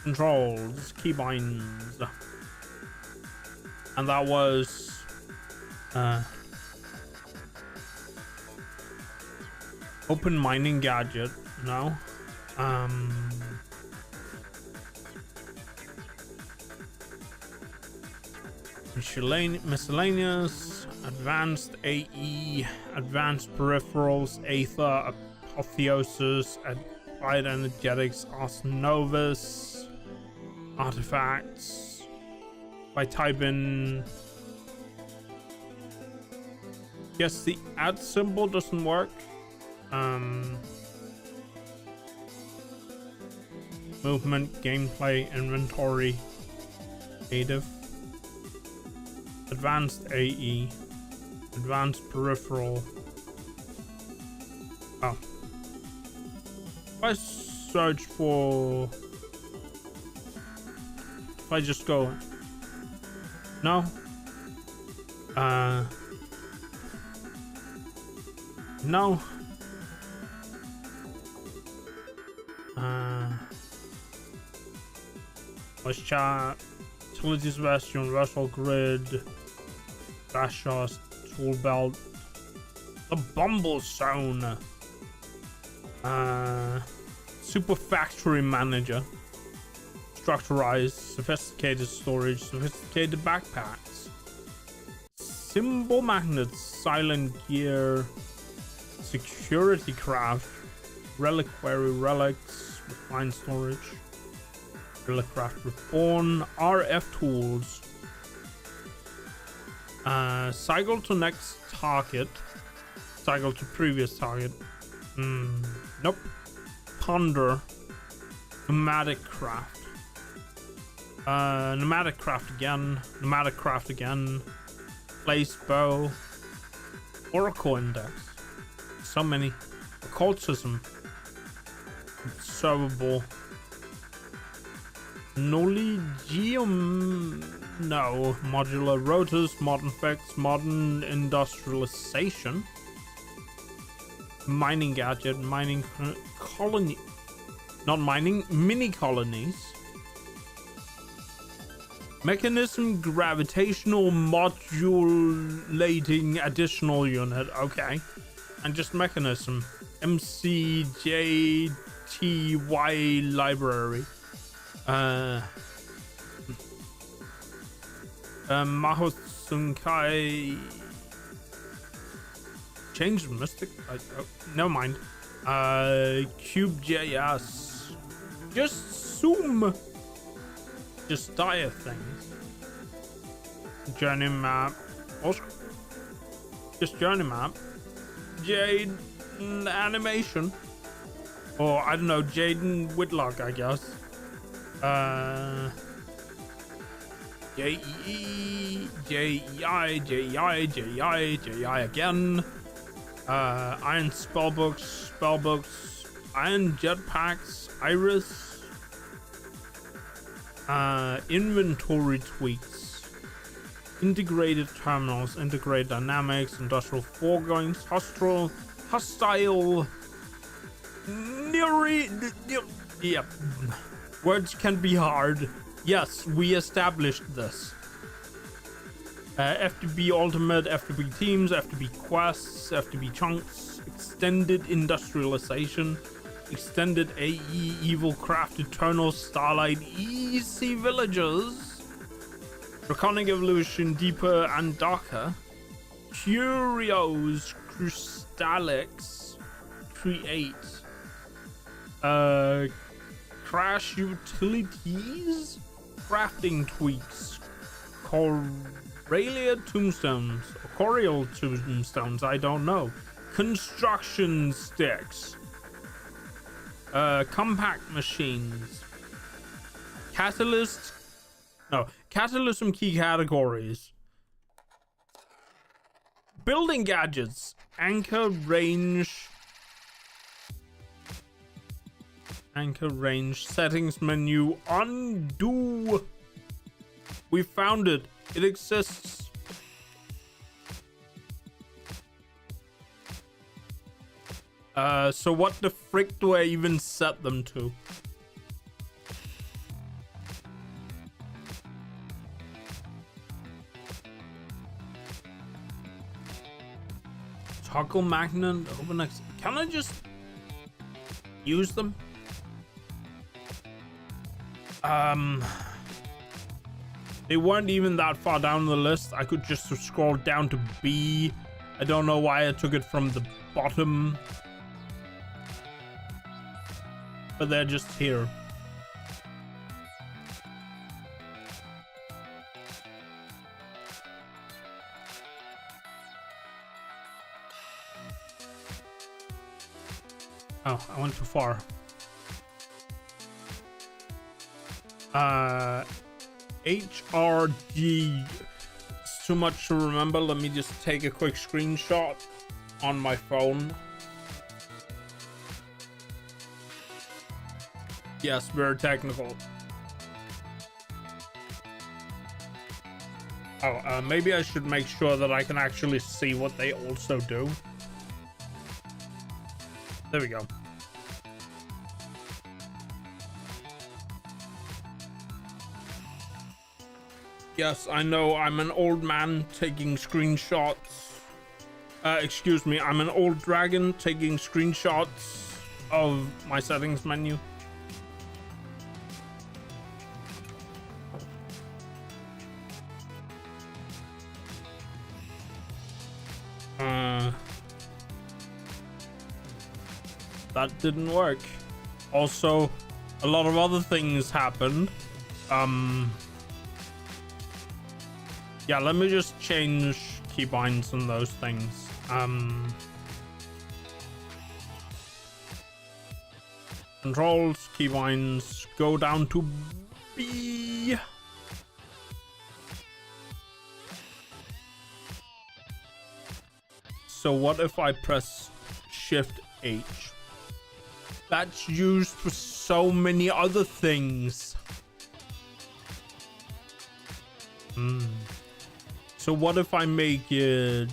Controls, keybinds, and that was open mining gadget. No. Miscellaneous, advanced AE, advanced peripherals, Aether, Apotheosis, Applied Energetics, Osnovis, artifacts. If I type in, guess the add symbol doesn't work. Movement, gameplay, inventory, native. Advanced AE, advanced peripheral. Oh. search for... If I just go... No? No. Let's chat. Utilities vest, universal grid. Bashos, tool belt. The Bumble Zone. Super Factory Manager. Structurized, sophisticated storage, sophisticated backpacks. Symbol magnets, silent gear. Security craft. Reliquary relics, refined storage. Craft reborn, RF tools. Cycle to next target. Cycle to previous target. Nope. Ponder. Nomadic craft. Nomadic craft again. Nomadic craft again. Place bow. Oracle index. So many. Occultism. Observable. Knowledgeum. No. Modular rotors. Modern effects. Modern industrialization. Mining gadget. Mining colony. Not mining. Mini colonies. Mechanism. Gravitational modulating additional unit. Okay. And just mechanism. MCJTY library. Mahosunkai change mystic. Never mind. Cube.js. Just zoom. Just dire things. Journey map. Also, just journey map. Jade animation. Or I don't know, Jaden Whitlock, I guess. J-E-E, J-E-I, J-E-I, J-E-I, J-E-I again. Iron spellbooks, iron jetpacks, iris. Inventory tweaks. Integrated terminals, integrated dynamics, industrial foregoings, hostile. Yep. Words can be hard. Yes, we established this. FTB Ultimate, FTB Teams, FTB Quests, FTB Chunks, Extended Industrialization, Extended AE, Evil Craft, Eternal Starlight, Easy Villagers, Draconic Evolution, Deeper and Darker, Curios, Crystallics, Create, Crash Utilities, Crafting Tweaks, Coralia Tombstones, or Corial Tombstones, I don't know, Construction Sticks, Compact Machines, Catalysm Key Categories, Building Gadgets, Anchor Range settings menu, undo. We found it. It exists. So what the frick do I even set them to? Toggle magnet, open X. Can I just use them? They weren't even that far down the list. I could just scroll down to B. I don't know why I took it from the bottom. But they're just here. Oh, I went too far. HRG. It's too much to remember. Let me just take a quick screenshot on my phone. Yes, very technical. Oh, maybe I should make sure that I can actually see what they also do. There we go. Yes, I know I'm an old man taking screenshots. Excuse me, I'm an old dragon taking screenshots of my settings menu. That didn't work. Also, a lot of other things happened. Yeah, let me just change keybinds and those things. Controls, keybinds, go down to B. So what if I press Shift H? That's used for so many other things. So what if I make it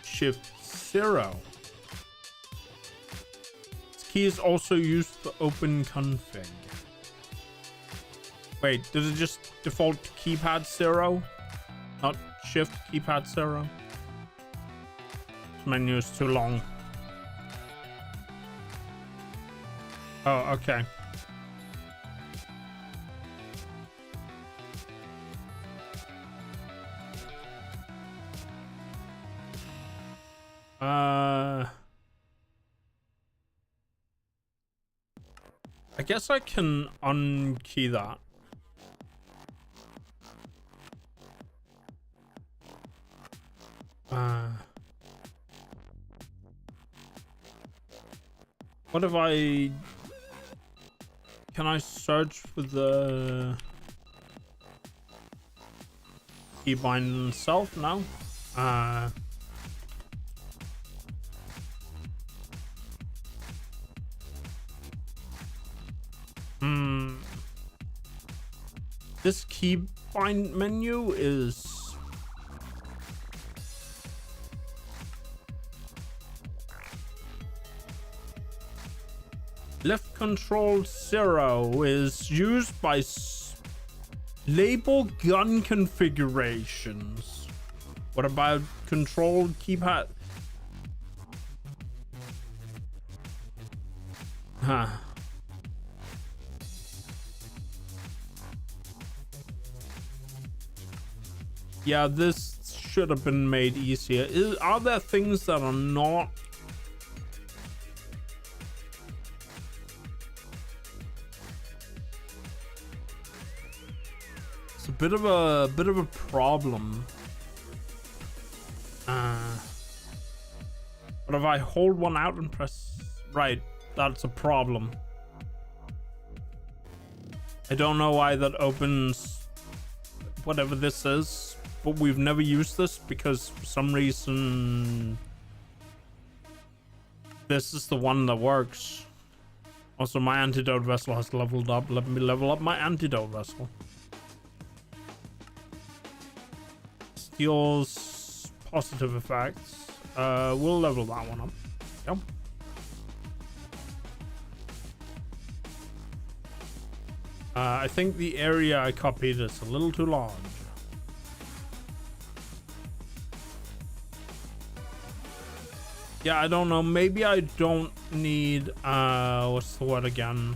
Shift 0? This key is also used for open config. Wait, does it just default to keypad 0? Not Shift keypad 0? This menu is too long. Oh, okay. I guess I can unkey that. What if I... Can I search for the keybind itself now? This keybind menu is left control 0 is used by label gun configurations. What about control keypad? Huh. Yeah, this should have been made easier. Are there things that are not? It's a bit of a problem. But if I hold one out and press right, that's a problem. I don't know why that opens whatever this is, but we've never used this because for some reason this is the one that works. Also, my antidote vessel has leveled up. Let me level up my antidote vessel. Steals positive effects. We'll level that one up. Yep. I think the area I copied is a little too large. Yeah, I don't know. Maybe I don't need, what's the word again?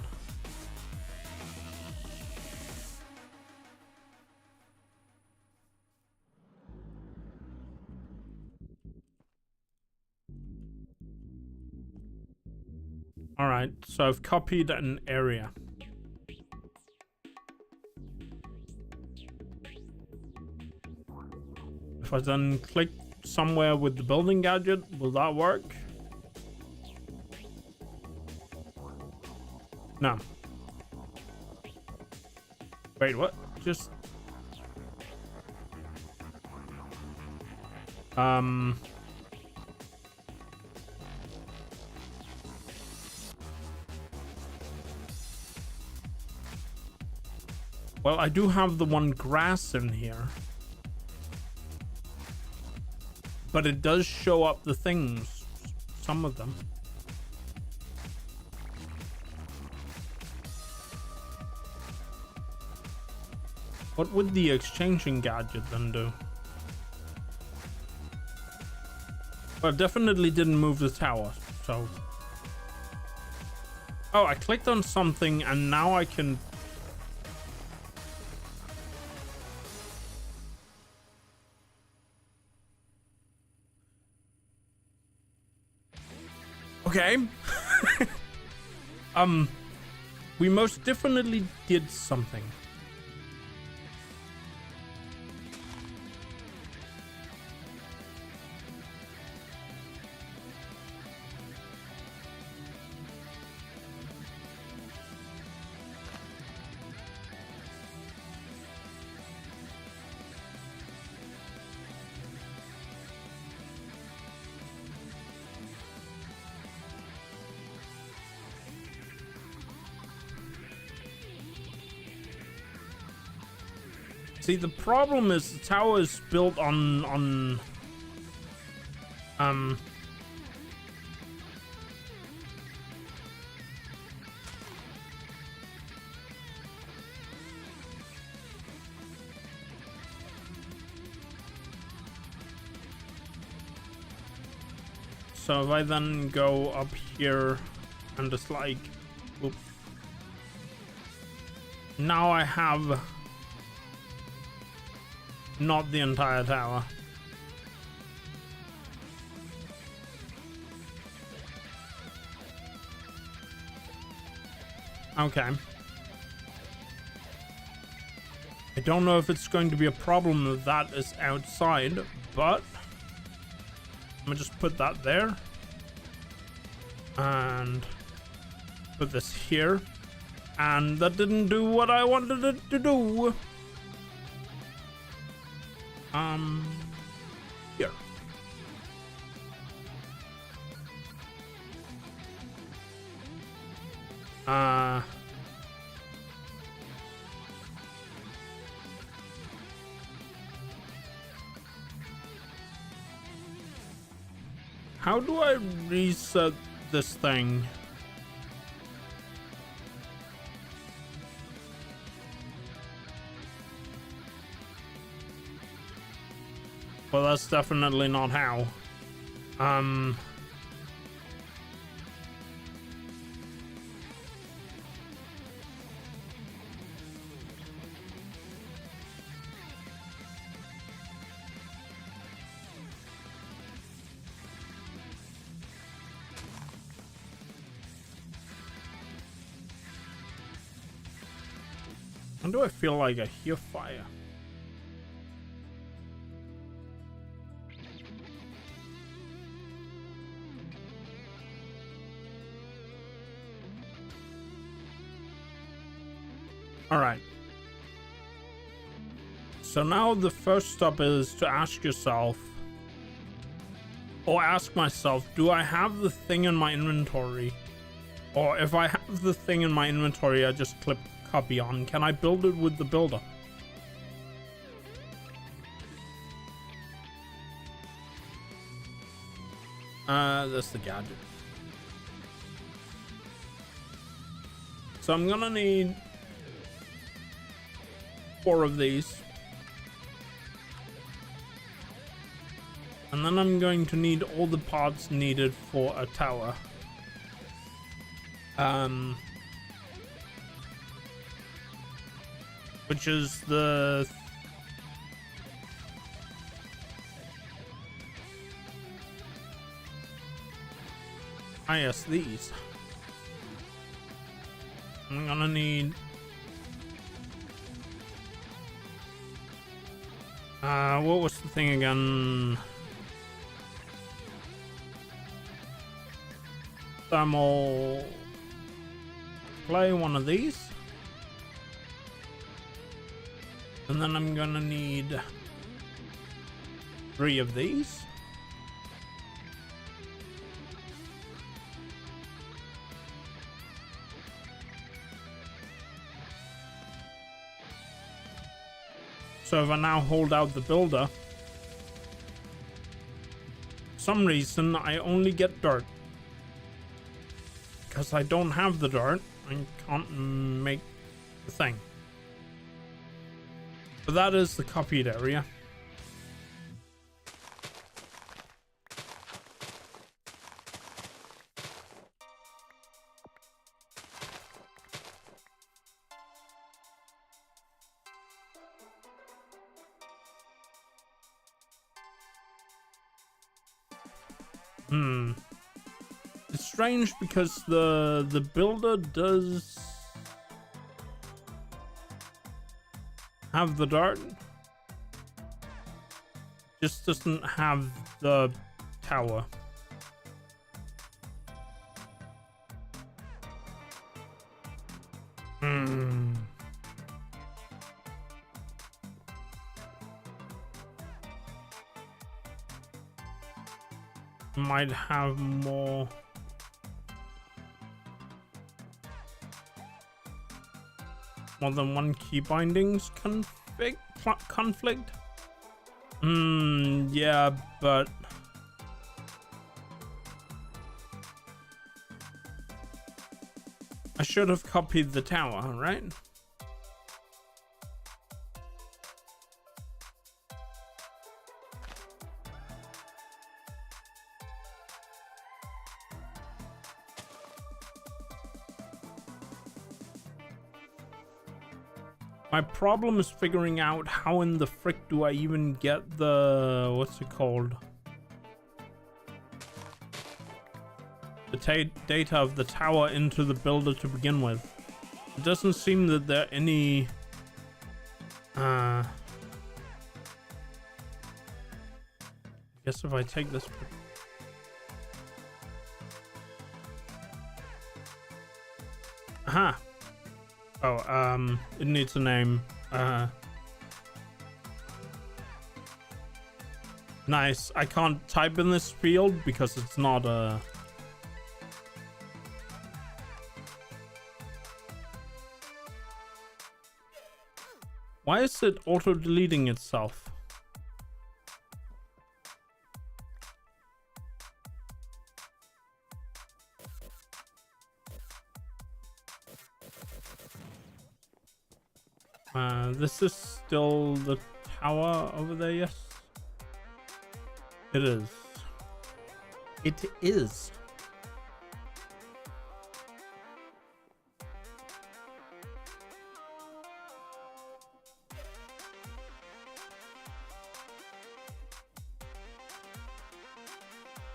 All right, so I've copied an area. If I then click somewhere with the building gadget, will that work? No. Wait, what? Just Well, I do have the one grass in here. But it does show up the things. Some of them. What would the exchanging gadget then do? Well, it definitely didn't move the tower, so... Oh, I clicked on something and now I can... Okay. We most definitely did something. See, the problem is the tower is built on so if I then go up here and just like, oops. Now I have not the entire tower. Okay. I don't know if it's going to be a problem that is outside, but I'm gonna just put that there and put this here, and that didn't do what I wanted it to do. Here. How do I reset this thing? Well, that's definitely not how. When do I feel like I hear fire? All right. So now the first step is to ask yourself, or ask myself, do I have the thing in my inventory? Or if I have the thing in my inventory, I just click copy on. Can I build it with the builder? That's the gadget. So I'm gonna need 4 of these. And then I'm going to need all the parts needed for a tower. Which is the... yes, these. I'm gonna need... what was the thing again? Thermal... Play one of these. And then I'm gonna need 3 of these. So if I now hold out the builder, for some reason I only get dirt. Because I don't have the dirt, I can't make the thing. But that is the copied area. It's strange because the builder does have the dart, just doesn't have the tower. Might have more than one key bindings conflict. Yeah, but I should have copied the tower, right? My problem is figuring out how in the frick do I even get the, what's it called? The data of the tower into the builder to begin with. It doesn't seem that there are any I guess if I take this, aha. Oh, it needs a name. Nice. I can't type in this field because it's not a... Why is it auto-deleting itself? This is still the tower over there, yes? It is. It is.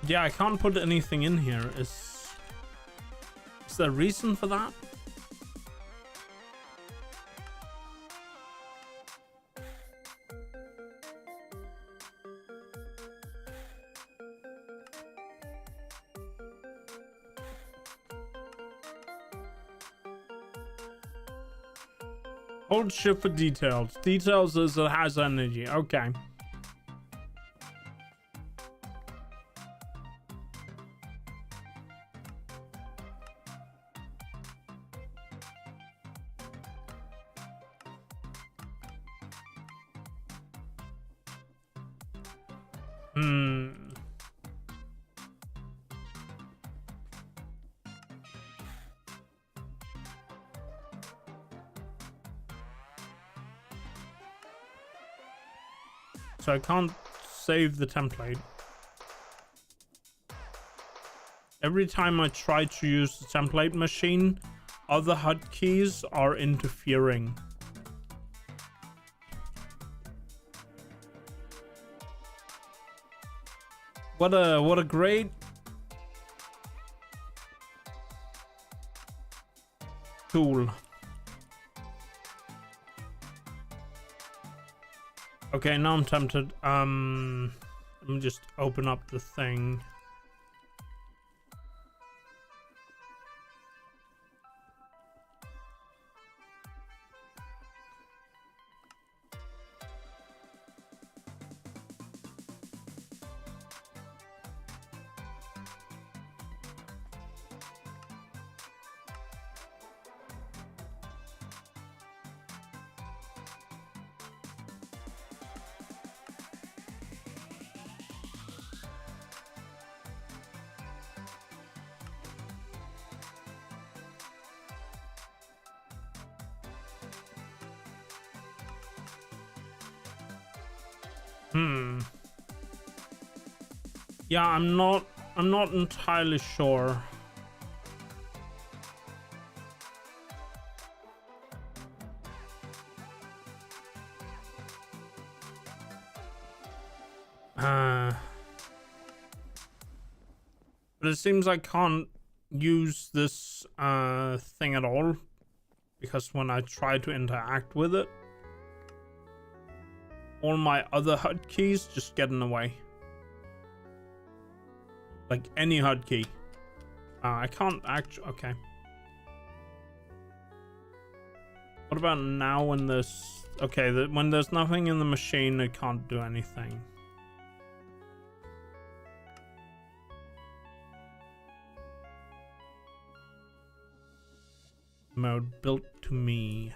Yeah, I can't put anything in here. Is there a reason for that? Hold shift for details. Details is it has energy. Okay. So I can't save the template. Every time I try to use the template machine, other hotkeys are interfering. What a great tool. Okay, now I'm tempted. Let me just open up the thing. Yeah, I'm not entirely sure. But it seems I can't use this thing at all, because when I try to interact with it, all my other hotkeys just get in the way. Like any hotkey. I can't actually. Okay. What about now when there's. Okay, when there's nothing in the machine, it can't do anything. Mode built to me.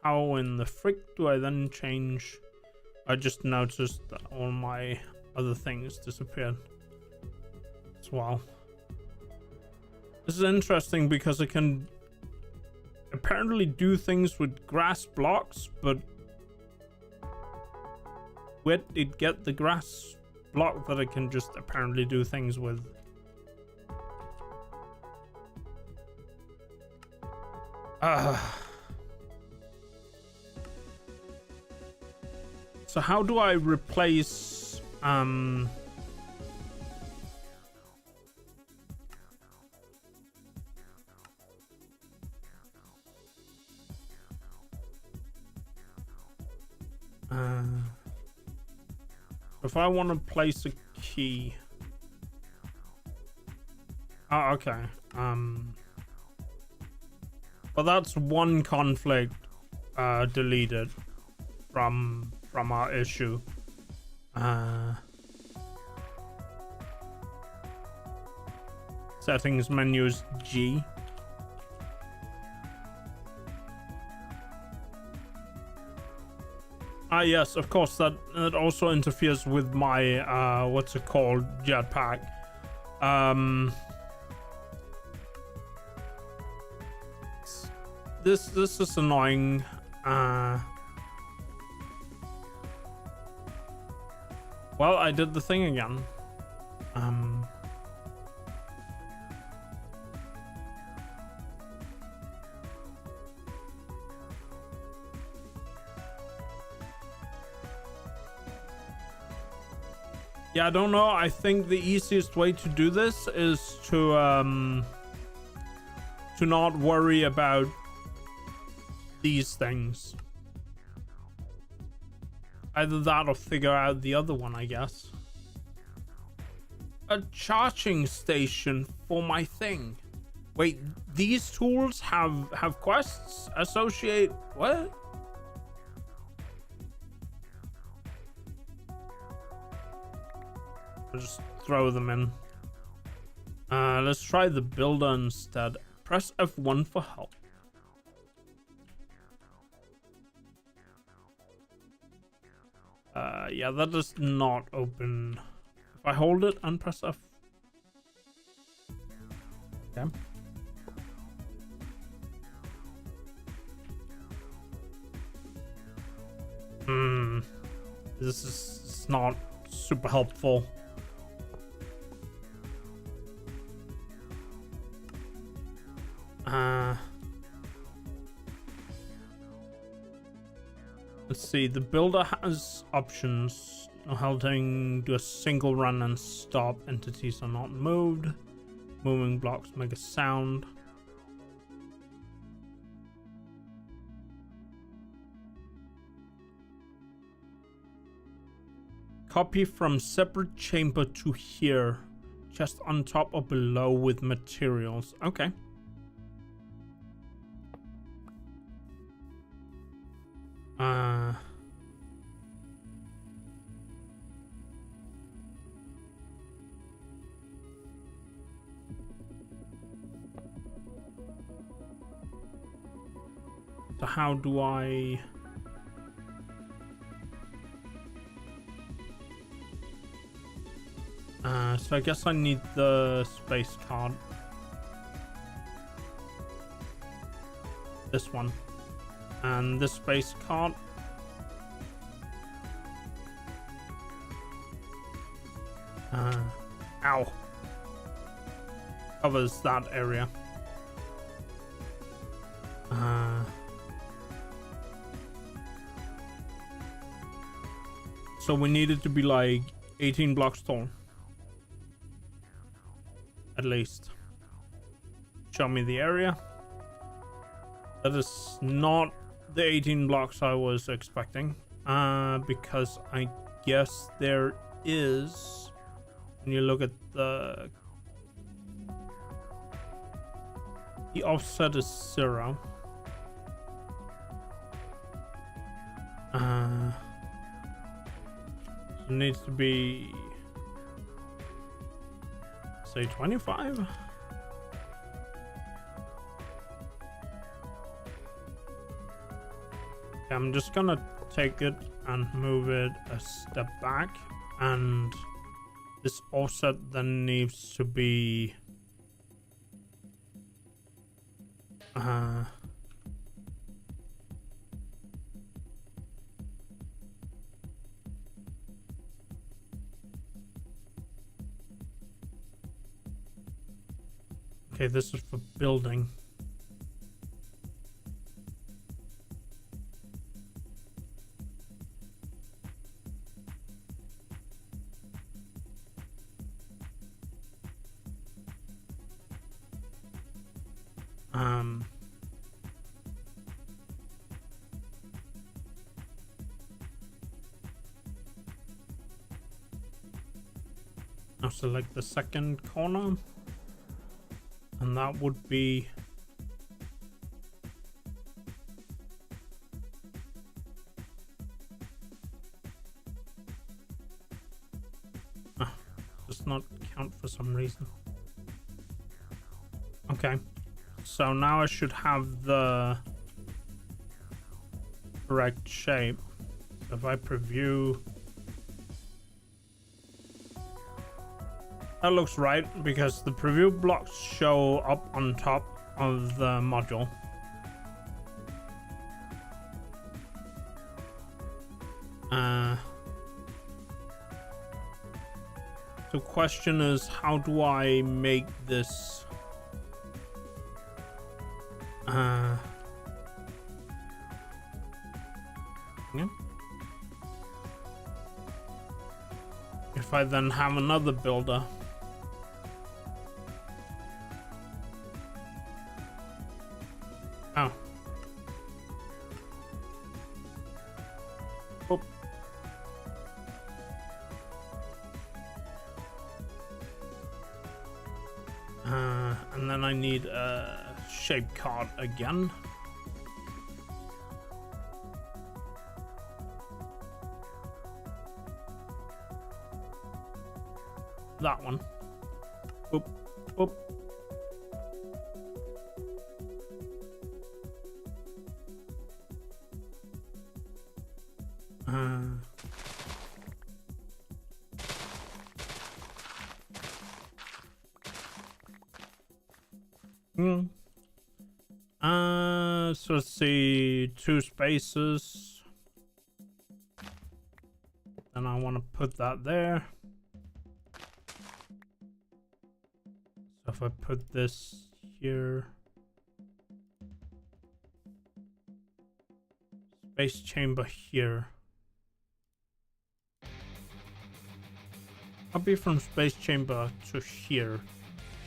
How in the frick do I then change? I just noticed that all my other things disappeared as well. This is interesting because I can apparently do things with grass blocks, but where did it get the grass block that I can just apparently do things with? So how do I replace if I want to place a key? Oh, okay. Well, that's one conflict deleted from our issue. Settings menu is G. Yes, of course, that also interferes with my what's it called, jetpack. This is annoying. Well, I did the thing again. Yeah, I don't know. I think the easiest way to do this is to not worry about these things. Either that or figure out the other one, I guess. A charging station for my thing. Wait, these tools have quests associate what? I'll just throw them in. Let's try the builder instead. Press F1 for help. Yeah, that does not open. If I hold it and press F. Okay. This is not super helpful. Let's see, the builder has options. Holding, do a single run and stop. Entities are not moved. Moving blocks make a sound. Copy from separate chamber to here. Just on top or below with materials. Okay. So how do I... so I guess I need the space card. this one. And this space card. Ow. Covers that area. So we need it to be like 18 blocks tall. At least. Show me the area. That is not the 18 blocks I was expecting. Because I guess there is, when you look at the offset is 0. It needs to be, say, 25. I'm just gonna take it and move it a step back, and this offset then needs to be okay, this is for building. I'll select the second corner, and that would be does not count for some reason. Okay, so now I should have the correct shape. So if I preview, that looks right because the preview blocks show up on top of the module. The question is, how do I make this yeah. If I then have another builder, oh, oop. And then I need a shape card again. That one. Oop, oop. So let's see, 2 spaces. And I want to put that there. So if I put this here, space chamber here. Copy from space chamber to here,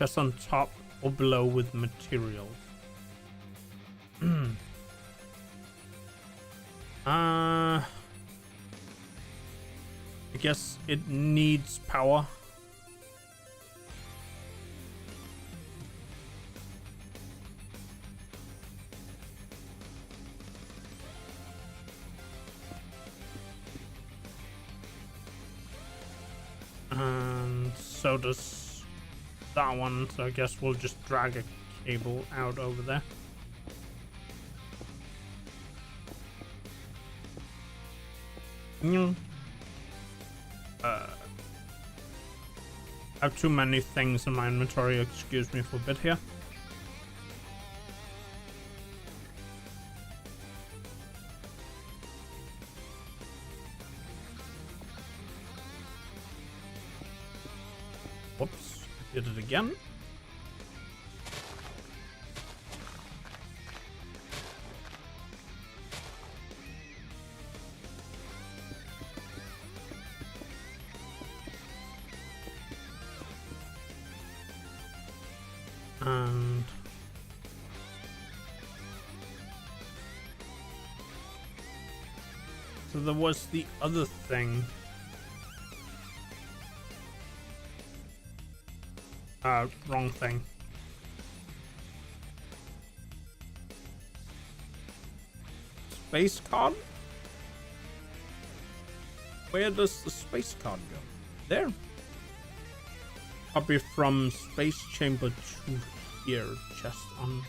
just on top or below with materials. I guess it needs power. And so does that one, so I guess we'll just drag a cable out over there. I have too many things in my inventory, excuse me for a bit here. Whoops, did it again. And so there was the other thing. Wrong thing. Space card? Where does the space card go? There. Copy from space chamber to here, chest on.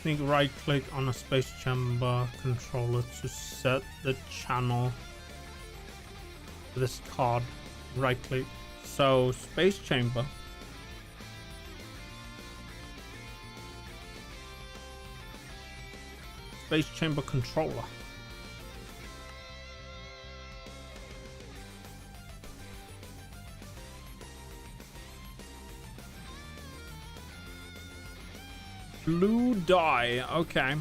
Sneak right click on a space chamber controller to set the channel for this card. Right click. So space chamber. Space chamber controller. Blue dye, okay.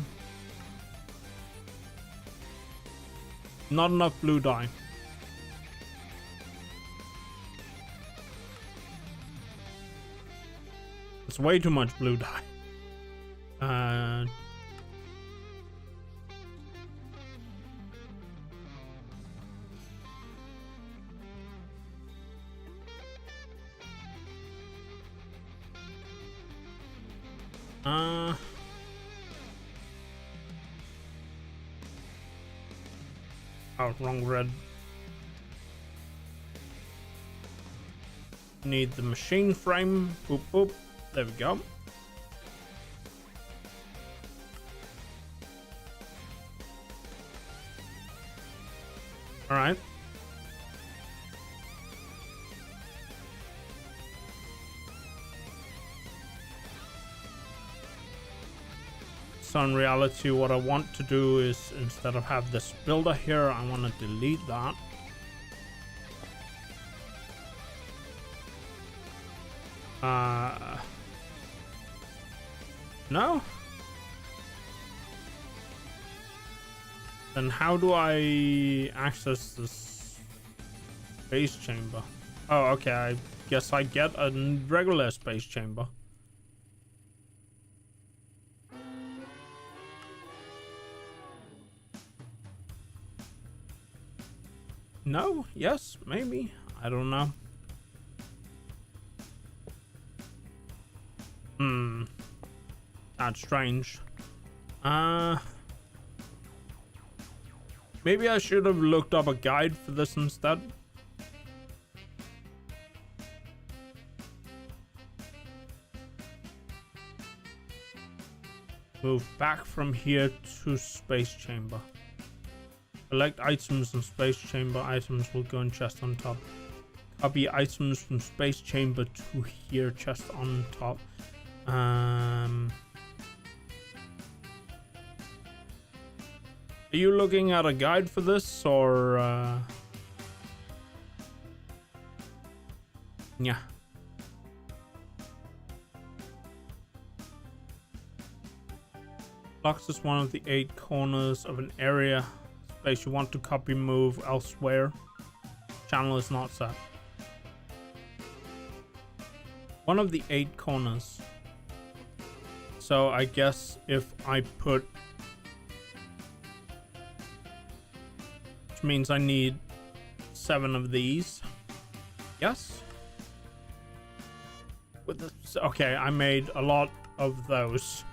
Not enough blue dye. It's way too much blue dye. Oh, wrong red. Need the machine frame. Boop, boop. There we go. All right. So in reality, what I want to do is, instead of have this builder here, I want to delete that. No? Then how do I access this space chamber? Oh, okay, I guess I get a regular space chamber. No? Yes? Maybe? I don't know. That's strange. Maybe I should have looked up a guide for this instead. Move back from here to space chamber. Select items in space chamber. Items will go in chest on top. Copy items from space chamber to here, chest on top. Are you looking at a guide for this, or yeah. Blocks is one of the 8 corners of an area space you want to copy move elsewhere. Channel is not set. One of the 8 corners. So I guess if I put, which means I need 7 of these. Yes. With this, okay, I made a lot of those.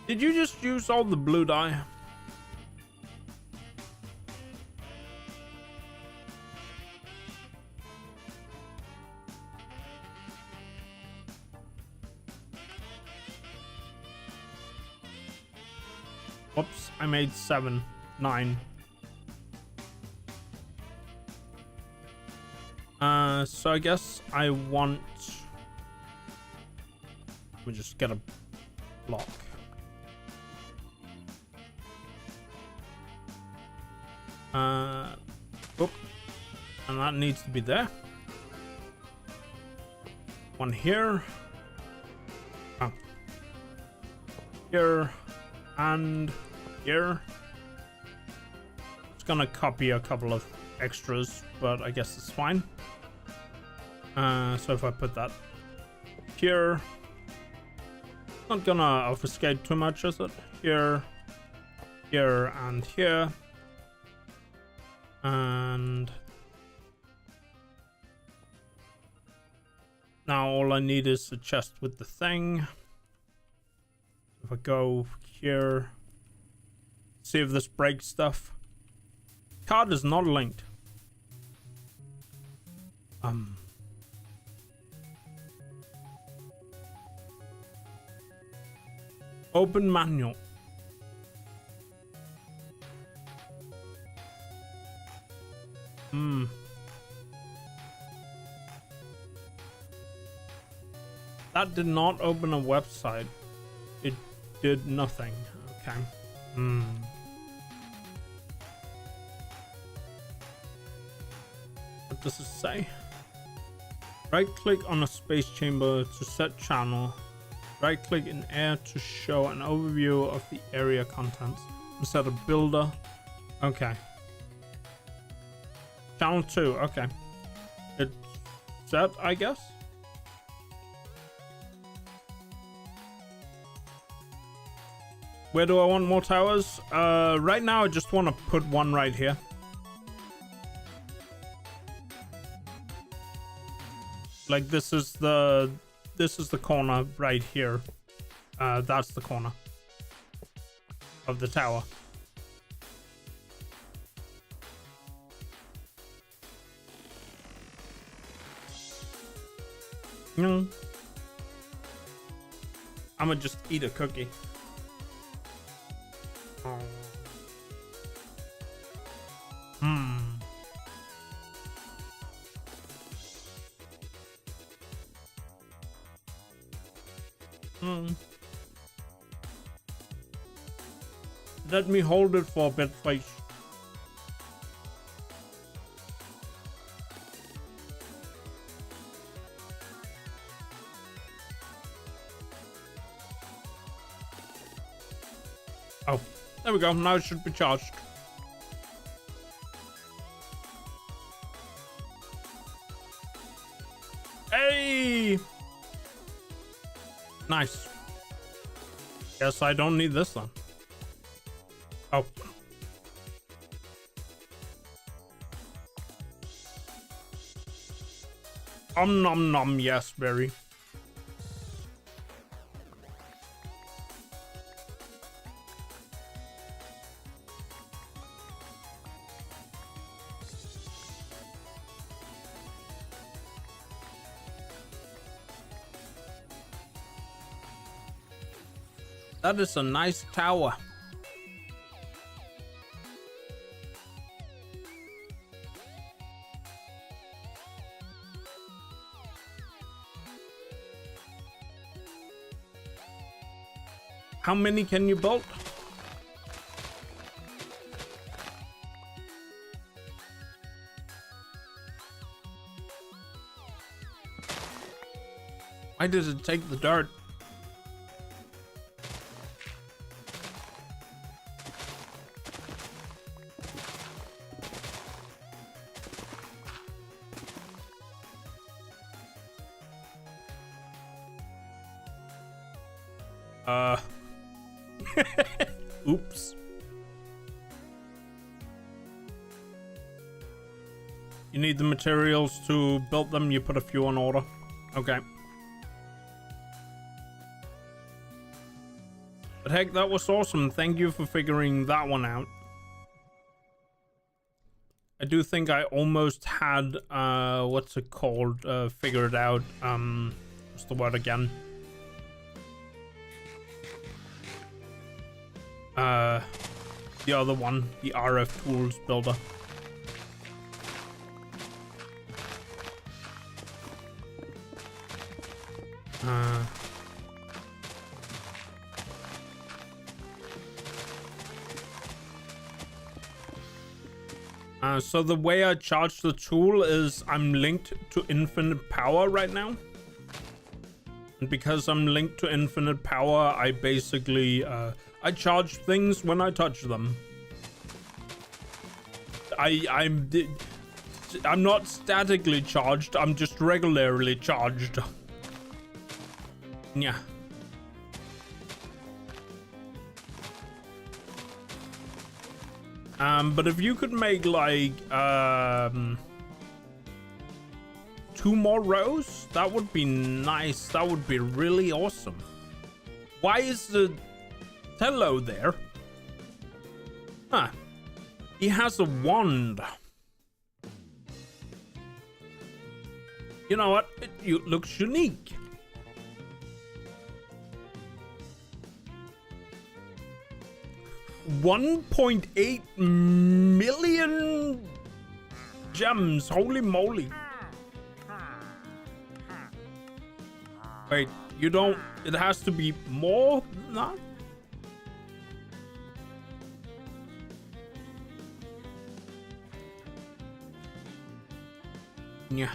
Did you just use all the blue dye? Whoops, I made 7, 9. So I guess I want Let me just get a block. Oop. And that needs to be there. One here. Oh. Here. And here. It's gonna copy a couple of extras, but I guess it's fine. So if I put that here, not gonna obfuscate too much, is it? Here, here, and here. And now all I need is a chest with the thing. If I go here, see if this breaks stuff. Card is not linked. Open manual. That did not open a website. It did nothing. Okay. What does it say? Right click on a space chamber to set channel. Right click in air to show an overview of the area contents. Set a builder. Okay. Channel 2. Okay. It's set, I guess. Where do I want more towers? Right now I just want to put one right here. Like this is the corner right here. That's the corner of the tower. I'ma just eat a cookie. Let me hold it for a bit, please. Oh, there we go. Now it should be charged. Hey! Nice. Guess I don't need this then. Oh. Nom nom, yes, berry. That is a nice tower. How many can you build? Why does it take the dirt? Oops. You need the materials to build them. You put a few on order. Okay. But heck, that was awesome. Thank you for figuring that one out. I do think I almost had, what's it called? Figured out, what's the word again? The other one, the RF tools builder. So the way I charge the tool is I'm linked to infinite power right now. And because I'm linked to infinite power, I basically, I charge things when I touch them. I'm not statically charged, I'm just regularly charged. Yeah. But if you could make like 2 more rows, that would be nice. That would be really awesome. Why is the Tello there? Huh. He has a wand. You know what? It looks unique. $1.8 million gems. Holy moly. Wait, you don't... It has to be more than that? Yeah.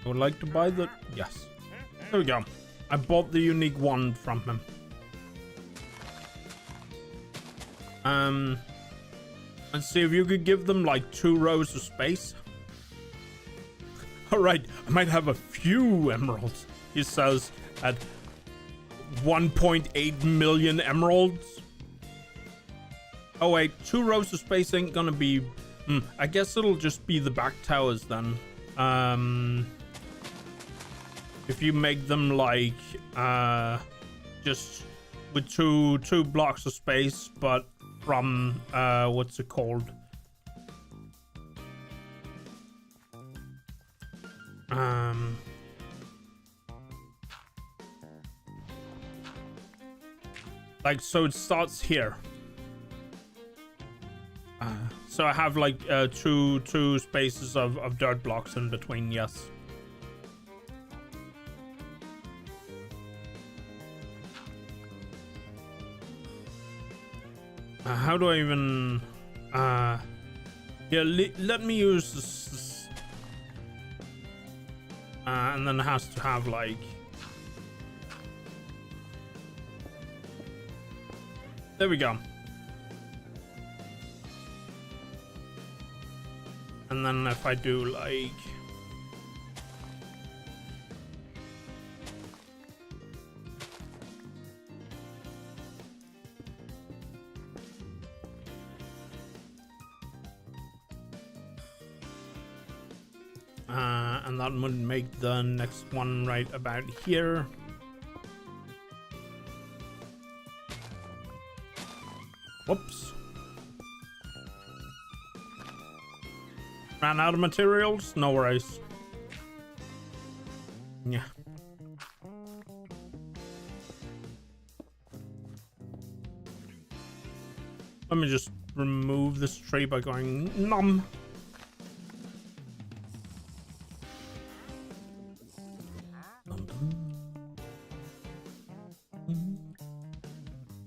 I would like to buy the... Yes. There we go. I bought the unique wand from him. Let's see if you could give them like 2 rows of space. Alright, I might have a few emeralds. He says at 1.8 million emeralds. Oh wait, 2 rows of space ain't gonna be... I guess it'll just be the back towers then. If you make them like just with two blocks of space, but from what's it called? Like, so it starts here. So I have like two spaces of dirt blocks in between. Yes. How do I even... Yeah, let me use this. And then it has to have like... There we go. And then if I do like... and that would make the next one right about here. Whoops. Ran out of materials? No worries. Yeah. Let me just remove this tree by going nom.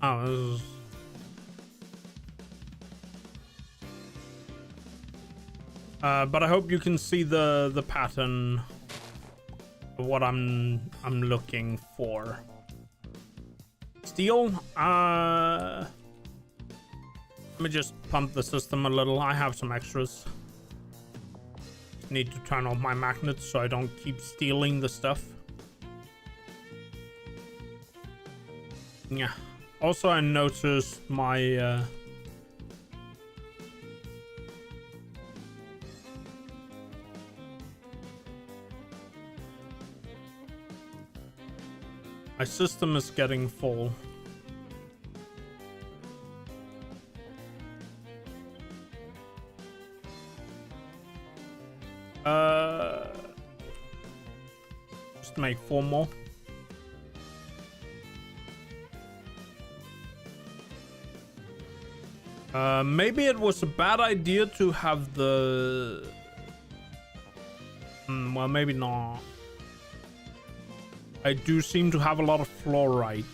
Oh, this is... but I hope you can see the pattern of what I'm looking for. Steel. Let me just pump the system a little. I have some extras. Need to turn off my magnets so I don't keep stealing the stuff. Yeah. Also, I noticed my my system is getting full. Just make 4 more. Maybe it was a bad idea to have the... well, maybe not. I do seem to have a lot of fluorite.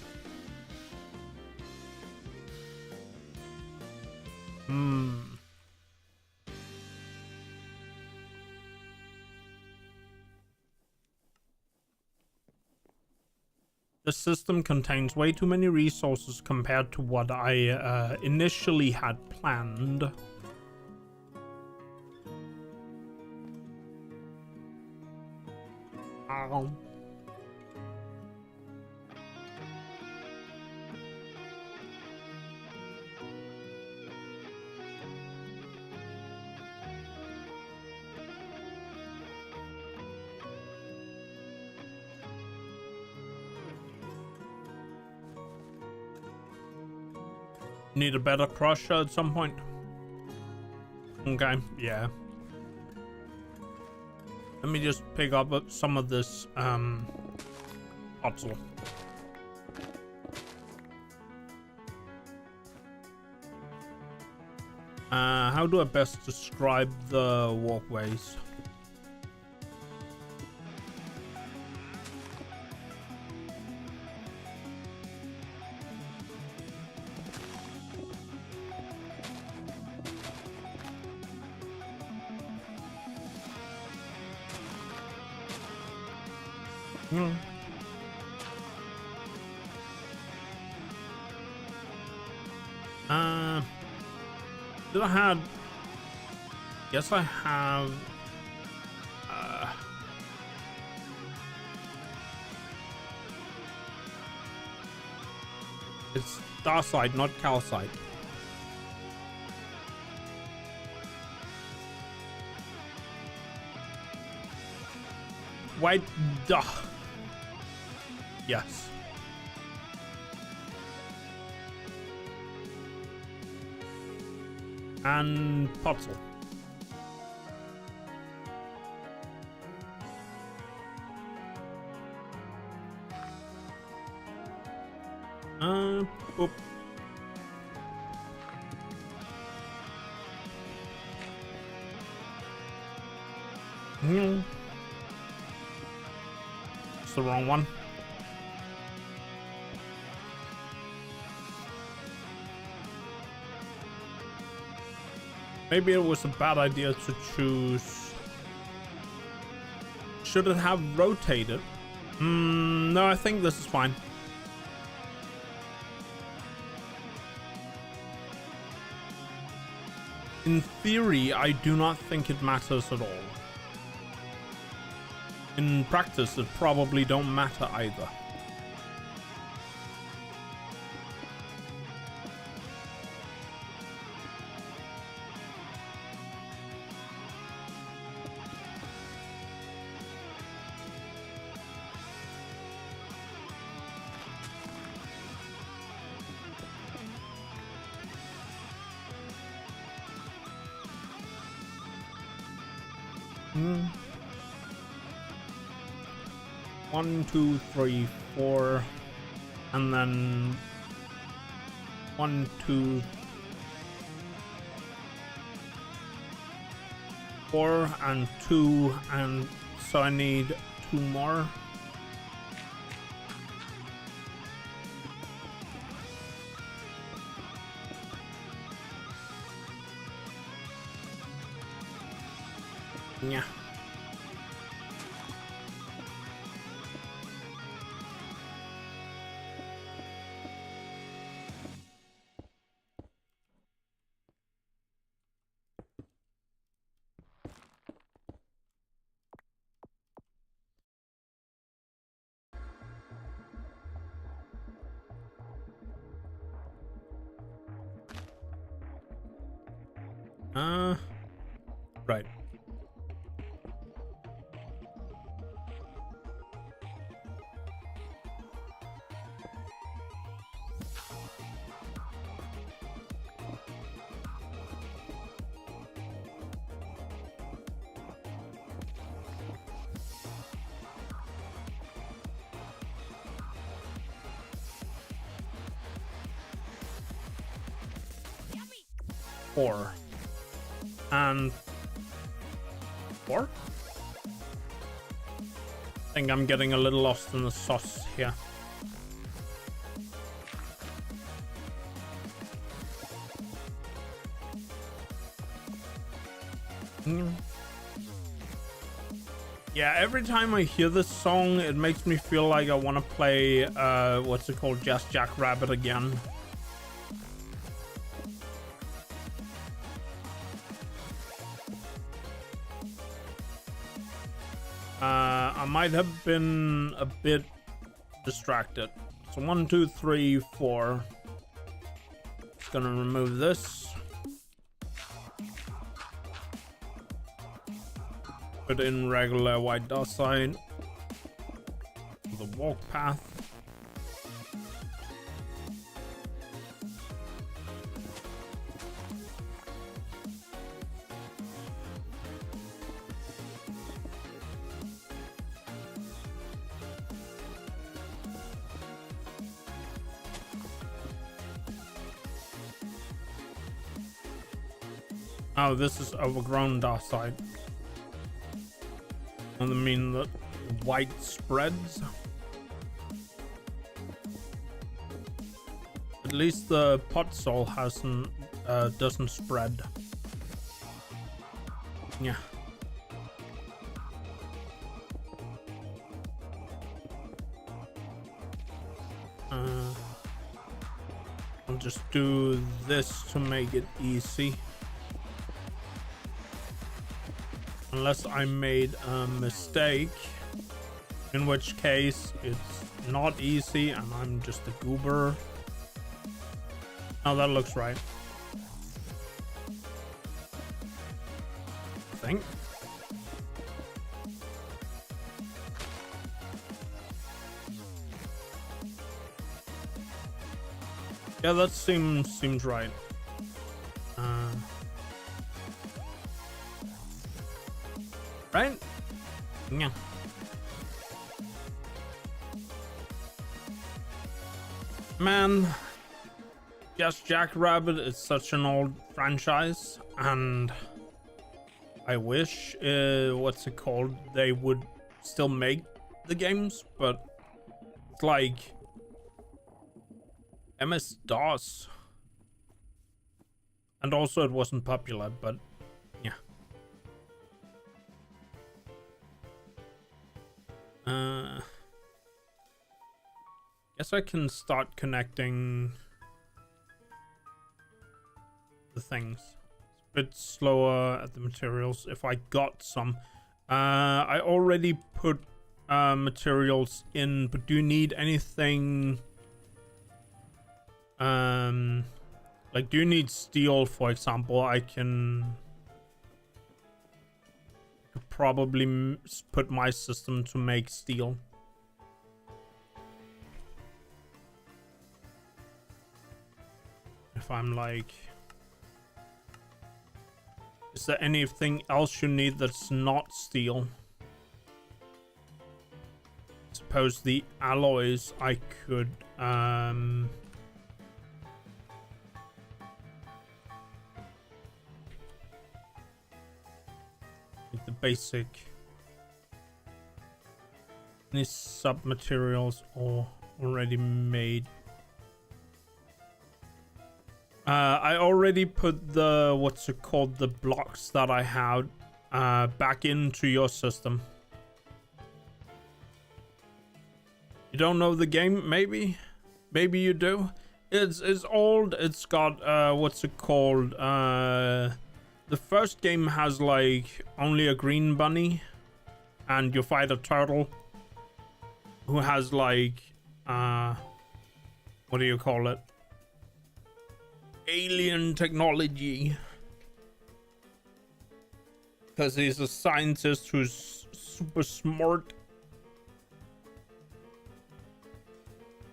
The system contains way too many resources compared to what I initially had planned. Need a better crusher at some point. Okay, yeah. Let me just pick up some of this puzzle. How do I best describe the walkways? Did I have? Yes, I have. It's Darsite, not Calcite. Wait, duh. Yes. And puzzle. Boop. It's the wrong one. Maybe it was a bad idea to choose. Should it have rotated? No, I think this is fine. In theory, I do not think it matters at all. In practice, it probably don't matter either. One, two, three, four, and then 1, 2, 4, and 2, and so I need 2 more. Yeah. Right. Four. And 4? I think I'm getting a little lost in the sauce here. Yeah, every time I hear this song, it makes me feel like I want to play, what's it called, Just Jackrabbit again. I might have been a bit distracted. So 1, 2, 3, 4. Just gonna remove this. Put in regular white dacite. The walk path. Oh, this is overgrown dacite. I mean the white spreads. At least the pot soul hasn't doesn't spread. Yeah. I'll just do this to make it easy. Unless I made a mistake, in which case it's not easy and I'm just a goober. Oh, that looks right. I think. Yeah, that seems right. Right? Yeah. Man, Just Jackrabbit is such an old franchise, and I wish, what's it called, they would still make the games, but it's like MS-DOS. And also it wasn't popular, but yeah. Guess I can start connecting the things. It's a bit slower at the materials. If I got some, I already put materials in, but do you need anything? Like, do you need steel, for example? I could probably put my system to make steel. If I'm like, is there anything else you need that's not steel? Suppose the alloys I could the basic, any sub materials or already made. I already put the, what's it called, the blocks that I had back into your system. You don't know the game? Maybe you do. It's old. It's got what's it called, the first game has like only a green bunny, and you fight a turtle who has like what do you call it, alien technology, because he's a scientist who's super smart.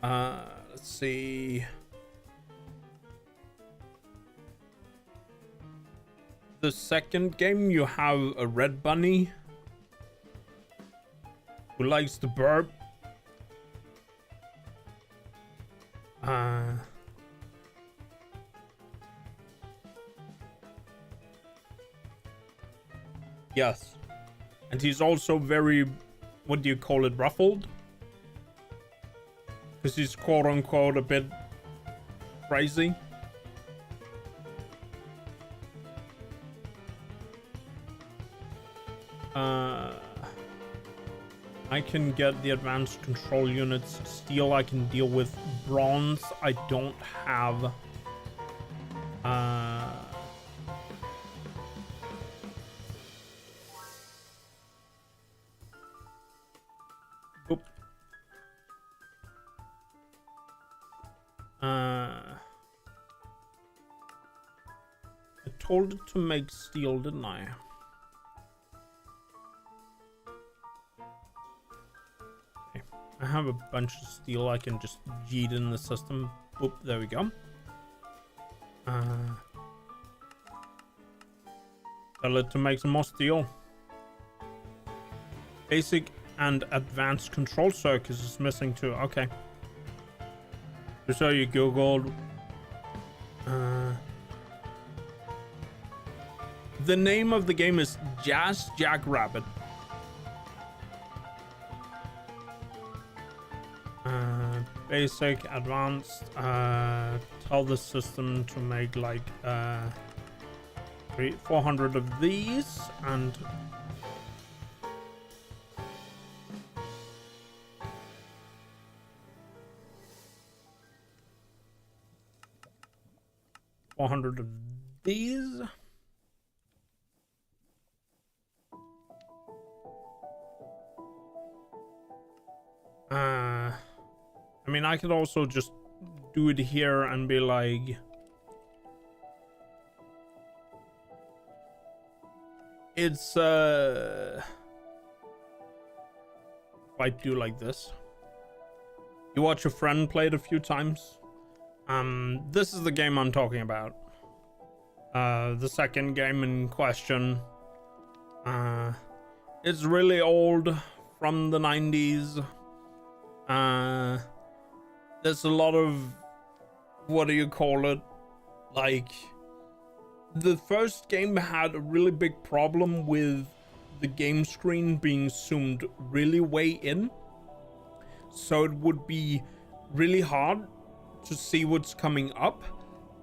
Let's see. The second game, you have a red bunny who likes to burp. Yes. And he's also very, what do you call it, ruffled? Because he's quote unquote a bit crazy. I can get the advanced control units. Steel I can deal with. Bronze I don't have. Oop. I told it to make steel, didn't I? Okay. I have a bunch of steel I can just yeet in the system. Oop, there we go. Tell it to make some more steel. Basic and advanced control circuits is missing too. Okay. So you googled. The name of the game is Jazz Jackrabbit. Basic, advanced. Tell the system to make like 400 of these and of these. I mean, I could also just do it here and be like, it's if I do like this, you watch a friend play it a few times. This is the game I'm talking about. The second game in question. It's really old, from the 90s. There's a lot of, what do you call it? Like, the first game had a really big problem with the game screen being zoomed really way in. So it would be really hard to see what's coming up.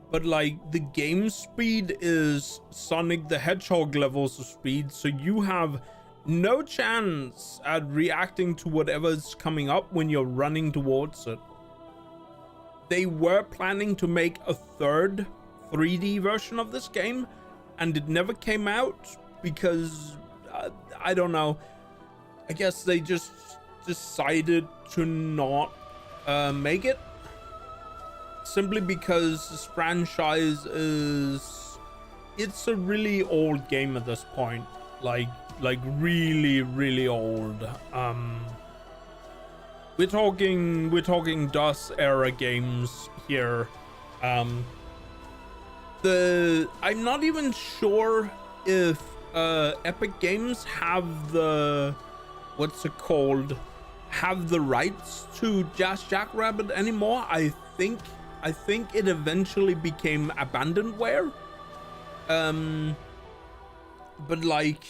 But like, the game speed is Sonic the Hedgehog levels of speed. So you have no chance at reacting to whatever's coming up when you're running towards it. They were planning to make a third 3D version of this game, and it never came out because I don't know. I guess they just decided to not make it, simply because this franchise it's a really old game at this point, like really old. We're talking DOS era games here. I'm not even sure if Epic Games have the, what's it called, have the rights to Jazz Jackrabbit anymore. I think it eventually became abandonware. But like,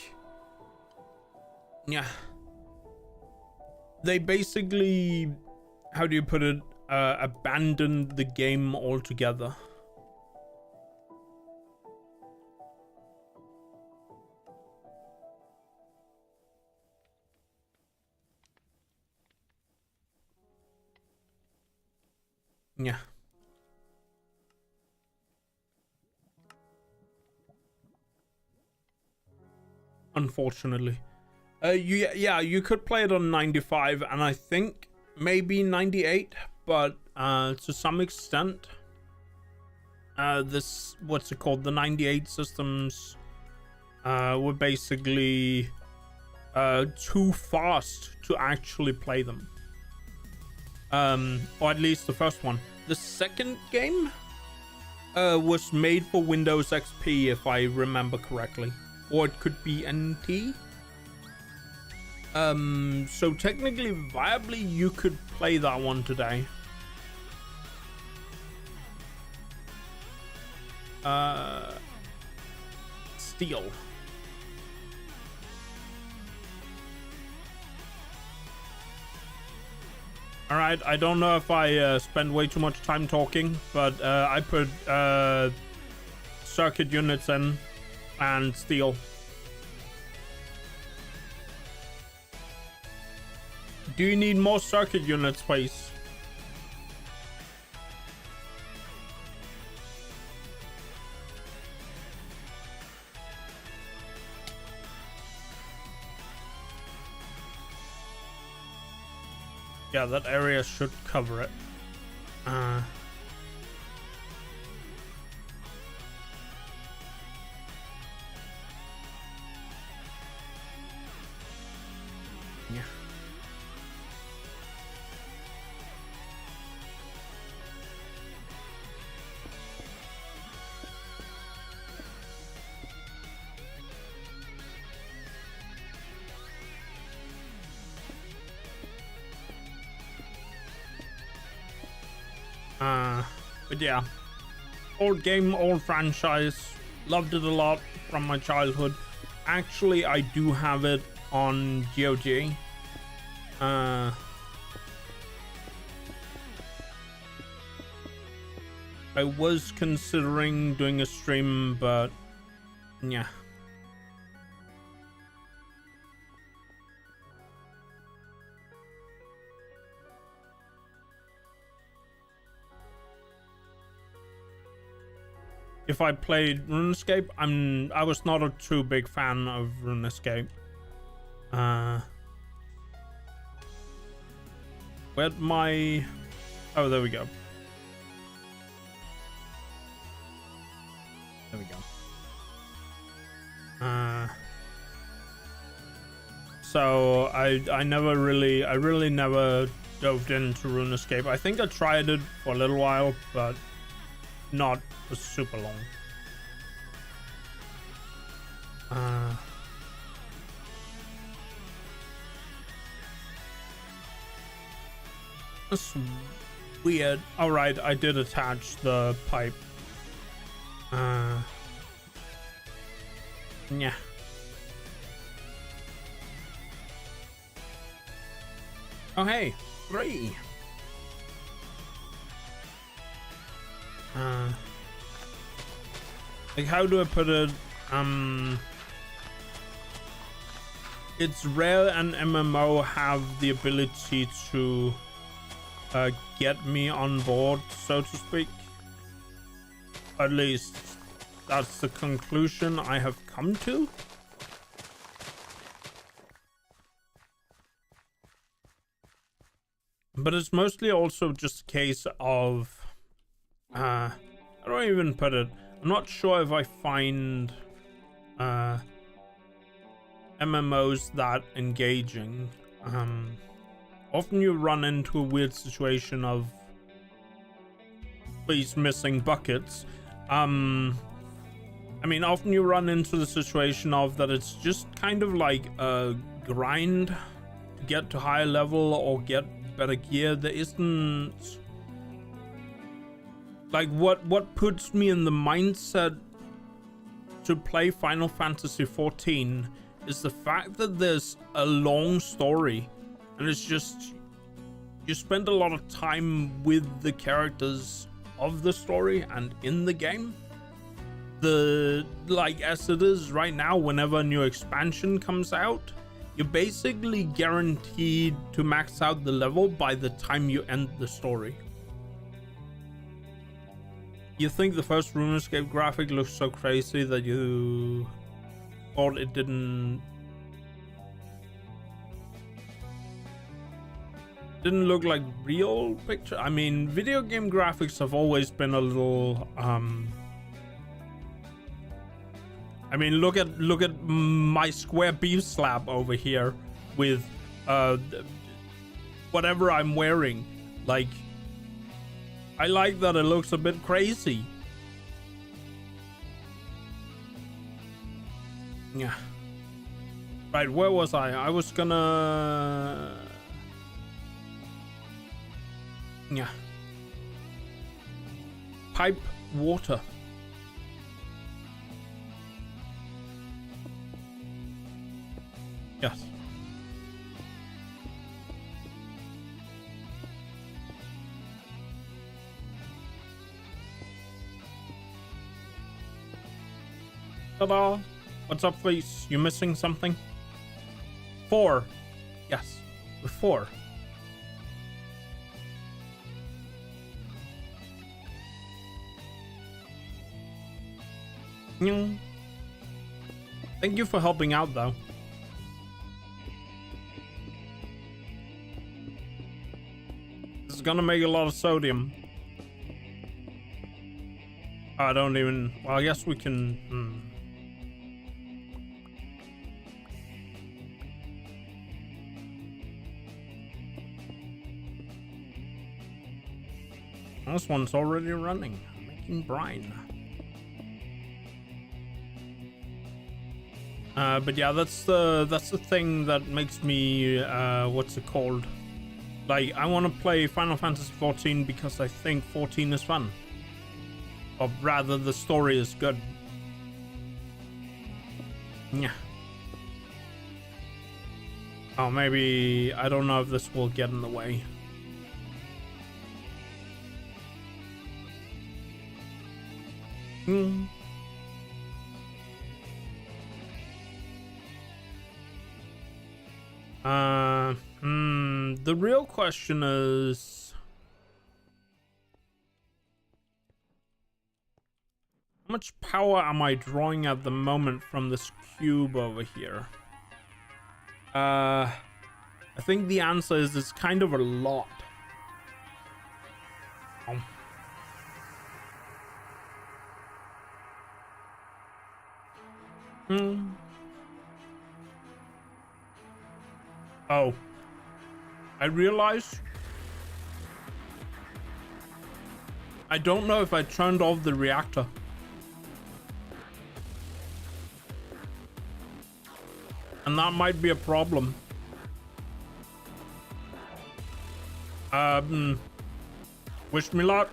yeah, they basically, how do you put it, abandoned the game altogether. Yeah. Unfortunately. You could play it on 95 and I think maybe 98, but to some extent this, what's it called, the 98 systems were basically too fast to actually play them. Or at least the first one. The second game was made for Windows XP, if I remember correctly, or it could be NT. So technically, viably, you could play that one today. Steel. Alright, I don't know if I spend way too much time talking, but I put circuit units in and steel. do you need more circuit units, please? Yeah, that area should cover it. Yeah. But yeah, old game, old franchise, loved it a lot from my childhood. Actually, I do have it on GOG. I was considering doing a stream, but yeah. If I played RuneScape, I was not a too big fan of RuneScape. Where'd my... Oh, there we go. There we go. So I really never dove into RuneScape. I think I tried it for a little while, but not for super long. That's weird. All right, I did attach the pipe. Yeah. Oh hey, 3. Like, how do I put it? It's rare an MMO have the ability to get me on board, so to speak. At least that's the conclusion I have come to. But it's mostly also just a case of I don't even put it. I'm not sure if I find MMOs that engaging. Often you run into a weird situation of these missing buckets. I mean, often you run into the situation of that it's just kind of like a grind to get to higher level or get better gear. There isn't like what puts me in the mindset to play Final Fantasy 14 is the fact that there's a long story, and it's just you spend a lot of time with the characters of the story and in the game. Like as it is right now, whenever a new expansion comes out, you're basically guaranteed to max out the level by the time you end the story. You think the first RuneScape graphic looks so crazy that you thought it didn't look like real picture? I mean, video game graphics have always been a little I mean, look at my square beef slab over here with whatever I'm wearing. Like, I like that it looks a bit crazy. Yeah. Right, where was I? I was gonna... Yeah. Pipe water. Yes. Ta-da! What's up, please? You missing something? 4. Yes, with 4. Mm. Thank you for helping out, though. This is gonna make a lot of sodium. I don't even... Well, I guess we can... This one's already running, making brine. But yeah, that's the thing that makes me what's it called? Like, I want to play Final Fantasy 14 because I think 14 is fun, or rather, the story is good. Yeah. Oh, maybe I don't know if this will get in the way. The real question is, how much power am I drawing at the moment from this cube over here? I think the answer is it's kind of a lot. Oh, I realized I don't know if I turned off the reactor. And that might be a problem. Wish me luck.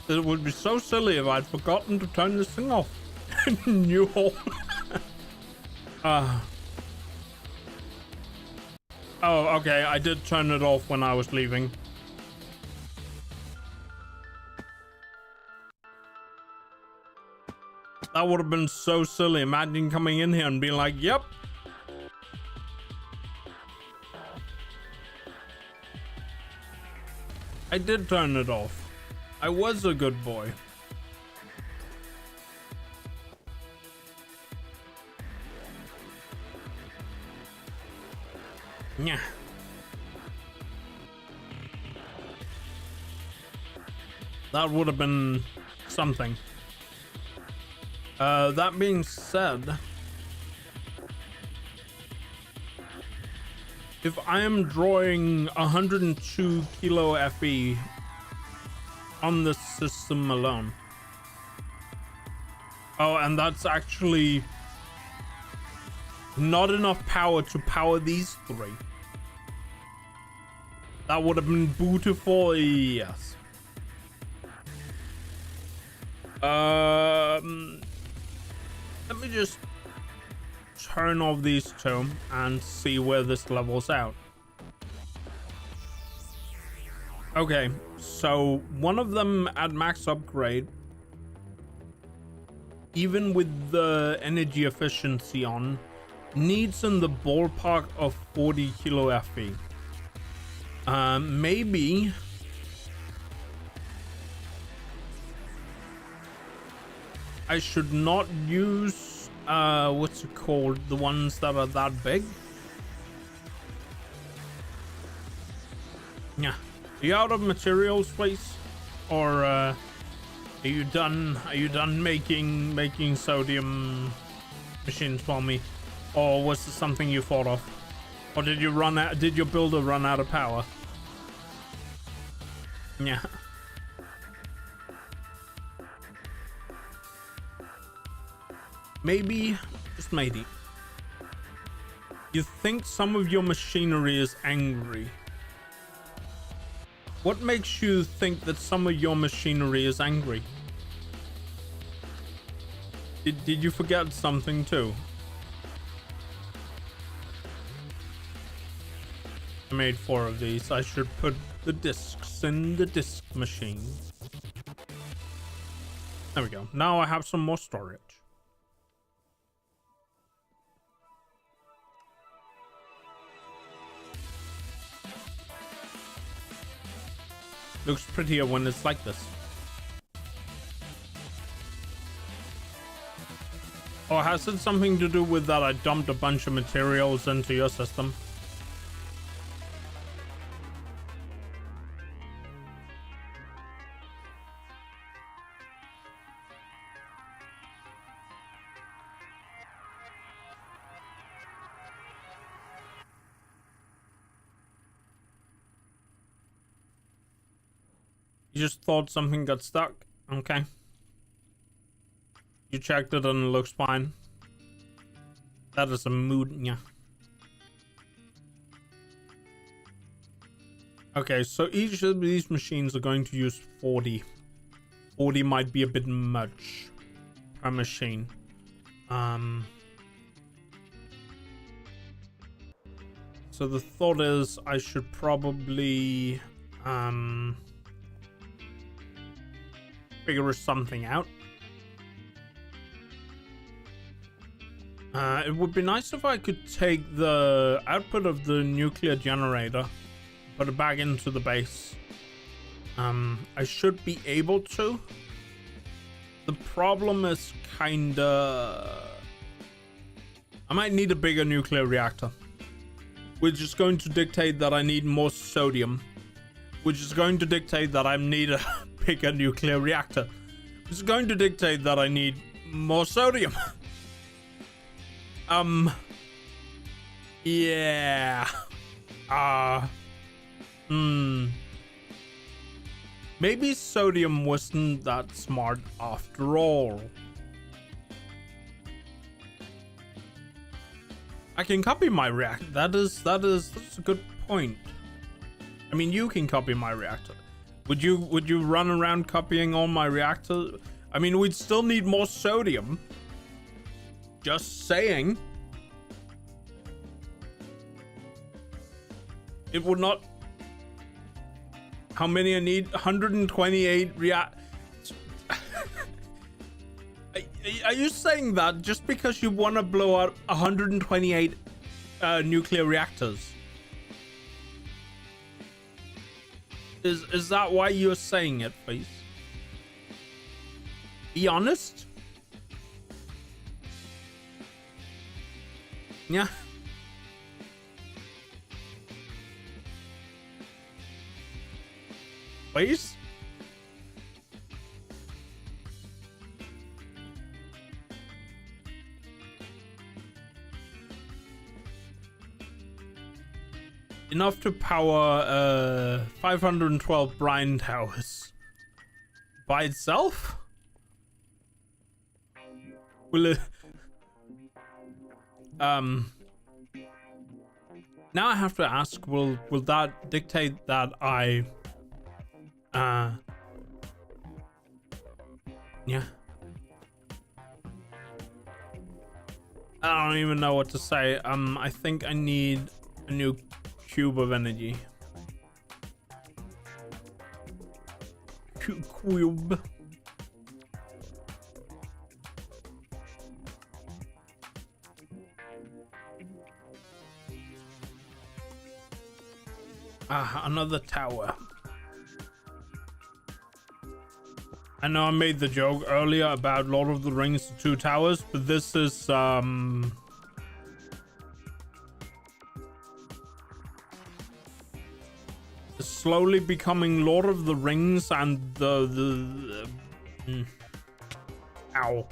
It would be so silly if I'd forgotten to turn this thing off. New hole. Oh, okay. I did turn it off when I was leaving. That would have been so silly. Imagine coming in here and being like, yep. I did turn it off. I was a good boy. Yeah. That would have been something. That being said, if I am drawing 102 kilo FE on this system alone. Oh, and that's actually not enough power to power these three. That would have been beautiful, yes. Let me just turn off these two and see where this levels out. Okay, so one of them at max upgrade, even with the energy efficiency on, needs in the ballpark of 40 kilo FE. Maybe I should not use what's it called, the ones that are that big. Yeah. Are you out of materials, please? Or are you done making sodium machines for me? Or was this something you thought of? Or did your builder run out of power? Yeah. Maybe, just maybe, you think some of your machinery is angry. What makes you think that some of your machinery is angry? Did you forget something too? I made 4 of these. I should put the discs in the disc machine. There we go. Now I have some more storage. Looks prettier when it's like this. Or has it something to do with that I dumped a bunch of materials into your system? You just thought something got stuck? Okay. You checked it and it looks fine. That is a mood, yeah. Okay, so each of these machines are going to use 40. 40 might be a bit much per machine. So the thought is I should probably figure something out. It would be nice if I could take the output of the nuclear generator, put it back into the base. I should be able to. The problem is kinda... I might need a bigger nuclear reactor, which is going to dictate that I need more sodium, which is going to dictate that I need a bigger nuclear reactor, which is going to dictate that I need more sodium. Yeah. Maybe sodium wasn't that smart after all. I can copy my reactor. That's a good point. I mean, you can copy my reactor. Would you run around copying all my reactors? I mean, we'd still need more sodium. Just saying. It would not... How many I need? 128 Are you saying that just because you want to blow out 128 nuclear reactors? Is that why you're saying it, please? Be honest? Yeah. Please? Enough to power 512 brine towers by itself? Will it... Now I have to ask, will that dictate that I... Yeah. I don't even know what to say. I think I need a new cube of energy. Cube. Another tower. I know I made the joke earlier about Lord of the Rings 2 towers, but this is slowly becoming Lord of the Rings and ow.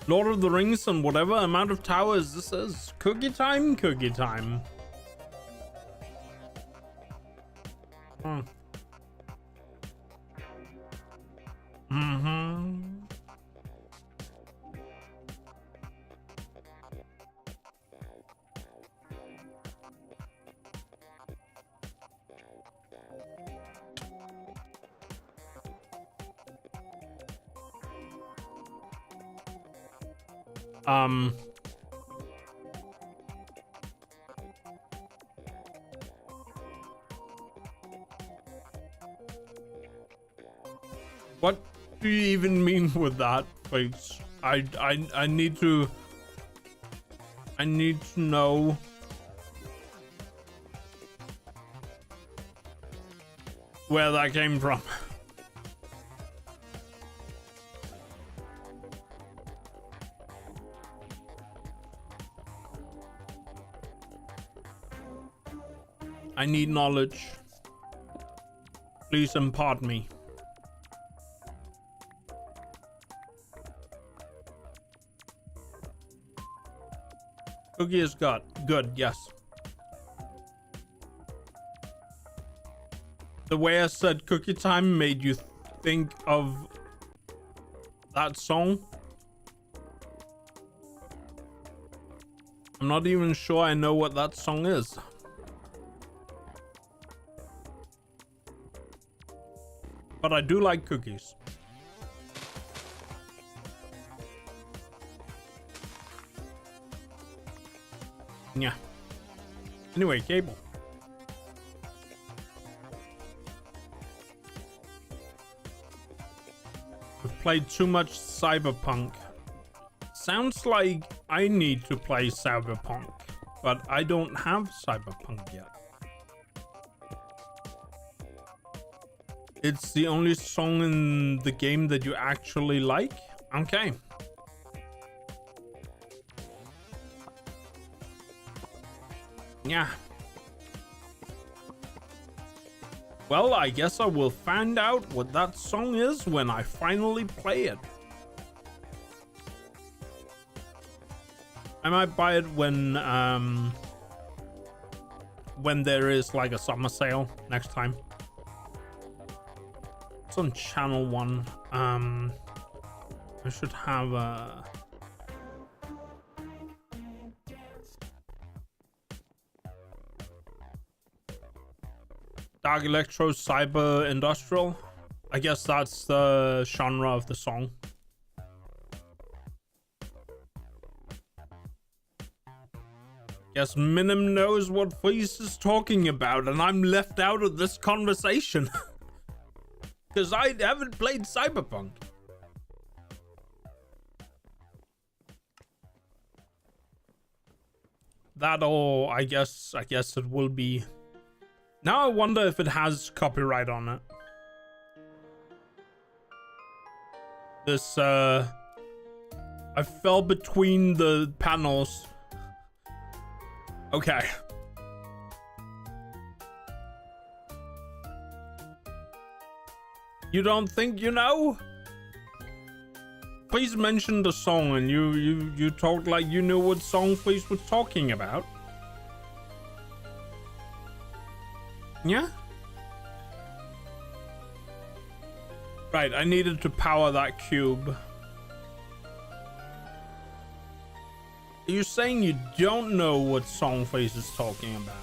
Lord of the Rings and whatever amount of towers this is. Cookie time, cookie time. What do you even mean with that, please? I need to know where that came from. I need knowledge. Please impart me. Cookie is good, yes. The way I said cookie time made you think of that song. I'm not even sure I know what that song is. But I do like cookies. Yeah. Anyway, cable. We've played too much Cyberpunk. Sounds like I need to play Cyberpunk, but I don't have Cyberpunk yet. It's the only song in the game that you actually like? Okay. Yeah. Well, I guess I will find out what that song is when I finally play it. I might buy it when there is like a summer sale next time. It's on channel 1. I should have a Dark Electro Cyber Industrial. I guess that's the genre of the song. Guess Minim knows what Fleece is talking about, and I'm left out of this conversation. Because I haven't played Cyberpunk. That or I guess it will be. Now I wonder if it has copyright on it. This I fell between the panels. Okay. You don't think you know? Please mention the song, and you talked like you knew what song Please was talking about. Yeah? Right, I needed to power that cube. Are you saying you don't know what song Face is talking about?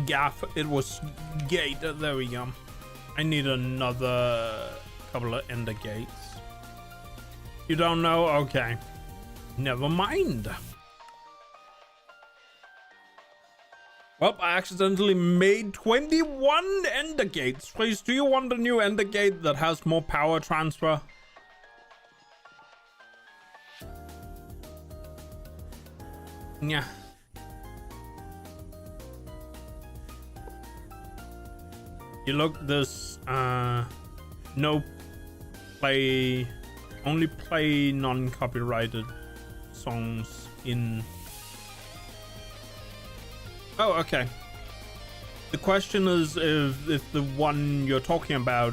Gaff, it was gate. There we go. I need another couple of ender gates. You don't know? Okay. Never mind. Well, I accidentally made 21 ender gates. Please, do you want a new ender gate that has more power transfer? Yeah. You look this no play, only play non-copyrighted songs in. Oh, okay. The question is if the one you're talking about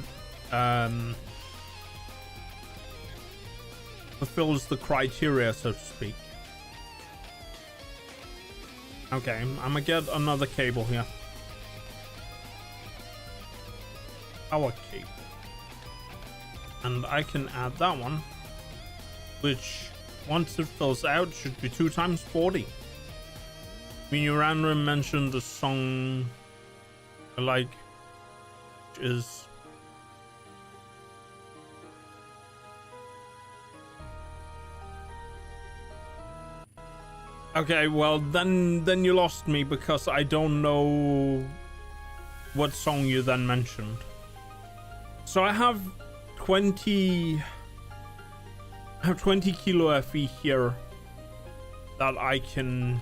fulfills the criteria, so to speak. Okay, I'm gonna get another cable here. Power cable. And I can add that one, which once it fills out should be 2 times 40. I mean, you random mentioned the song I like, which is okay. Well, then you lost me because I don't know what song you then mentioned. So I have 20 kilo FE here that I can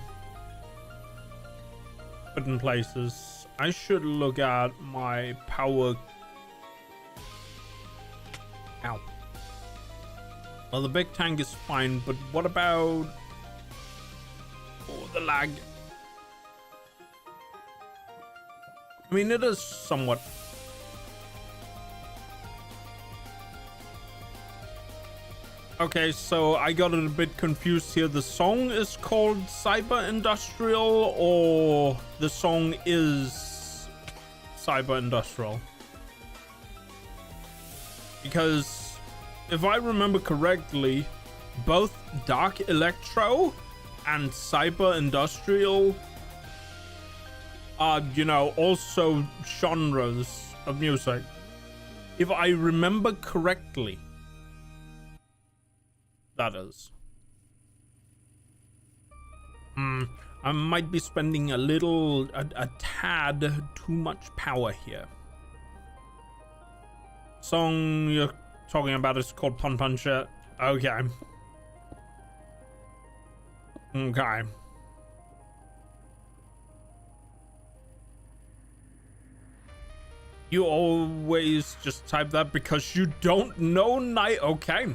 put in places. I should look at my power. Ow. Well, the big tank is fine, but what about the lag? I mean, it is somewhat. Okay, so I got it a bit confused here. The song is called Cyber Industrial, or the song is Cyber Industrial? Because if I remember correctly, both Dark Electro and Cyber Industrial are, you know, also genres of music. If I remember correctly. That is. I might be spending a tad too much power here. Song you're talking about is called Pun Puncher. Okay. Okay. You always just type that because you don't know night. Okay.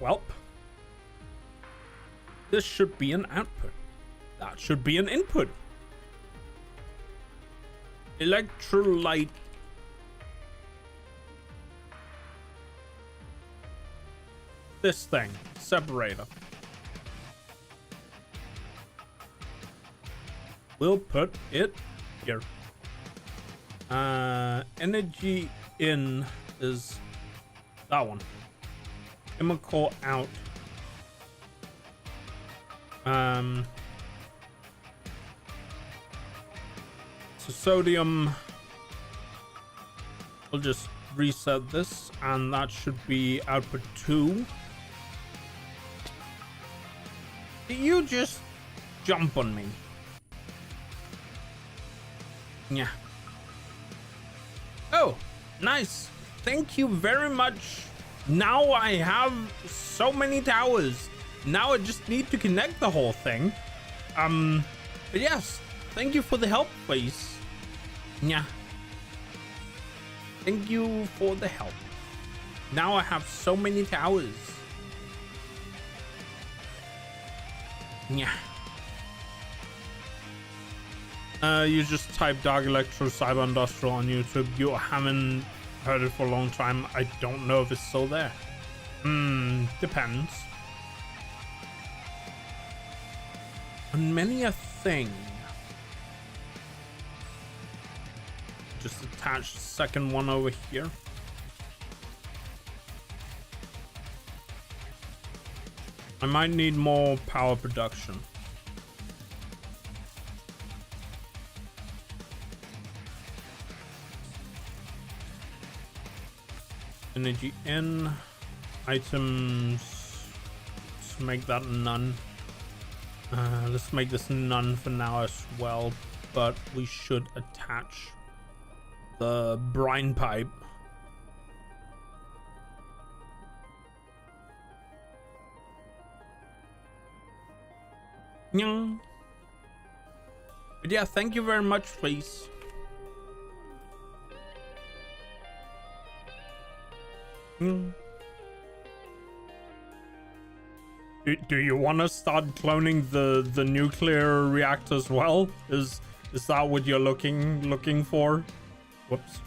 Welp. This should be an output. That should be an input. Electrolyte. This thing. Separator. We'll put it here. Energy in is that one. Chemical out. So sodium. We'll just reset this, and that should be output 2. Did you just jump on me? Yeah. Oh, nice. Thank you very much. Now I have so many towers. Now I just need to connect the whole thing. But yes, thank you for the help, please. Yeah. Thank you for the help. Now I have so many towers. Yeah. You just type Dark Electro Cyber Industrial on YouTube. You haven't heard it for a long time. I don't know if it's still there. Depends. On many a thing. Just attach the second one over here. I might need more power production. Energy in items. Let's make that none. Let's make this none for now as well, but we should attach the brine pipe. But yeah, thank you very much, please. Do you want to start cloning the nuclear reactor as well? Is that what you're looking for? Whoops.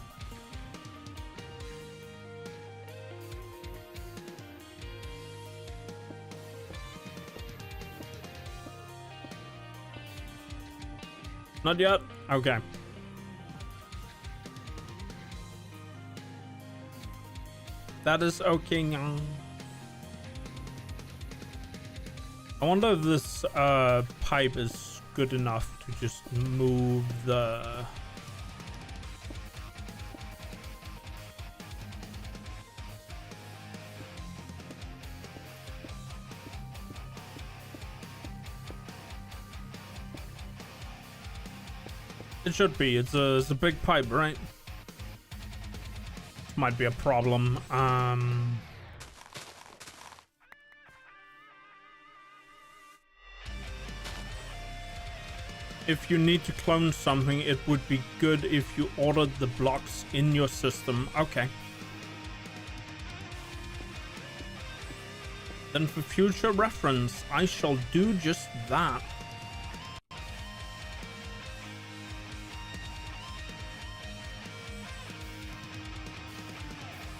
Not yet? Okay. That is okay. I wonder if this pipe is good enough to just move the... It should be. It's a big pipe, right? Might be a problem. If you need to clone something, it would be good if you ordered the blocks in your system. Okay. Then for future reference, I shall do just that.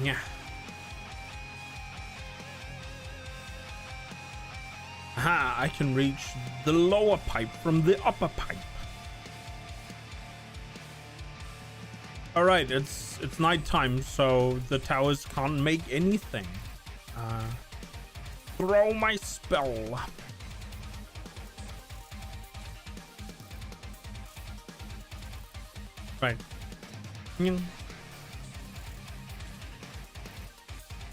Yeah. Aha, I can reach the lower pipe from the upper pipe. All right, it's nighttime, so the towers can't make anything. Throw my spell. Right.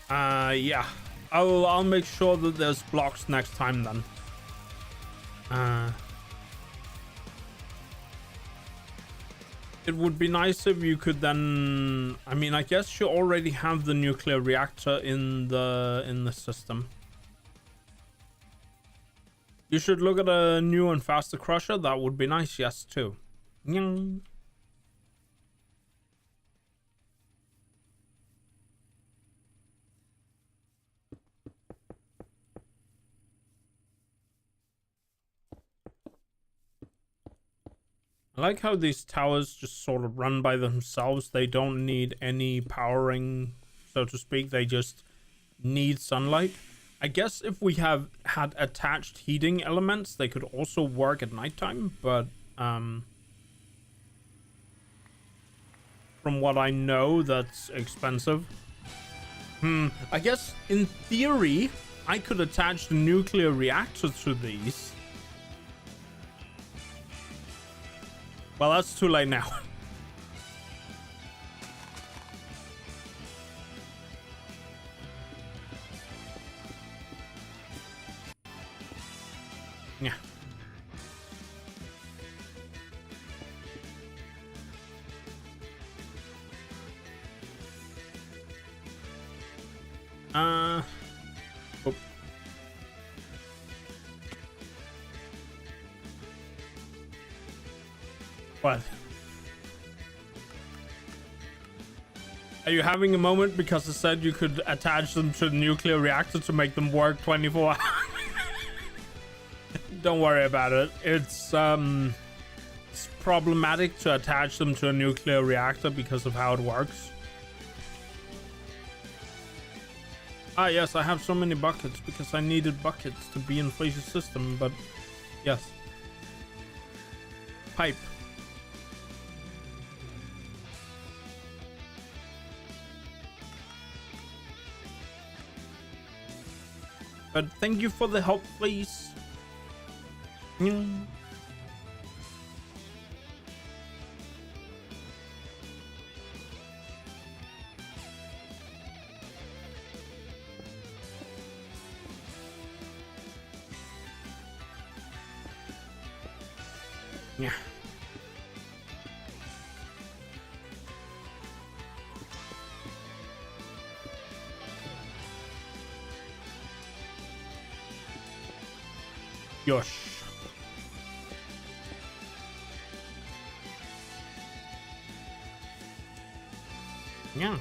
Yeah. I'll make sure that there's blocks next time then. It would be nice if you could then, I mean, I guess you already have the nuclear reactor in the system. You should look at a new and faster crusher. That would be nice, yes, too. Nyang. I like how these towers just sort of run by themselves. They don't need any powering, so to speak. They just need sunlight. I guess if we had attached heating elements, they could also work at nighttime, but from what I know, that's expensive. I guess in theory, I could attach the nuclear reactor to these. Well, that's too late now. Yeah. Oh. What? Are you having a moment because I said you could attach them to the nuclear reactor to make them work 24 hours? Don't worry about it. It's problematic to attach them to a nuclear reactor because of how it works. Ah, yes, I have so many buckets because I needed buckets to be in Fraser's system, but yes. Pipe. But thank you for the help, please. Yeah. Yosh. Yeah.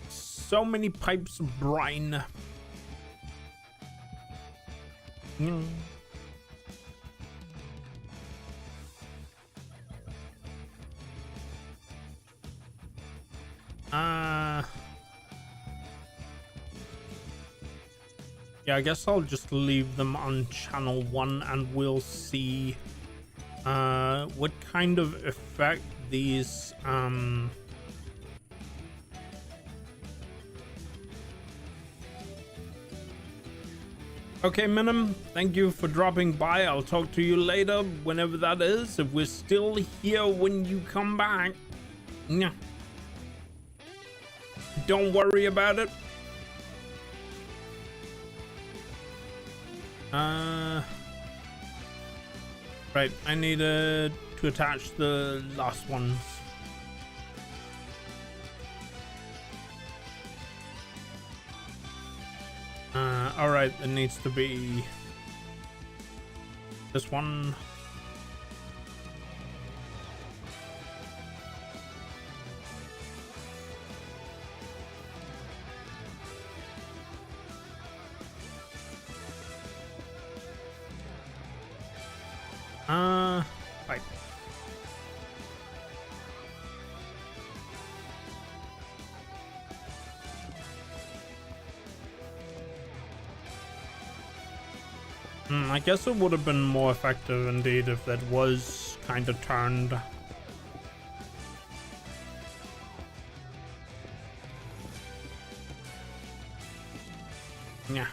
So many pipes of brine. Yeah. Yeah, I guess I'll just leave them on channel 1 and we'll see what kind of effect these Okay, Minim, thank you for dropping by. I'll talk to you later, whenever that is, if we're still here when you come back. Yeah. Don't worry about it. Right, I need to attach the last ones. All right, it needs to be this one. Right. I guess it would have been more effective indeed if that was kind of turned. Yeah.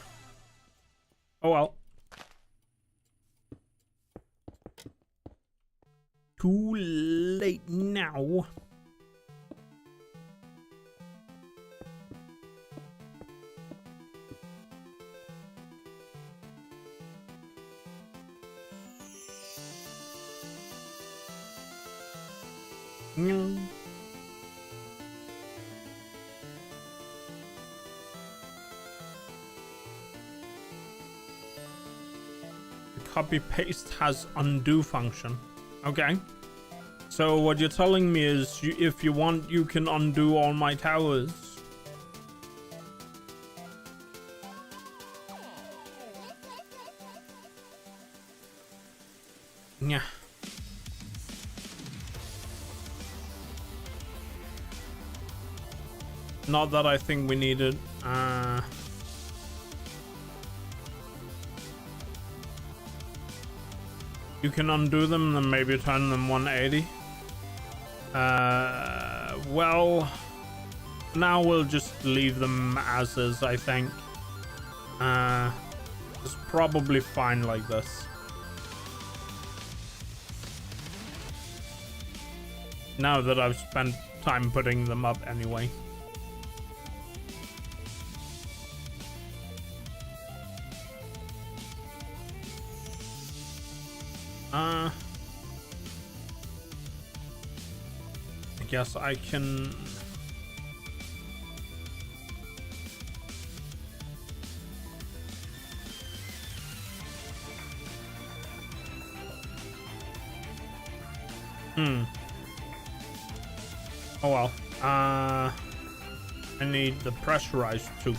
Oh well. Too late now. No. The copy paste has undo function. Okay. So what you're telling me is if you want, you can undo all my towers. Yeah. Not that I think we need it. You can undo them and then maybe turn them 180. Well, now we'll just leave them as is, I think. It's probably fine like this. Now that I've spent time putting them up anyway. I guess I can... Oh well. I need the pressurized tube.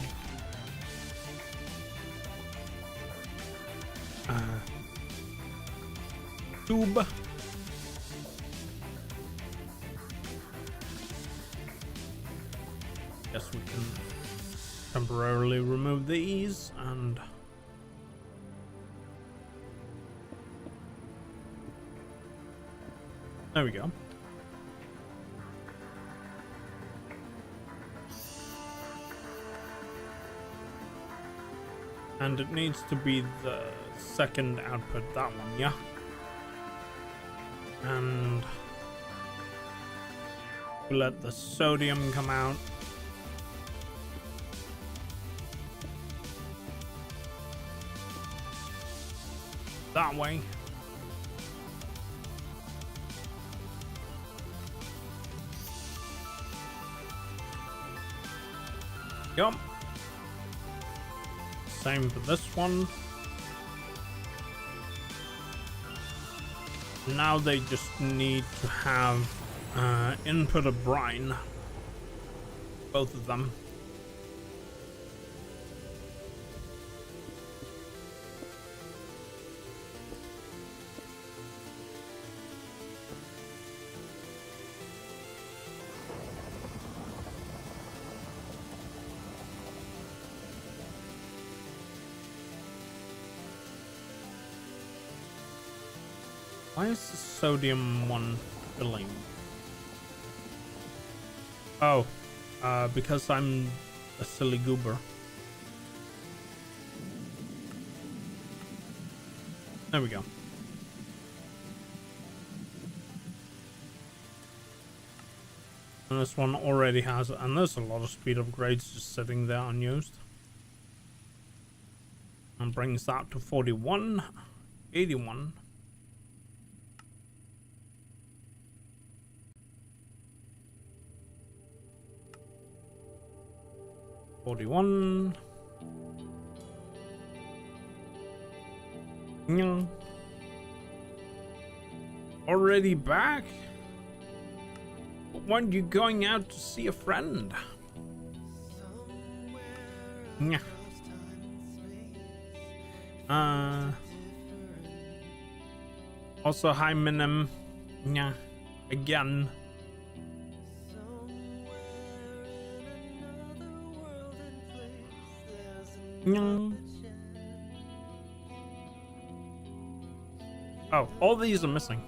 Tube. Guess we can temporarily remove these and there we go. And it needs to be the second output, that one, yeah. And let the sodium come out. That way. Yup. Same for this one. Now they just need to have input of brine. Both of them. Why is the sodium one filling? Oh, because I'm a silly goober. There we go. And this one already has, and there's a lot of speed upgrades just sitting there unused. And brings that to 41, 81. 41. Already back? Weren't you going out to see a friend? Also, hi Minim. Again. Oh, all these are missing.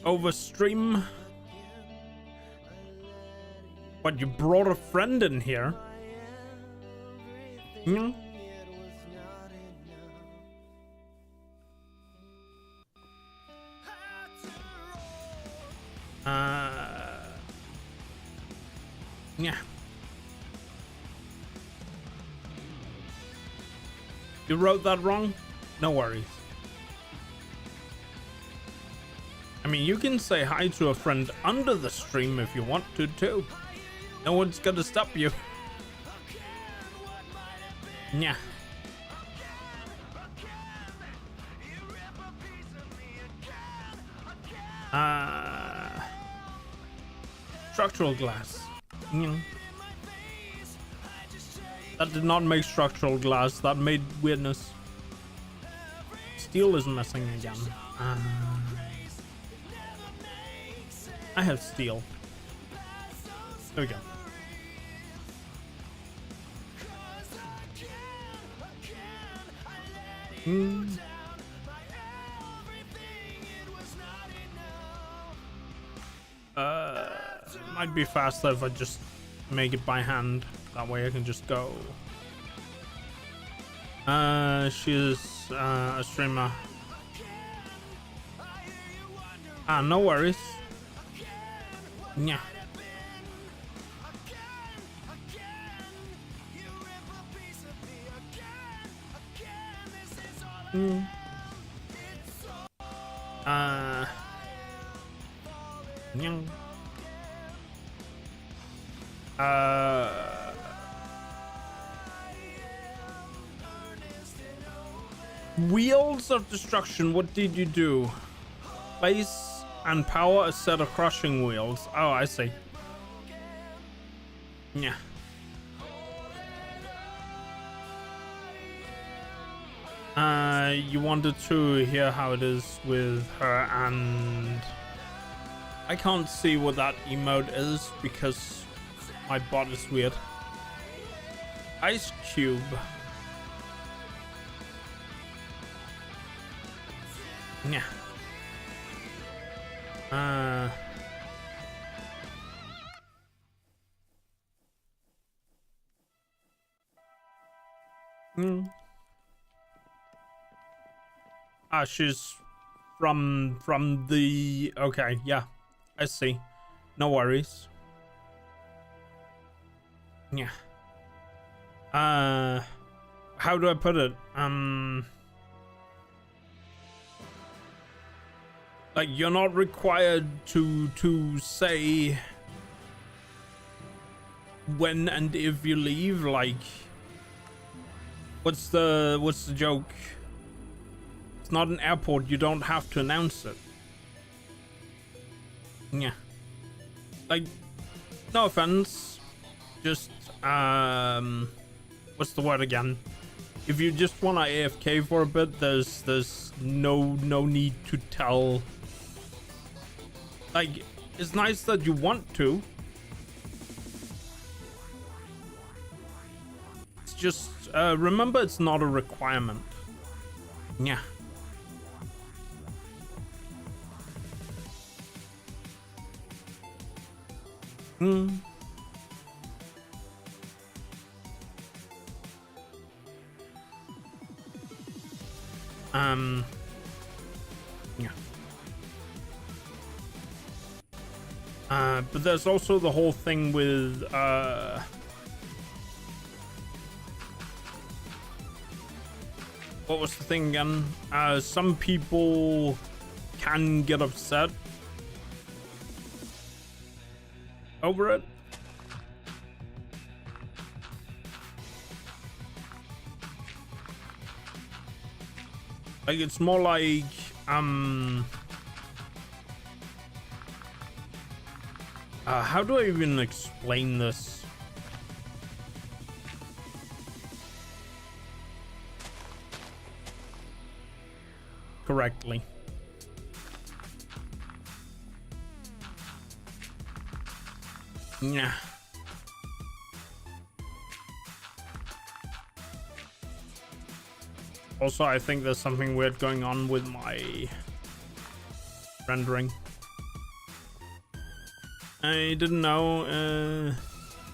Overstream. What, you brought a friend in here? Hmm? Yeah. You wrote that wrong? No worries. I mean, you can say hi to a friend under the stream if you want to, too. No one's gonna stop you. Yeah. Structural glass. Mm. That did not make structural glass. That made weirdness. Steel is missing again. I have steel. There we go. Might be faster if I just make it by hand. That way I can just go. She's a streamer. No worries. Yeah. Wheels of Destruction, what did you do? Place and power a set of crushing wheels. Oh, I see. Yeah. You wanted to hear how it is with her, and I can't see what that emote is because my bot is weird. Ice Cube. Yeah. She's from the... Okay, yeah. I see. No worries. Yeah. How do I put it? Like, you're not required to say when and if you leave. Like, what's the joke? It's not an airport. You don't have to announce it. Yeah. Like, no offense. Just what's the word again? If you just want to AFK for a bit, there's no need to tell. Like, it's nice that you want to. It's just remember, it's not a requirement. Yeah. Yeah. But there's also the whole thing with what was the thing again? Some people can get upset over it. Like, it's more like how do I even explain this correctly? Yeah. Also, I think there's something weird going on with my rendering. I didn't know.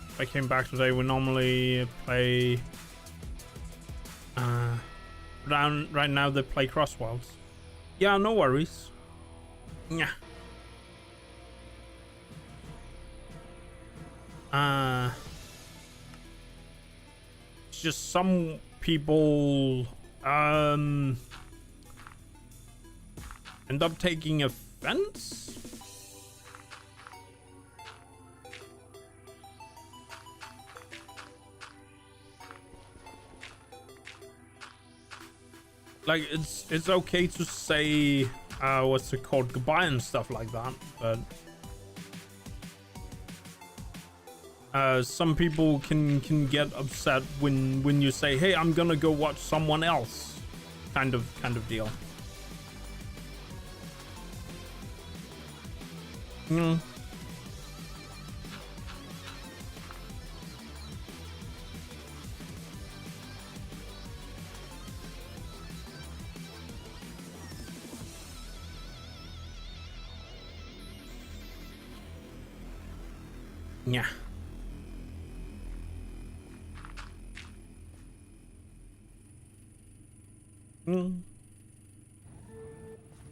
If I came back today, we normally play. Right now they play Crossworlds. Yeah, no worries. Yeah. It's just some people end up taking offense. Like it's okay to say what's it called, goodbye and stuff like that, but some people can get upset when you say, hey, I'm gonna go watch someone else, kind of deal. Yeah.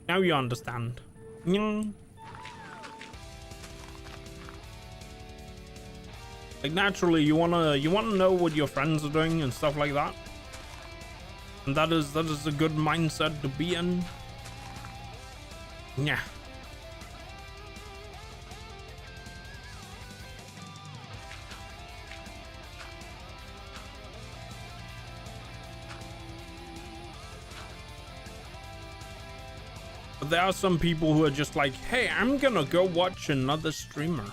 Now you understand. Like naturally, you wanna know what your friends are doing and stuff like that, and that is a good mindset to be in. Yeah. But there are some people who are just like, hey, I'm gonna go watch another streamer.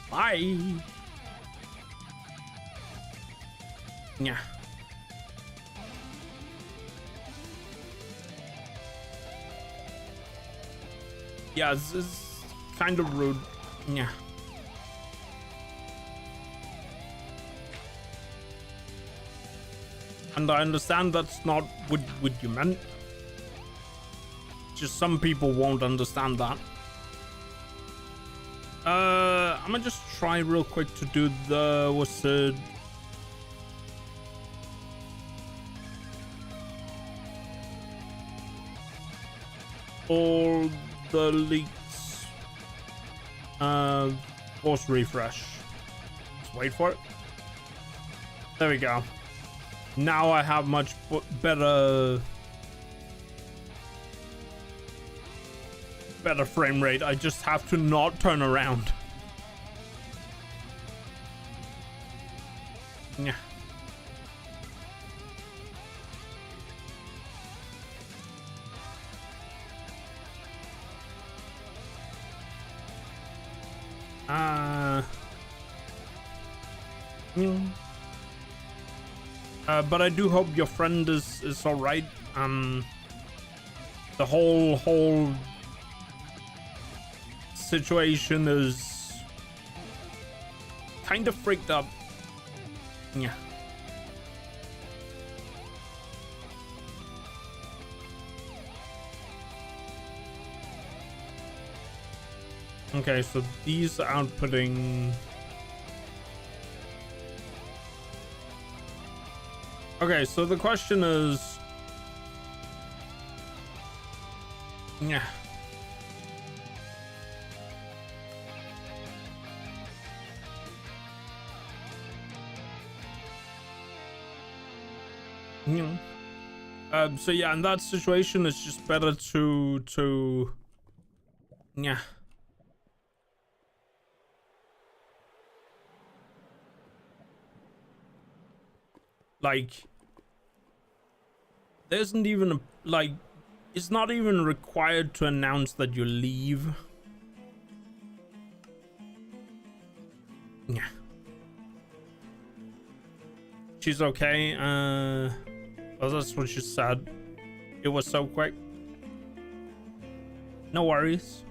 Bye. Yeah. Yeah, it's kind of rude. Yeah. And I understand that's not what you meant. Just some people won't understand that. I'm gonna just try real quick to do the what's it? All the leaks. Force refresh. Just wait for it. There we go. Now I have much better frame rate. I just have to not turn around. Yeah. But I do hope your friend is all right. The whole situation is kind of freaked up. Yeah. Okay, so these are outputting. Okay, so the question is, yeah. So yeah, in that situation, it's just better to yeah. Like, there isn't even it's not even required to announce that you leave. Yeah. She's okay. Well, that's what she said. It was so quick. No worries.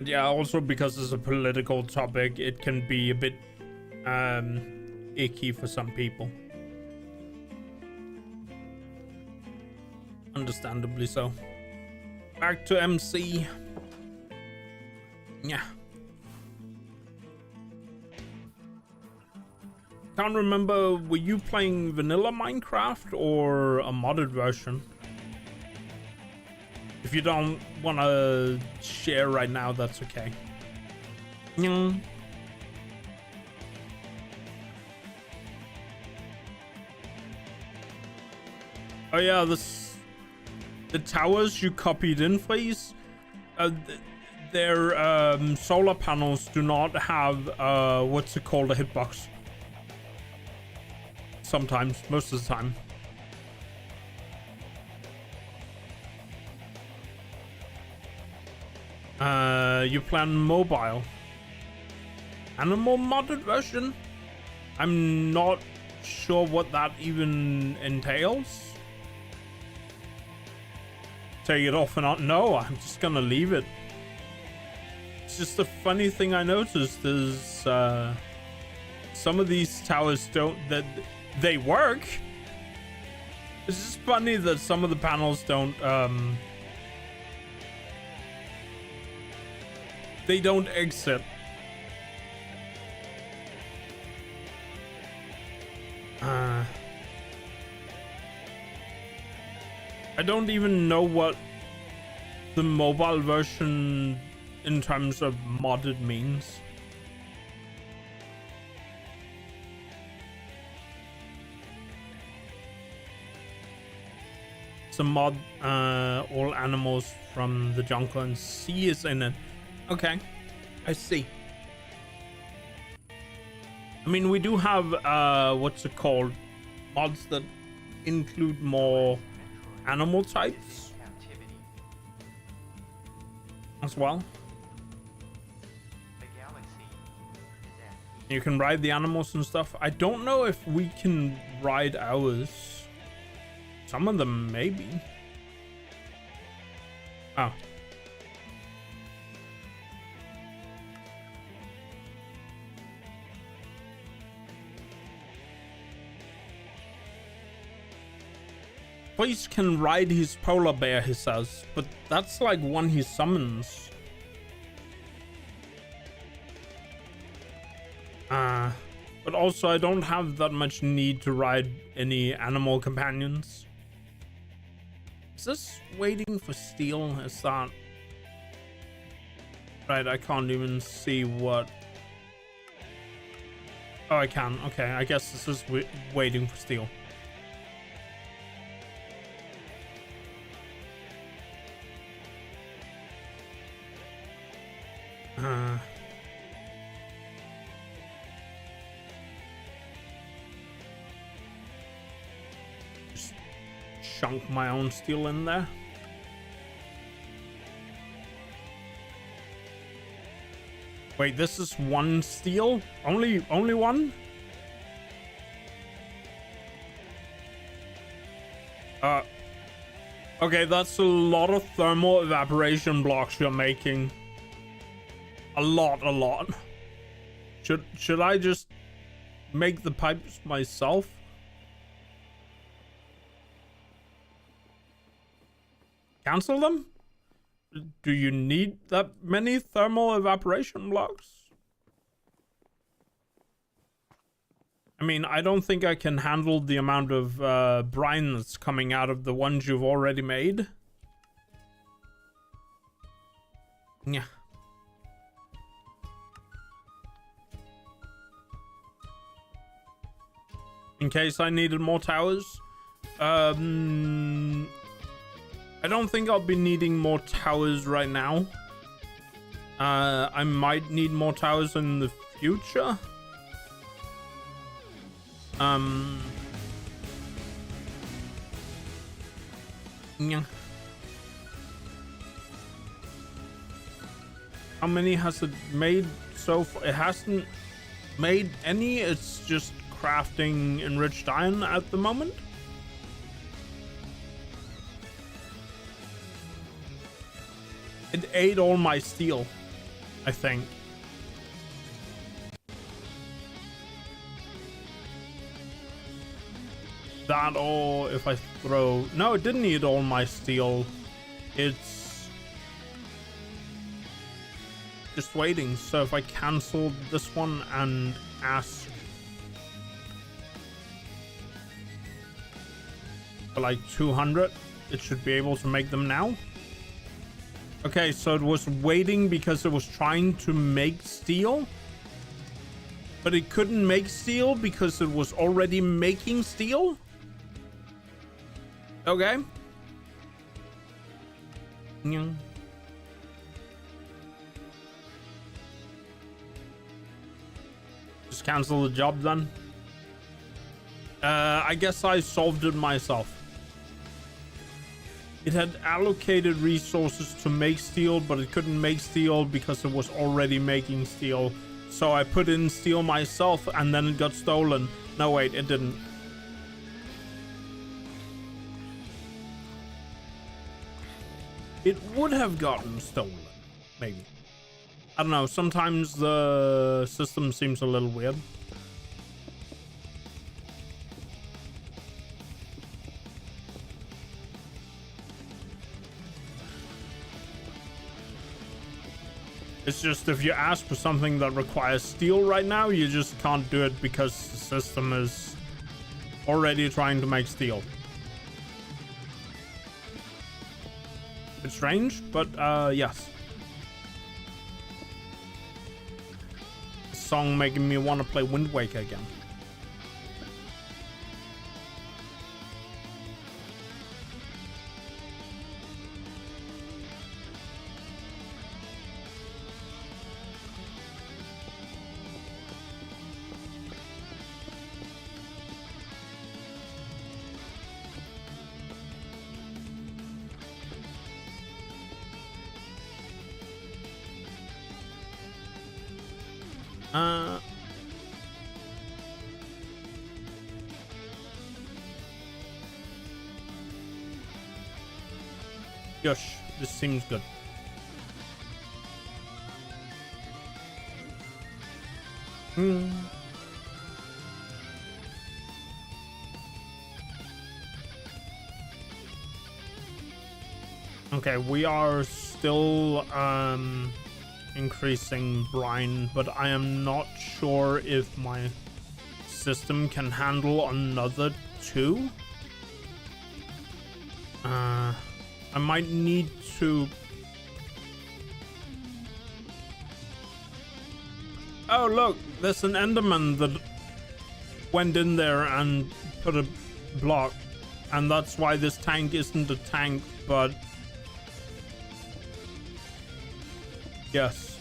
Yeah, also because it's a political topic, it can be a bit icky for some people. Understandably so. Back to MC. Yeah. Can't remember, were you playing vanilla Minecraft or a modded version? If you don't want to share right now, that's okay. Yeah. Oh yeah, the towers you copied in, please. Their solar panels do not have what's it called, a hitbox. Sometimes, most of the time. You plan mobile. Animal modded version? I'm not sure what that even entails. Take it off and on? No, I'm just gonna leave it. It's just a funny thing I noticed is some of these towers don't, that they work. It's just funny that some of the panels don't they don't exit. I don't even know what the mobile version in terms of modded means. Some mod all animals from the jungle and sea is in it. Okay, I see. I mean, we do have what's it called, mods that include more animal types as well. You can ride the animals and stuff. I don't know if we can ride ours. Some of them maybe. Oh. Please can ride his polar bear, he says, but that's like one he summons. But also I don't have that much need to ride any animal companions. Is this waiting for steel? Is that right? I can't even see what. Oh, I can. Okay, I guess this is waiting for steel. Just chunk my own steel in there. Wait, this is one steel? Only one? Okay, that's a lot of thermal evaporation blocks you're making. A lot. Should I just make the pipes myself? Cancel them? Do you need that many thermal evaporation blocks? I mean, I don't think I can handle the amount of brine that's coming out of the ones you've already made. Yeah. In case I needed more towers. I don't think I'll be needing more towers right now. I might need more towers in the future. Yeah. How many has it made so far? It hasn't made any. It's just crafting enriched iron at the moment. It ate all my steel, I think. that, or if I throw... No, it didn't need all my steel. It's just waiting. So if I cancel this one and ask for like 200, it should be able to make them now. Okay, so it was waiting because it was trying to make steel, but it couldn't make steel because it was already making steel. Okay. Yeah. Just cancel the job then. I guess I solved it myself. It had allocated resources to make steel, but it couldn't make steel because it was already making steel. So I put in steel myself and then it got stolen. No, wait, it didn't. It would have gotten stolen, maybe. I don't know, sometimes the system seems a little weird. It's just if you ask for something that requires steel right now, you just can't do it because the system is already trying to make steel. It's strange, but yes. The song making me want to play Wind Waker again. Yosh, this seems good. Okay, we are still increasing brine, but I am not sure if my system can handle another 2. I might need to... Oh, look, there's an Enderman that went in there and put a block, and that's why this tank isn't a tank, but... Yes.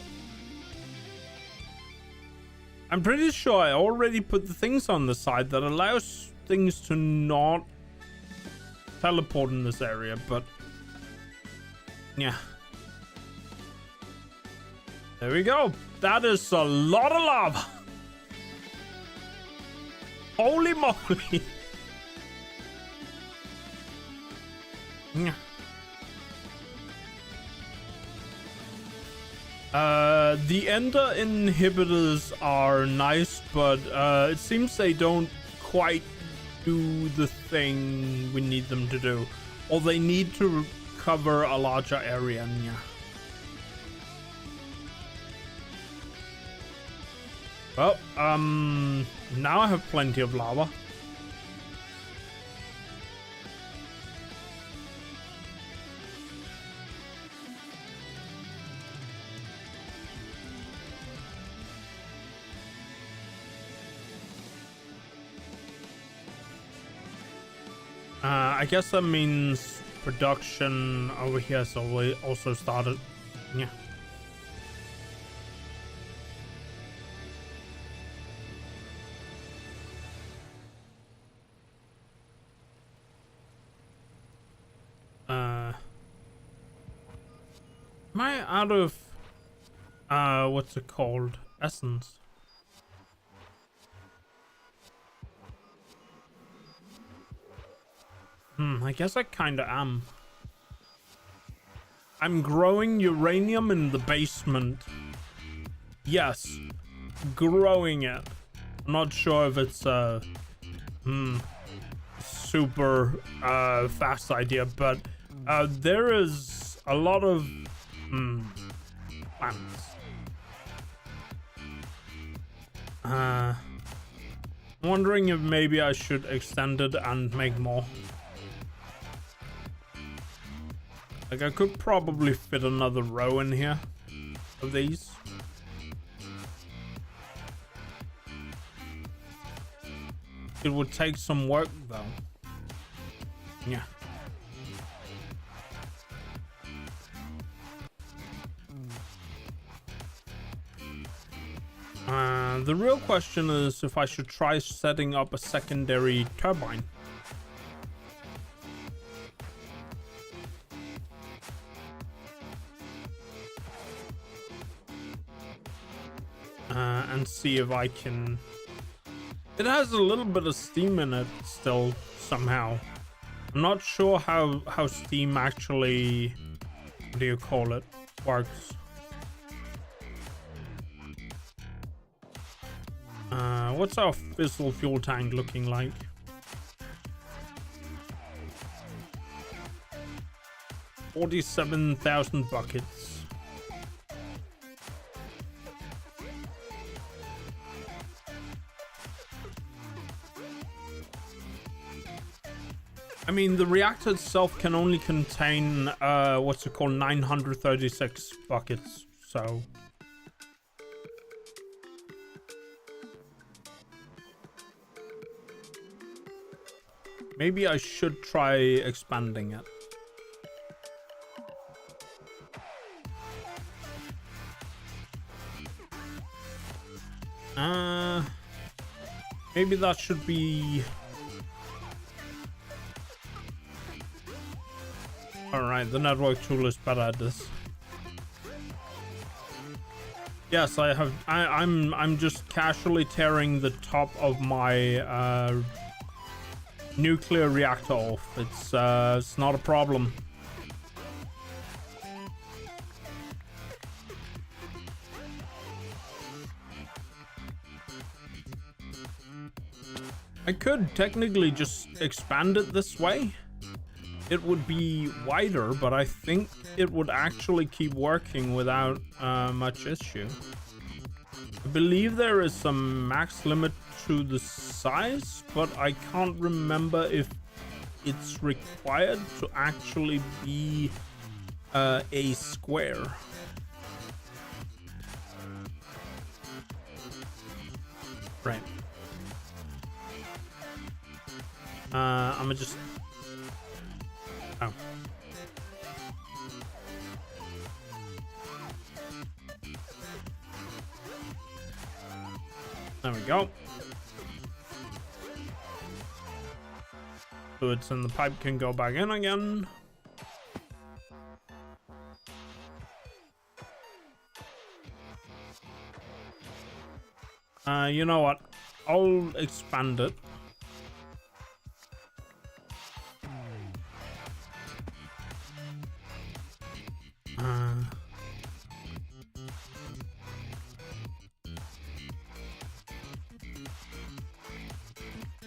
I'm pretty sure I already put the things on the side that allows things to not teleport in this area, but yeah. There we go. That is a lot of lava. Holy moly. Yeah. The ender inhibitors are nice, but it seems they don't quite do the thing we need them to do, or they need to cover a larger area. Yeah. Well, now I have plenty of lava. I guess that means production over here, so we also started. Yeah. Am I out of what's it called? Essence. I guess I kinda am. I'm growing uranium in the basement. Yes, growing it. I'm not sure if it's super fast idea, but there is a lot of plans. Wondering if maybe I should extend it and make more. Like, I could probably fit another row in here of these. It would take some work though. Yeah. The real question is if I should try setting up a secondary turbine. And see if I can... It has a little bit of steam in it still, somehow. I'm not sure how steam actually, what do you call it, works. What's our fissile fuel tank looking like? $47,000 buckets. I mean, the reactor itself can only contain, what's it called, 936 buckets, so... Maybe I should try expanding it. Maybe that should be... Alright, the network tool is better at this. Yes, I'm just casually tearing the top of my nuclear reactor off. It's not a problem. I could technically just expand it this way. It would be wider, but I think it would actually keep working without much issue. I believe there is some max limit to the size, but I can't remember if it's required to actually be a square. Right. I'm gonna just... Oh. There we go. Fluids in the pipe can go back in again. You know what? I'll expand it.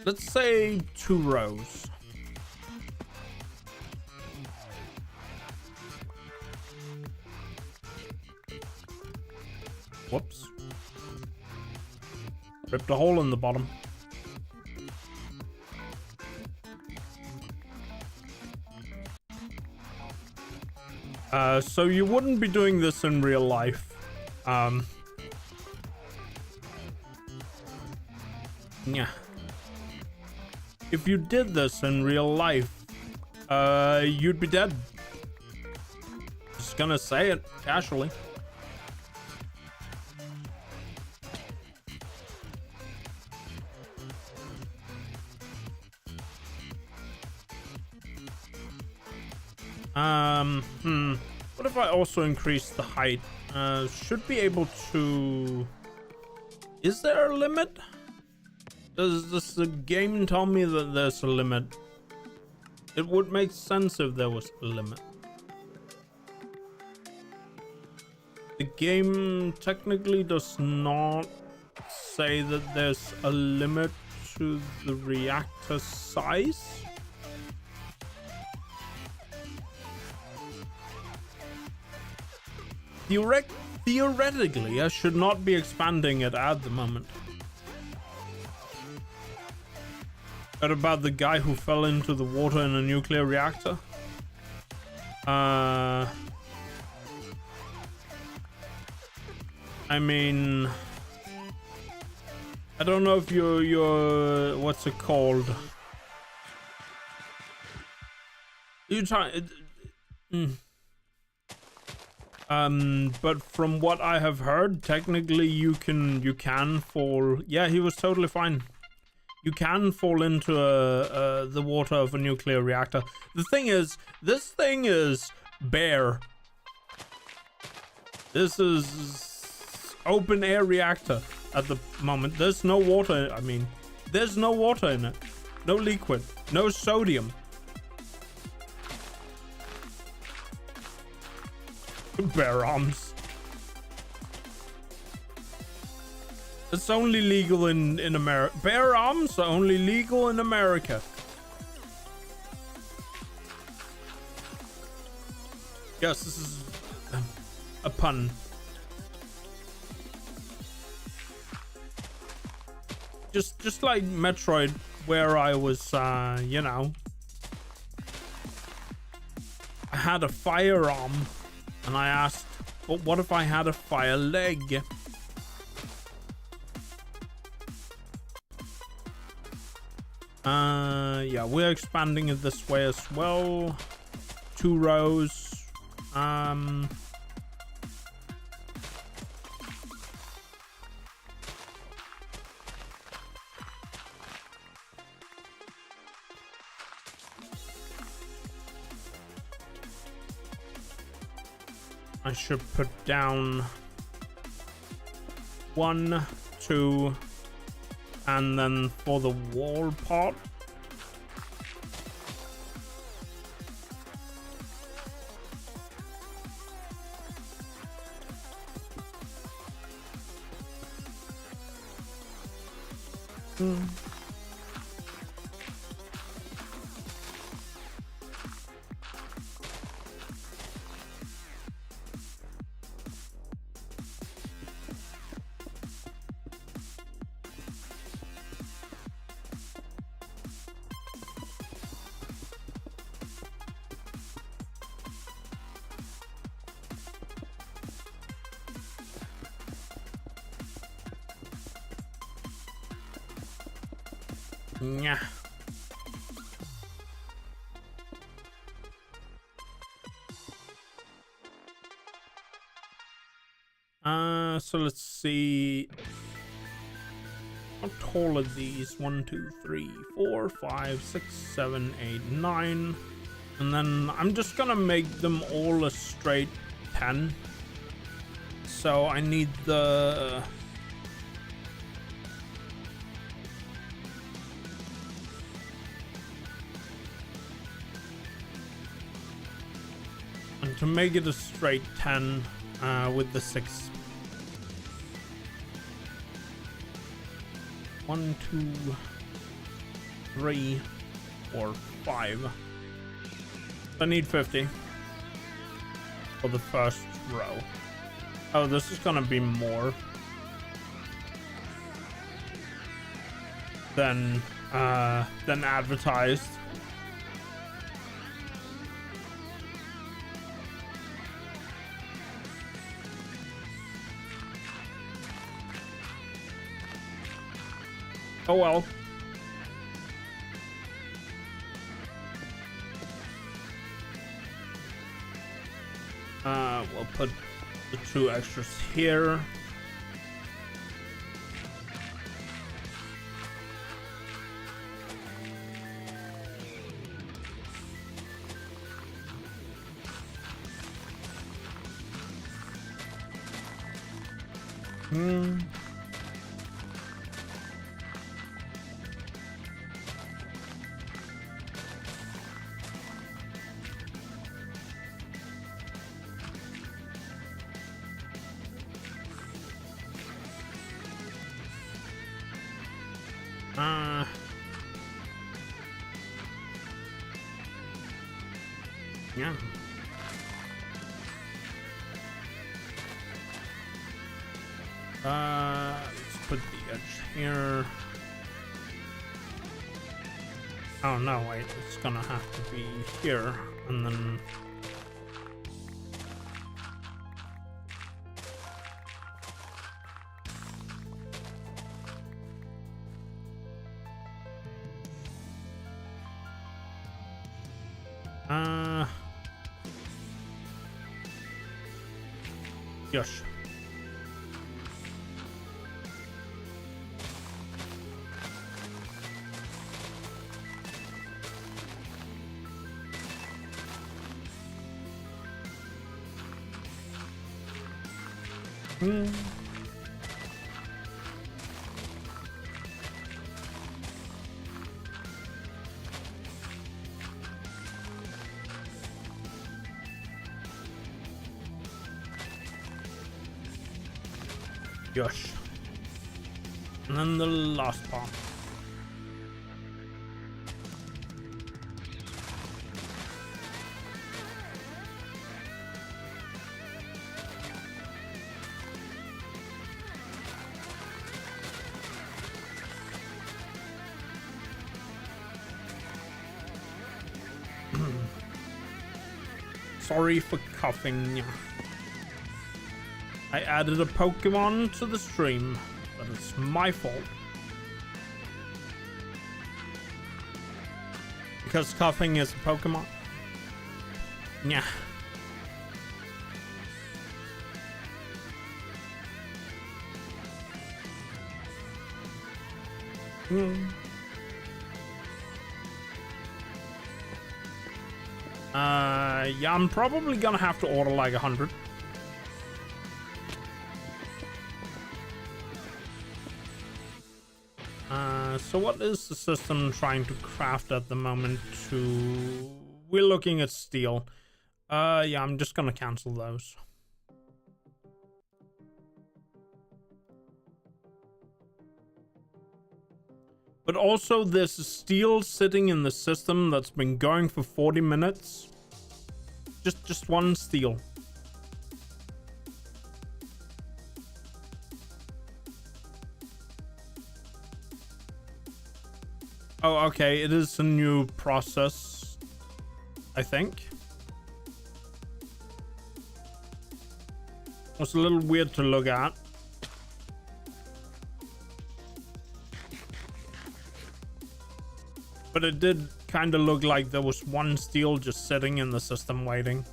Let's say 2 rows. Whoops. Ripped a hole in the bottom. So you wouldn't be doing this in real life. Yeah. If you did this in real life, you'd be dead. Just gonna say it casually. What if I also increase the height? Should be able to... Is there a limit? Does the game tell me that there's a limit? It would make sense if there was a limit. The game technically does not say that there's a limit to the reactor size. Theoretically, I should not be expanding it at the moment. What about the guy who fell into the water in a nuclear reactor? I mean, I don't know if you're what's it called? You try. But from what I have heard, technically you can fall. Yeah, he was totally fine. You can fall into the water of a nuclear reactor. The thing is, this thing is bare. This is open air reactor at the moment. There's no water. I mean, there's no water in it. No liquid. No sodium. Bare arms. It's only legal in America. Bare arms are only legal in America. Yes, this is a pun. Just like Metroid, where I was, you know, I had a firearm, and I asked, well, what if I had a fire leg? Yeah, we're expanding it this way as well. 2 rows. I should put down 1, 2, and then for the wall part. Yeah. So let's see. How tall are these? 1, 2, 3, 4, 5, 6, 7, 8, 9. And then I'm just gonna make them all a straight 10. So I need the... And to make it a straight 10 with the 6. 1, 2, 3, 4, 5. I need 50 for the first row. Oh, this is gonna be more than advertised. Oh well. We'll put the 2 extras here. Yeah. Let's put the edge here. Oh no, wait, it's gonna have to be here, and then... Yes. Gosh. And then the last part. Sorry for coughing. I added a Pokemon to the stream, but it's my fault. Because coughing is a Pokemon? Yeah. Yeah, I'm probably gonna have to order like 100. So what is the system trying to craft at the moment? We're looking at steel. Yeah, I'm just gonna cancel those. But also there's steel sitting in the system that's been going for 40 minutes. Just one steel. Oh, okay, it is a new process, I think. It was a little weird to look at. But it did kind of look like there was one steel just sitting in the system waiting.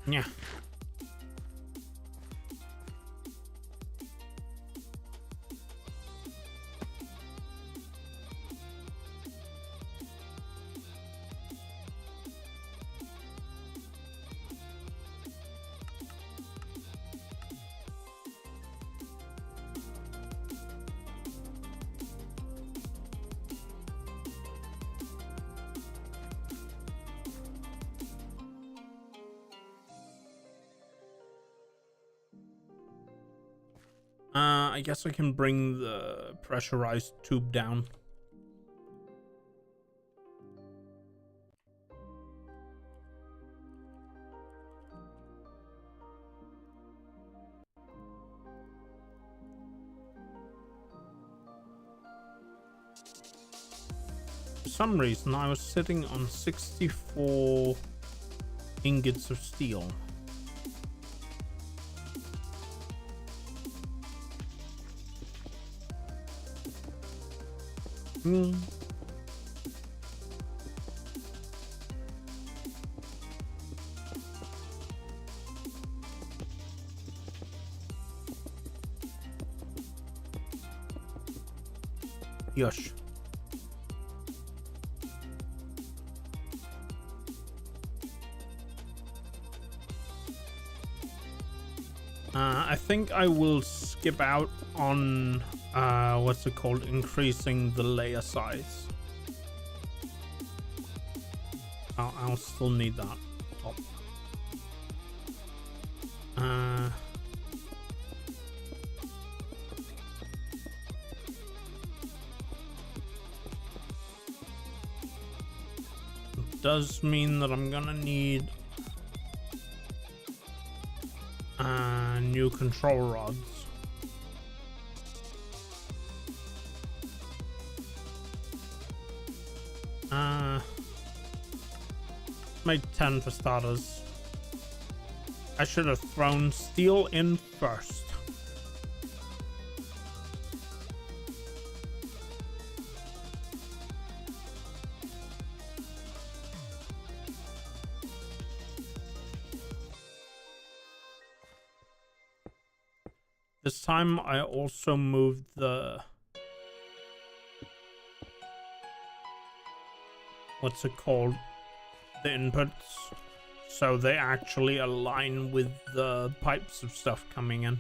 Yeah. I guess I can bring the pressurized tube down. For some reason, I was sitting on 64 ingots of steel. Yosh. I think I will skip out on what's it called, increasing the layer size. I'll still need that. does mean that I'm gonna need new control rods. Make 10 for starters. I should have thrown steel in first. This time I also moved the... what's it called? The inputs. So they actually align with the pipes of stuff coming in.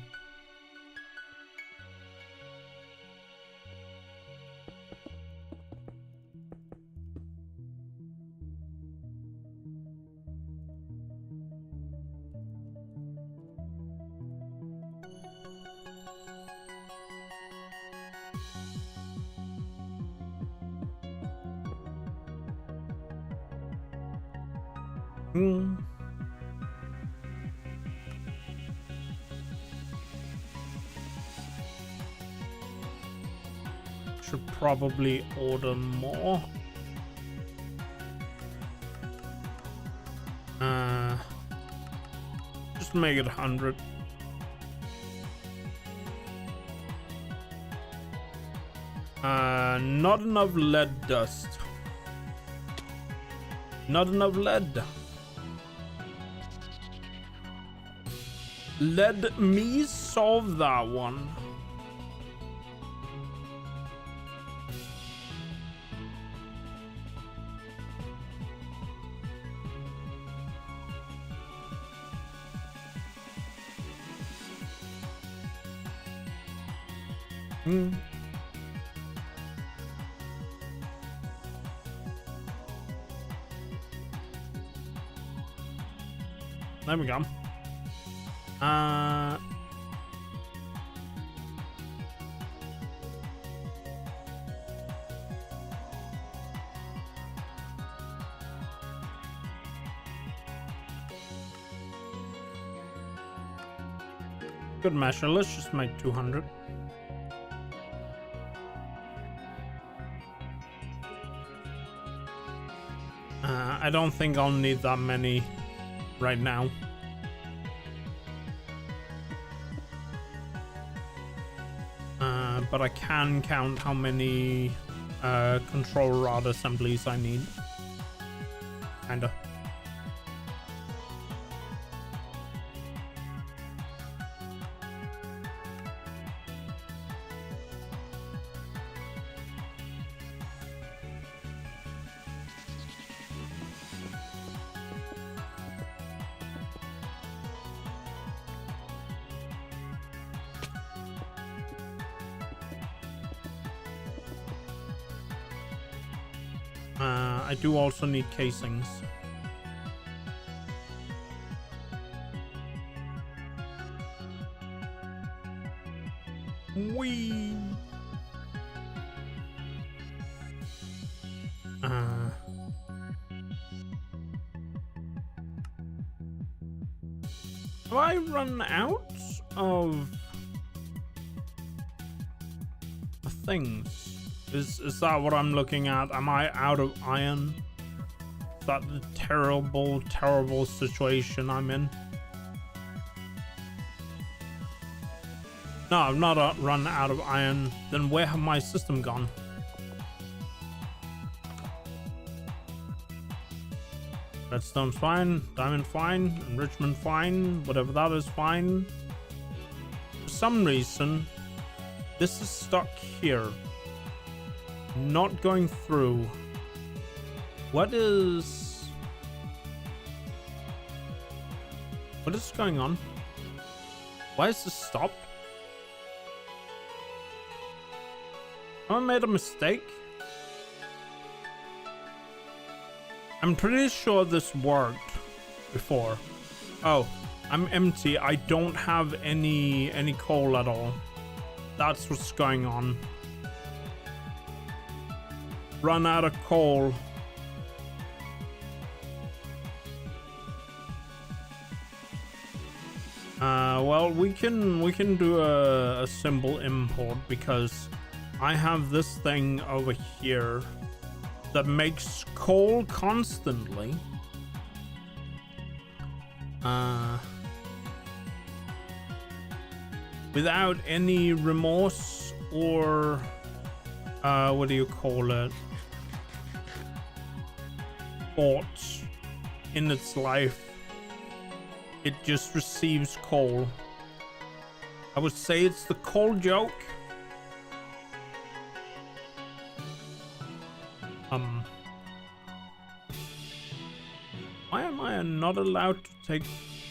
Should probably order more. Just make it 100. Not enough lead dust. Not enough lead. Let me solve that one. There we go. Good measure. Let's just make 200. I don't think I'll need that many right now. But I can count how many control rod assemblies I need. Kinda. I do also need casings. Whee! Have I run out of things? Is that what I'm looking at? Am I out of iron? Is that the terrible, terrible situation I'm in? No, I've not run out of iron. Then where have my system gone? Redstone's fine, diamond fine, enrichment fine, whatever that is fine. For some reason, this is stuck here. Not going through. What is going on? Why is this stopped? Have I made a mistake? I'm pretty sure this worked before. Oh, I'm empty. I don't have any coal at all. That's what's going on. Run out of coal. Well, we can do a simple import because I have this thing over here that makes coal constantly. Without any remorse or what do you call it? Thoughts in its life. It just receives coal. I would say it's the coal joke. Why am I not allowed to take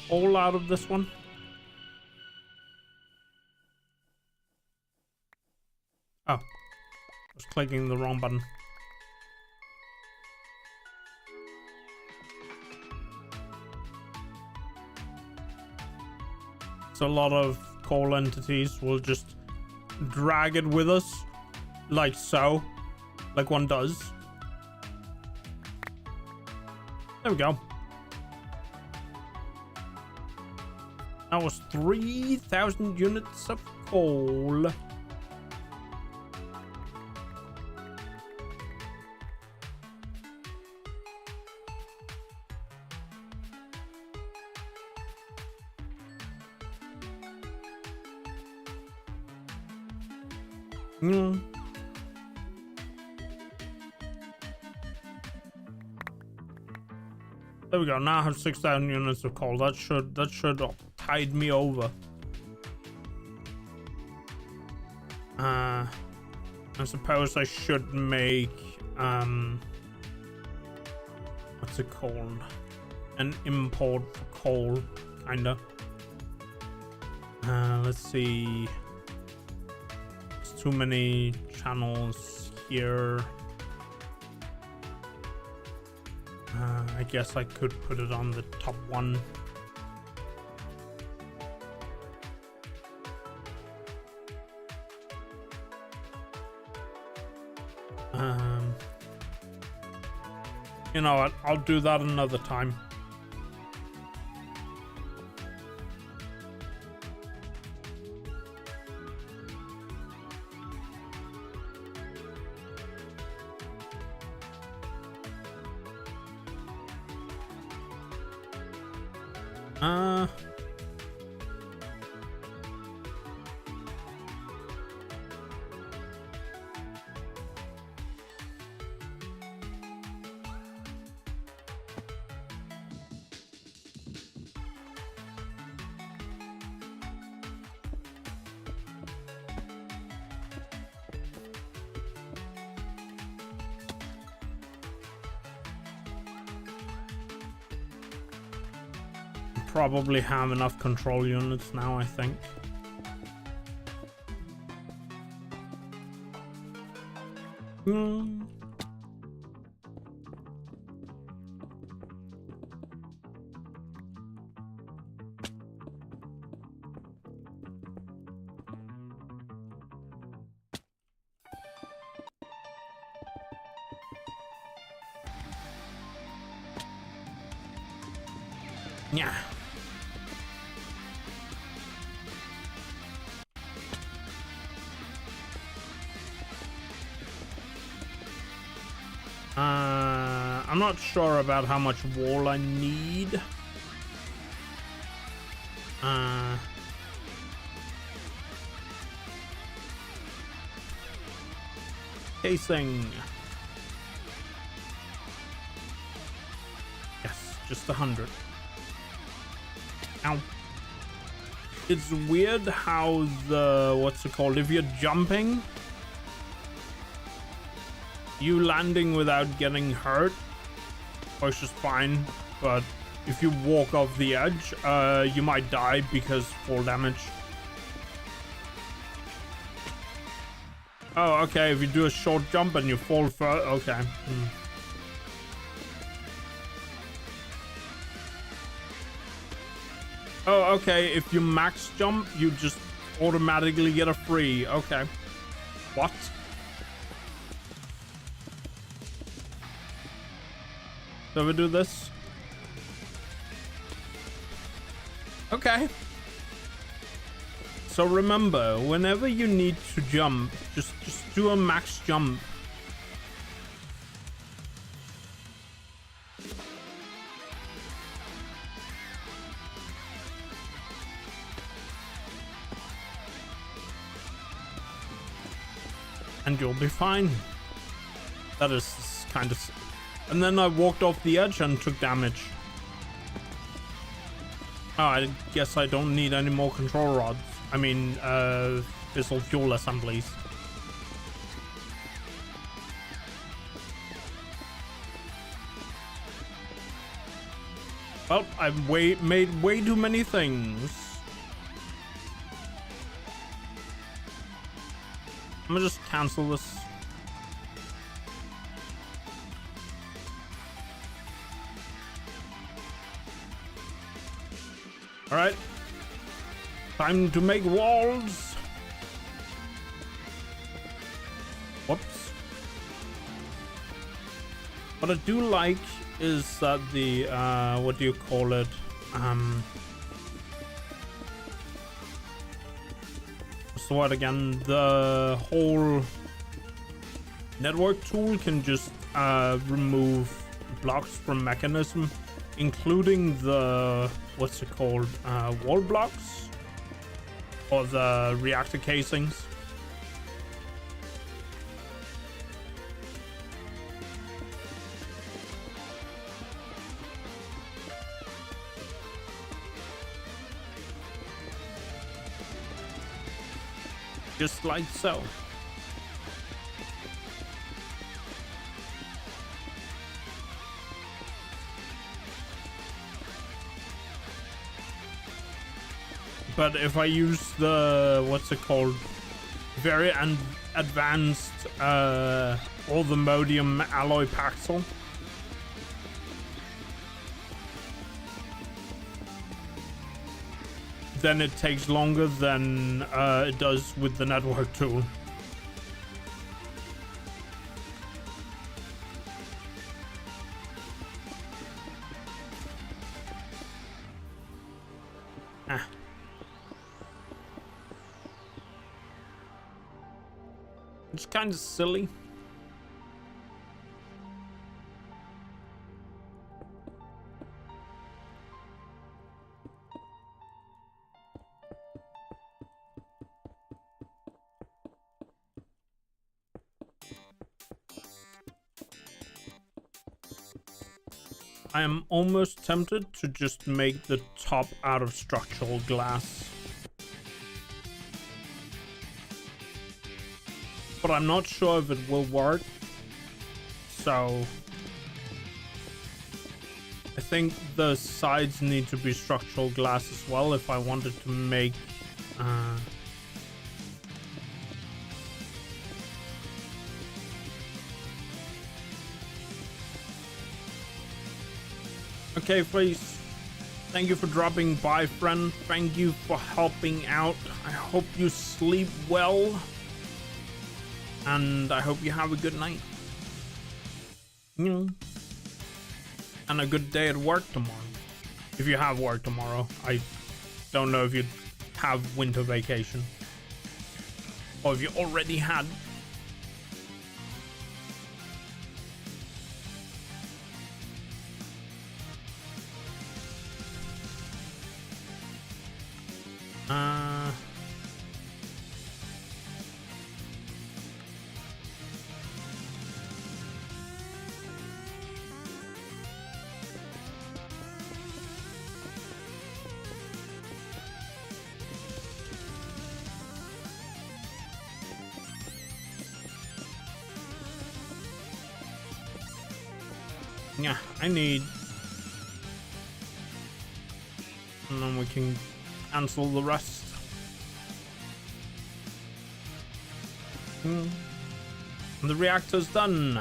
coal out of this one? Oh, I was clicking the wrong button. So a lot of coal entities will just drag it with us, like so, like one does. There we go. That was 3,000 units of coal. There we go. Now I have 6,000 units of coal. That should tide me over. I suppose I should make what's it called? An import for coal, kinda. Let's see. There's too many channels here. I guess I could put it on the top one. You know what? I'll do that another time. Probably have enough control units now, I think. Yeah. I'm not sure about how much wall I need. Casing. Yes, just 100. Ow. It's weird how the, what's it called? If you're jumping, you landing without getting hurt, which is fine, but if you walk off the edge, you might die because fall damage. Oh, okay, if you do a short jump and you fall further, okay. Oh, okay, if you max jump, you just automatically get a free, okay. What? So we do this. Okay. So remember, whenever you need to jump, just do a max jump. And you'll be fine. That is kind of... And then I walked off the edge and took damage. Oh, I guess I don't need any more control rods. I mean, fissile fuel assemblies. Well, I've made way too many things. I'm gonna just cancel this. All right, time to make walls. Whoops. What I do like is that the what do you call it? So what again? The whole network tool can just remove blocks from mechanism, including the what's it called? Wall blocks or the reactor casings. Just like so. But if I use the, what's it called, very advanced all-the-modium alloy paxel, then it takes longer than it does with the network tool. Ah. It's kind of silly. I am almost tempted to just make the top out of structural glass. But I'm not sure if it will work. So I think the sides need to be structural glass as well if I wanted to make Okay, please. Thank you for dropping by, friend. Thank you for helping out. I hope you sleep well. And I hope you have a good night. And a good day at work tomorrow. If you have work tomorrow. I don't know if you have winter vacation. Or if you already had. Yeah, I need. And then we can cancel the rest. And the reactor's done.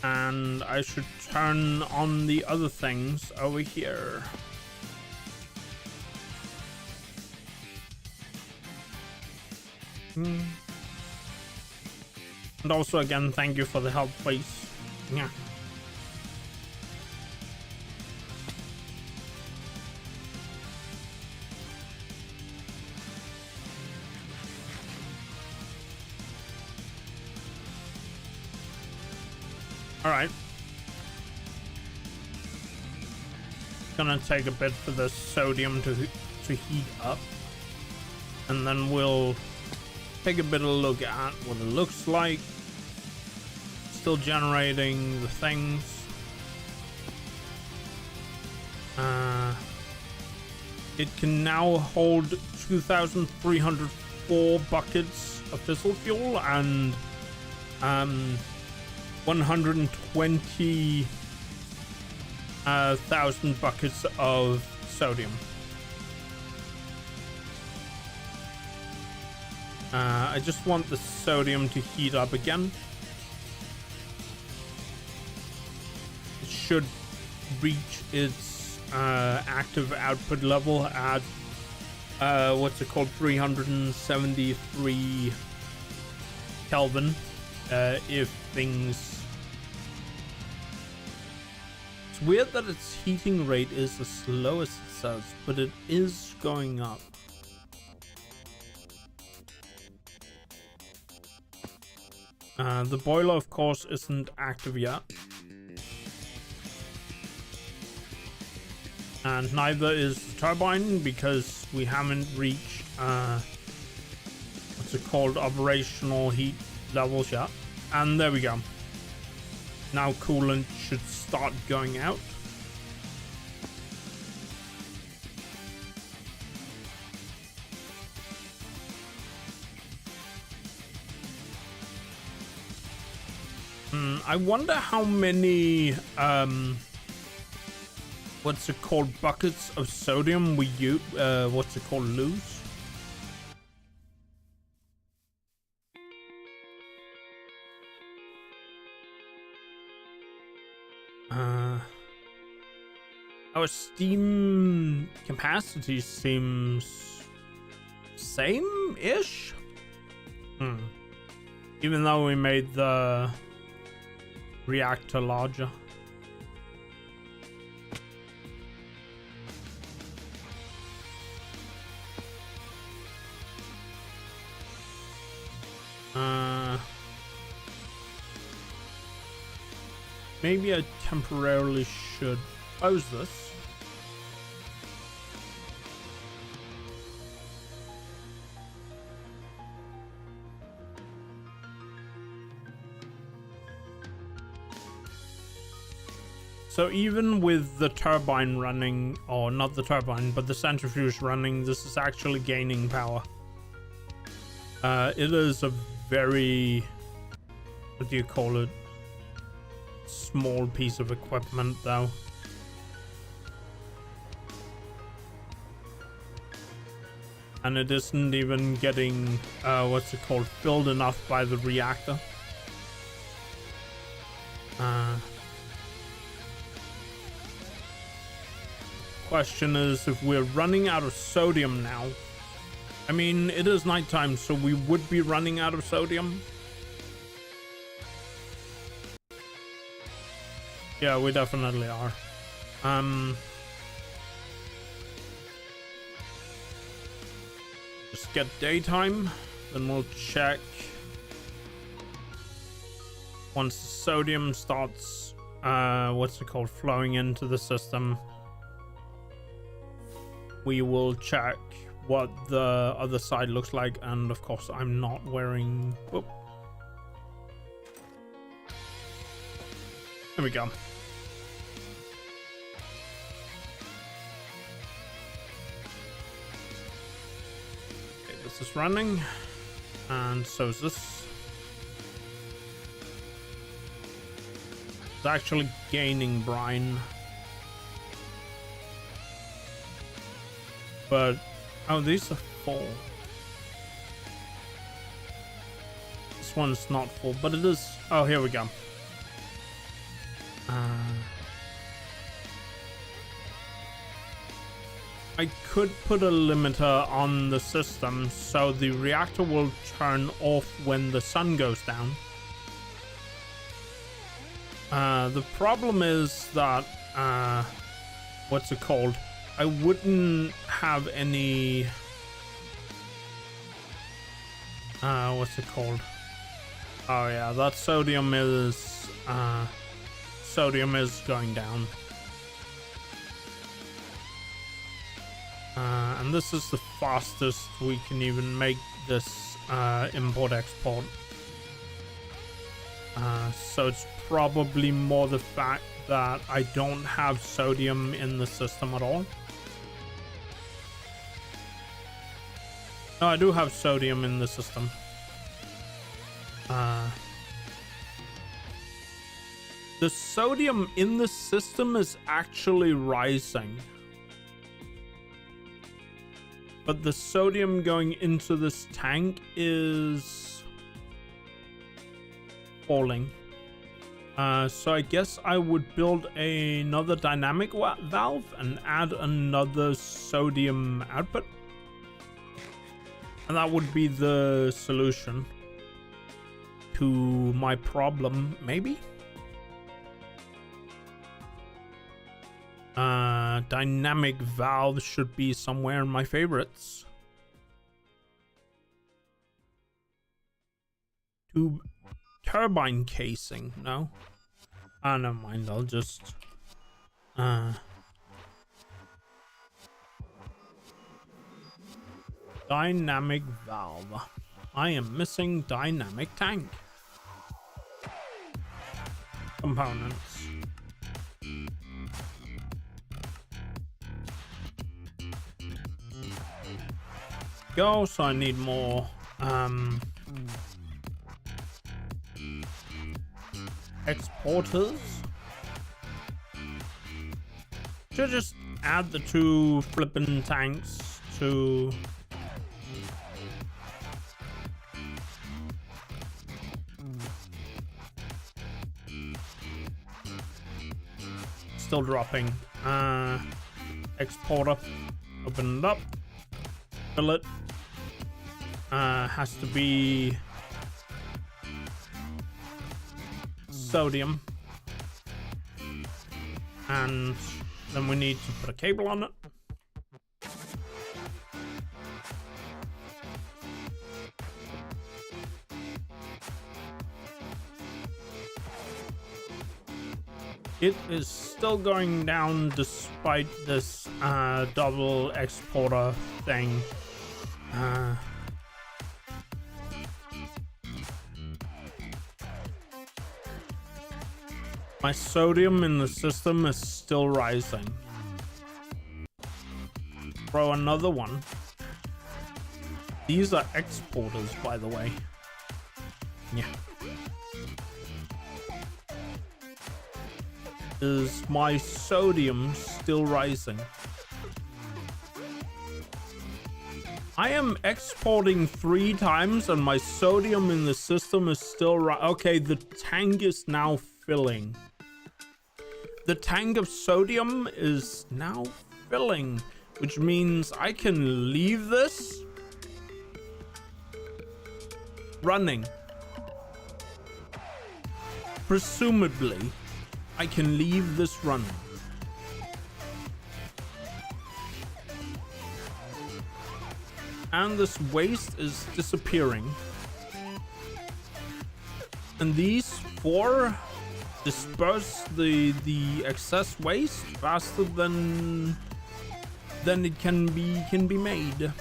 And I should turn on the other things over here. And also, again, thank you for the help, please. Yeah. All right. Gonna take a bit for the sodium to heat up, and then we'll take a bit of a look at what it looks like. Still generating the things. It can now hold 2,304 buckets of fissile fuel and 120,000 buckets of sodium. I just want the sodium to heat up again. It should reach its active output level at what's it called, 373 Kelvin. If things... It's weird that its heating rate is the slowest it says, but it is going up. The boiler, of course, isn't active yet. And neither is the turbine, because we haven't reached what's it called, operational heat levels yet. And there we go. Now coolant should start going out. I wonder how many what's it called, buckets of sodium we use, what's it called, lose. Our steam capacity seems same-ish. Even though we made the reactor larger. Maybe I temporarily should close this. So even with the turbine running, or not the turbine, but the centrifuge running, this is actually gaining power. It is a very, what do you call it, small piece of equipment though. And it isn't even getting, what's it called, filled enough by the reactor. Question is, if we're running out of sodium now, I mean, it is nighttime, so we would be running out of sodium. Yeah, we definitely are. Just get daytime, then we'll check. Once the sodium starts, what's it called, flowing into the system, we will check what the other side looks like. And of course, I'm not wearing... Oh. There we go. Okay, this is running, and so is this. It's actually gaining brine. But, oh, these are full. This one's not full, but it is. Oh, here we go. I could put a limiter on the system so the reactor will turn off when the sun goes down. The problem is that, what's it called? I wouldn't have any, what's it called? Oh yeah, that sodium is going down. And this is the fastest we can even make this import export. So it's probably more the fact that I don't have sodium in the system at all. No, I do have sodium in the system. The sodium in the system is actually rising. But the sodium going into this tank is falling. So I guess I would build another dynamic valve and add another sodium output. And that would be the solution to my problem, maybe? Dynamic valve should be somewhere in my favorites. Tube turbine casing, no? Never mind, I'll just dynamic valve. I am missing dynamic tank components. Go, so I need more exporters. Should just add the two flippin' tanks to still dropping. Exporter, open it up, fill it. Has to be sodium, and then we need to put a cable on it. It is still going down despite this double exporter thing. My sodium in the system is still rising. Throw another one. These are exporters, by the way. Yeah. Is my sodium still rising? I am exporting 3 times and my sodium in the system is still okay, the tank is now filling. The tank of sodium is now filling, which means I can leave this running. Presumably, I can leave this running. And this waste is disappearing. And these 4 disperse the excess waste faster than it can be made.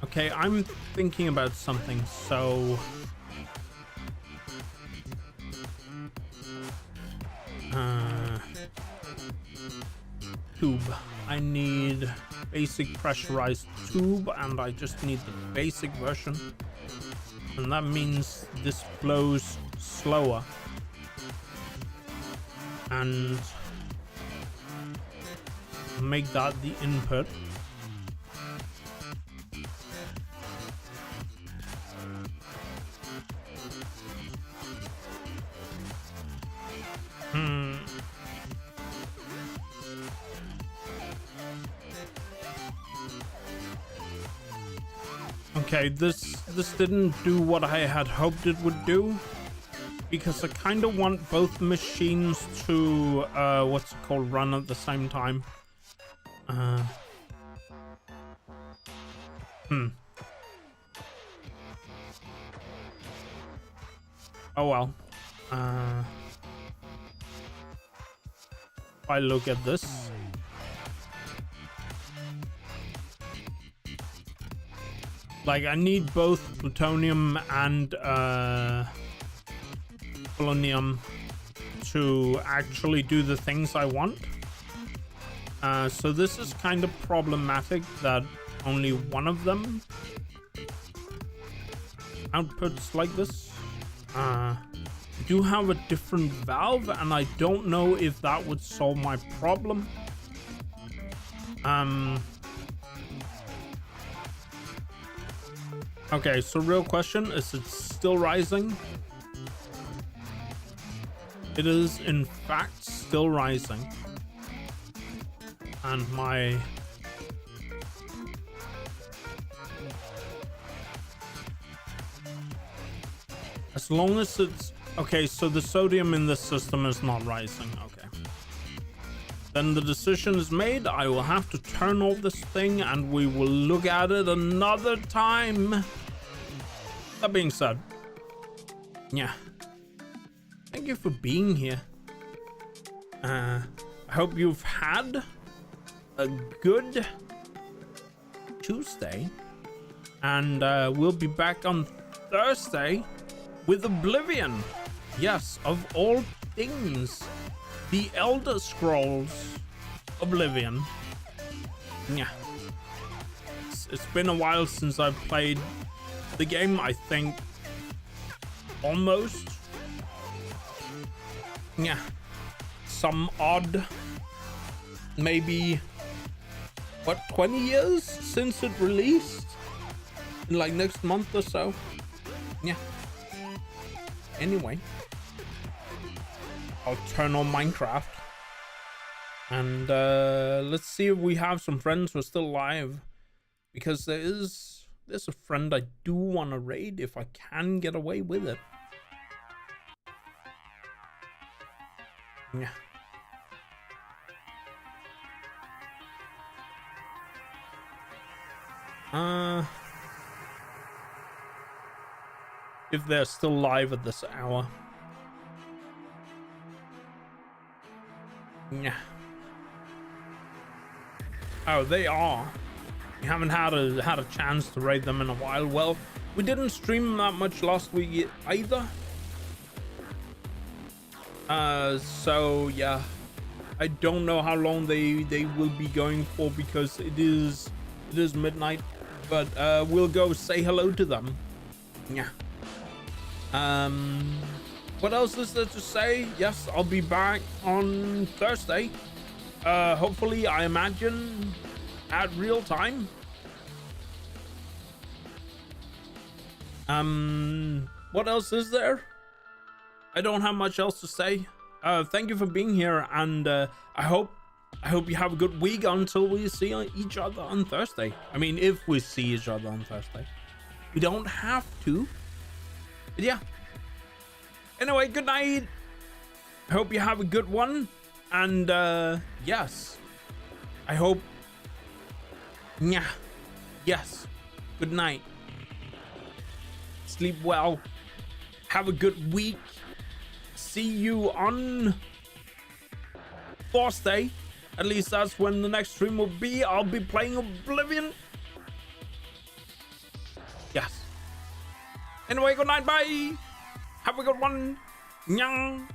Okay, I'm thinking about something. So tube. I need basic pressurized tube, and I just need the basic version, and that means this flows slower. And make that the input. Okay, this didn't do what I had hoped it would do, because I kind of want both machines to what's it called, run at the same time. Oh well. If I look at this, like, I need both plutonium and polonium to actually do the things I want. So this is kind of problematic that only one of them outputs like this. I do have a different valve, and I don't know if that would solve my problem. Okay, so real question, is it still rising? It is in fact still rising. And my... as long as it's... okay, so the sodium in this system is not rising. Okay. Then the decision is made. I will have to turn off this thing and we will look at it another time. That being said, yeah. Thank you for being here. I hope you've had a good Tuesday. And we'll be back on Thursday with Oblivion. Yes, of all things, the Elder Scrolls Oblivion. Yeah. It's been a while since I've played the game, I think. Almost. Yeah. Some odd, maybe, what, 20 years since it released? In like next month or so. Yeah. Anyway, I'll turn on Minecraft and let's see if we have some friends who are still alive, because there's a friend I do want to raid if I can get away with it. Yeah. If they're still live at this hour. Yeah. Oh, they are. We haven't had a chance to raid them in a while. Well, we didn't stream that much last week either. So yeah, I don't know how long they will be going for, because it is midnight. But we'll go say hello to them. Yeah. What else is there to say? Yes, I'll be back on Thursday. Hopefully, I imagine at real time. What else is there? I don't have much else to say. Thank you for being here, and I hope you have a good week until we see each other on Thursday. I mean, if we see each other on Thursday. We don't have to. But yeah. Anyway, good night. I hope you have a good one. And yes. I hope. Yeah. Yes. Good night. Sleep well. Have a good week. See you on Thursday. At least that's when the next stream will be. I'll be playing Oblivion. Yes. Anyway, good night. Bye. Have a good one. Nyang.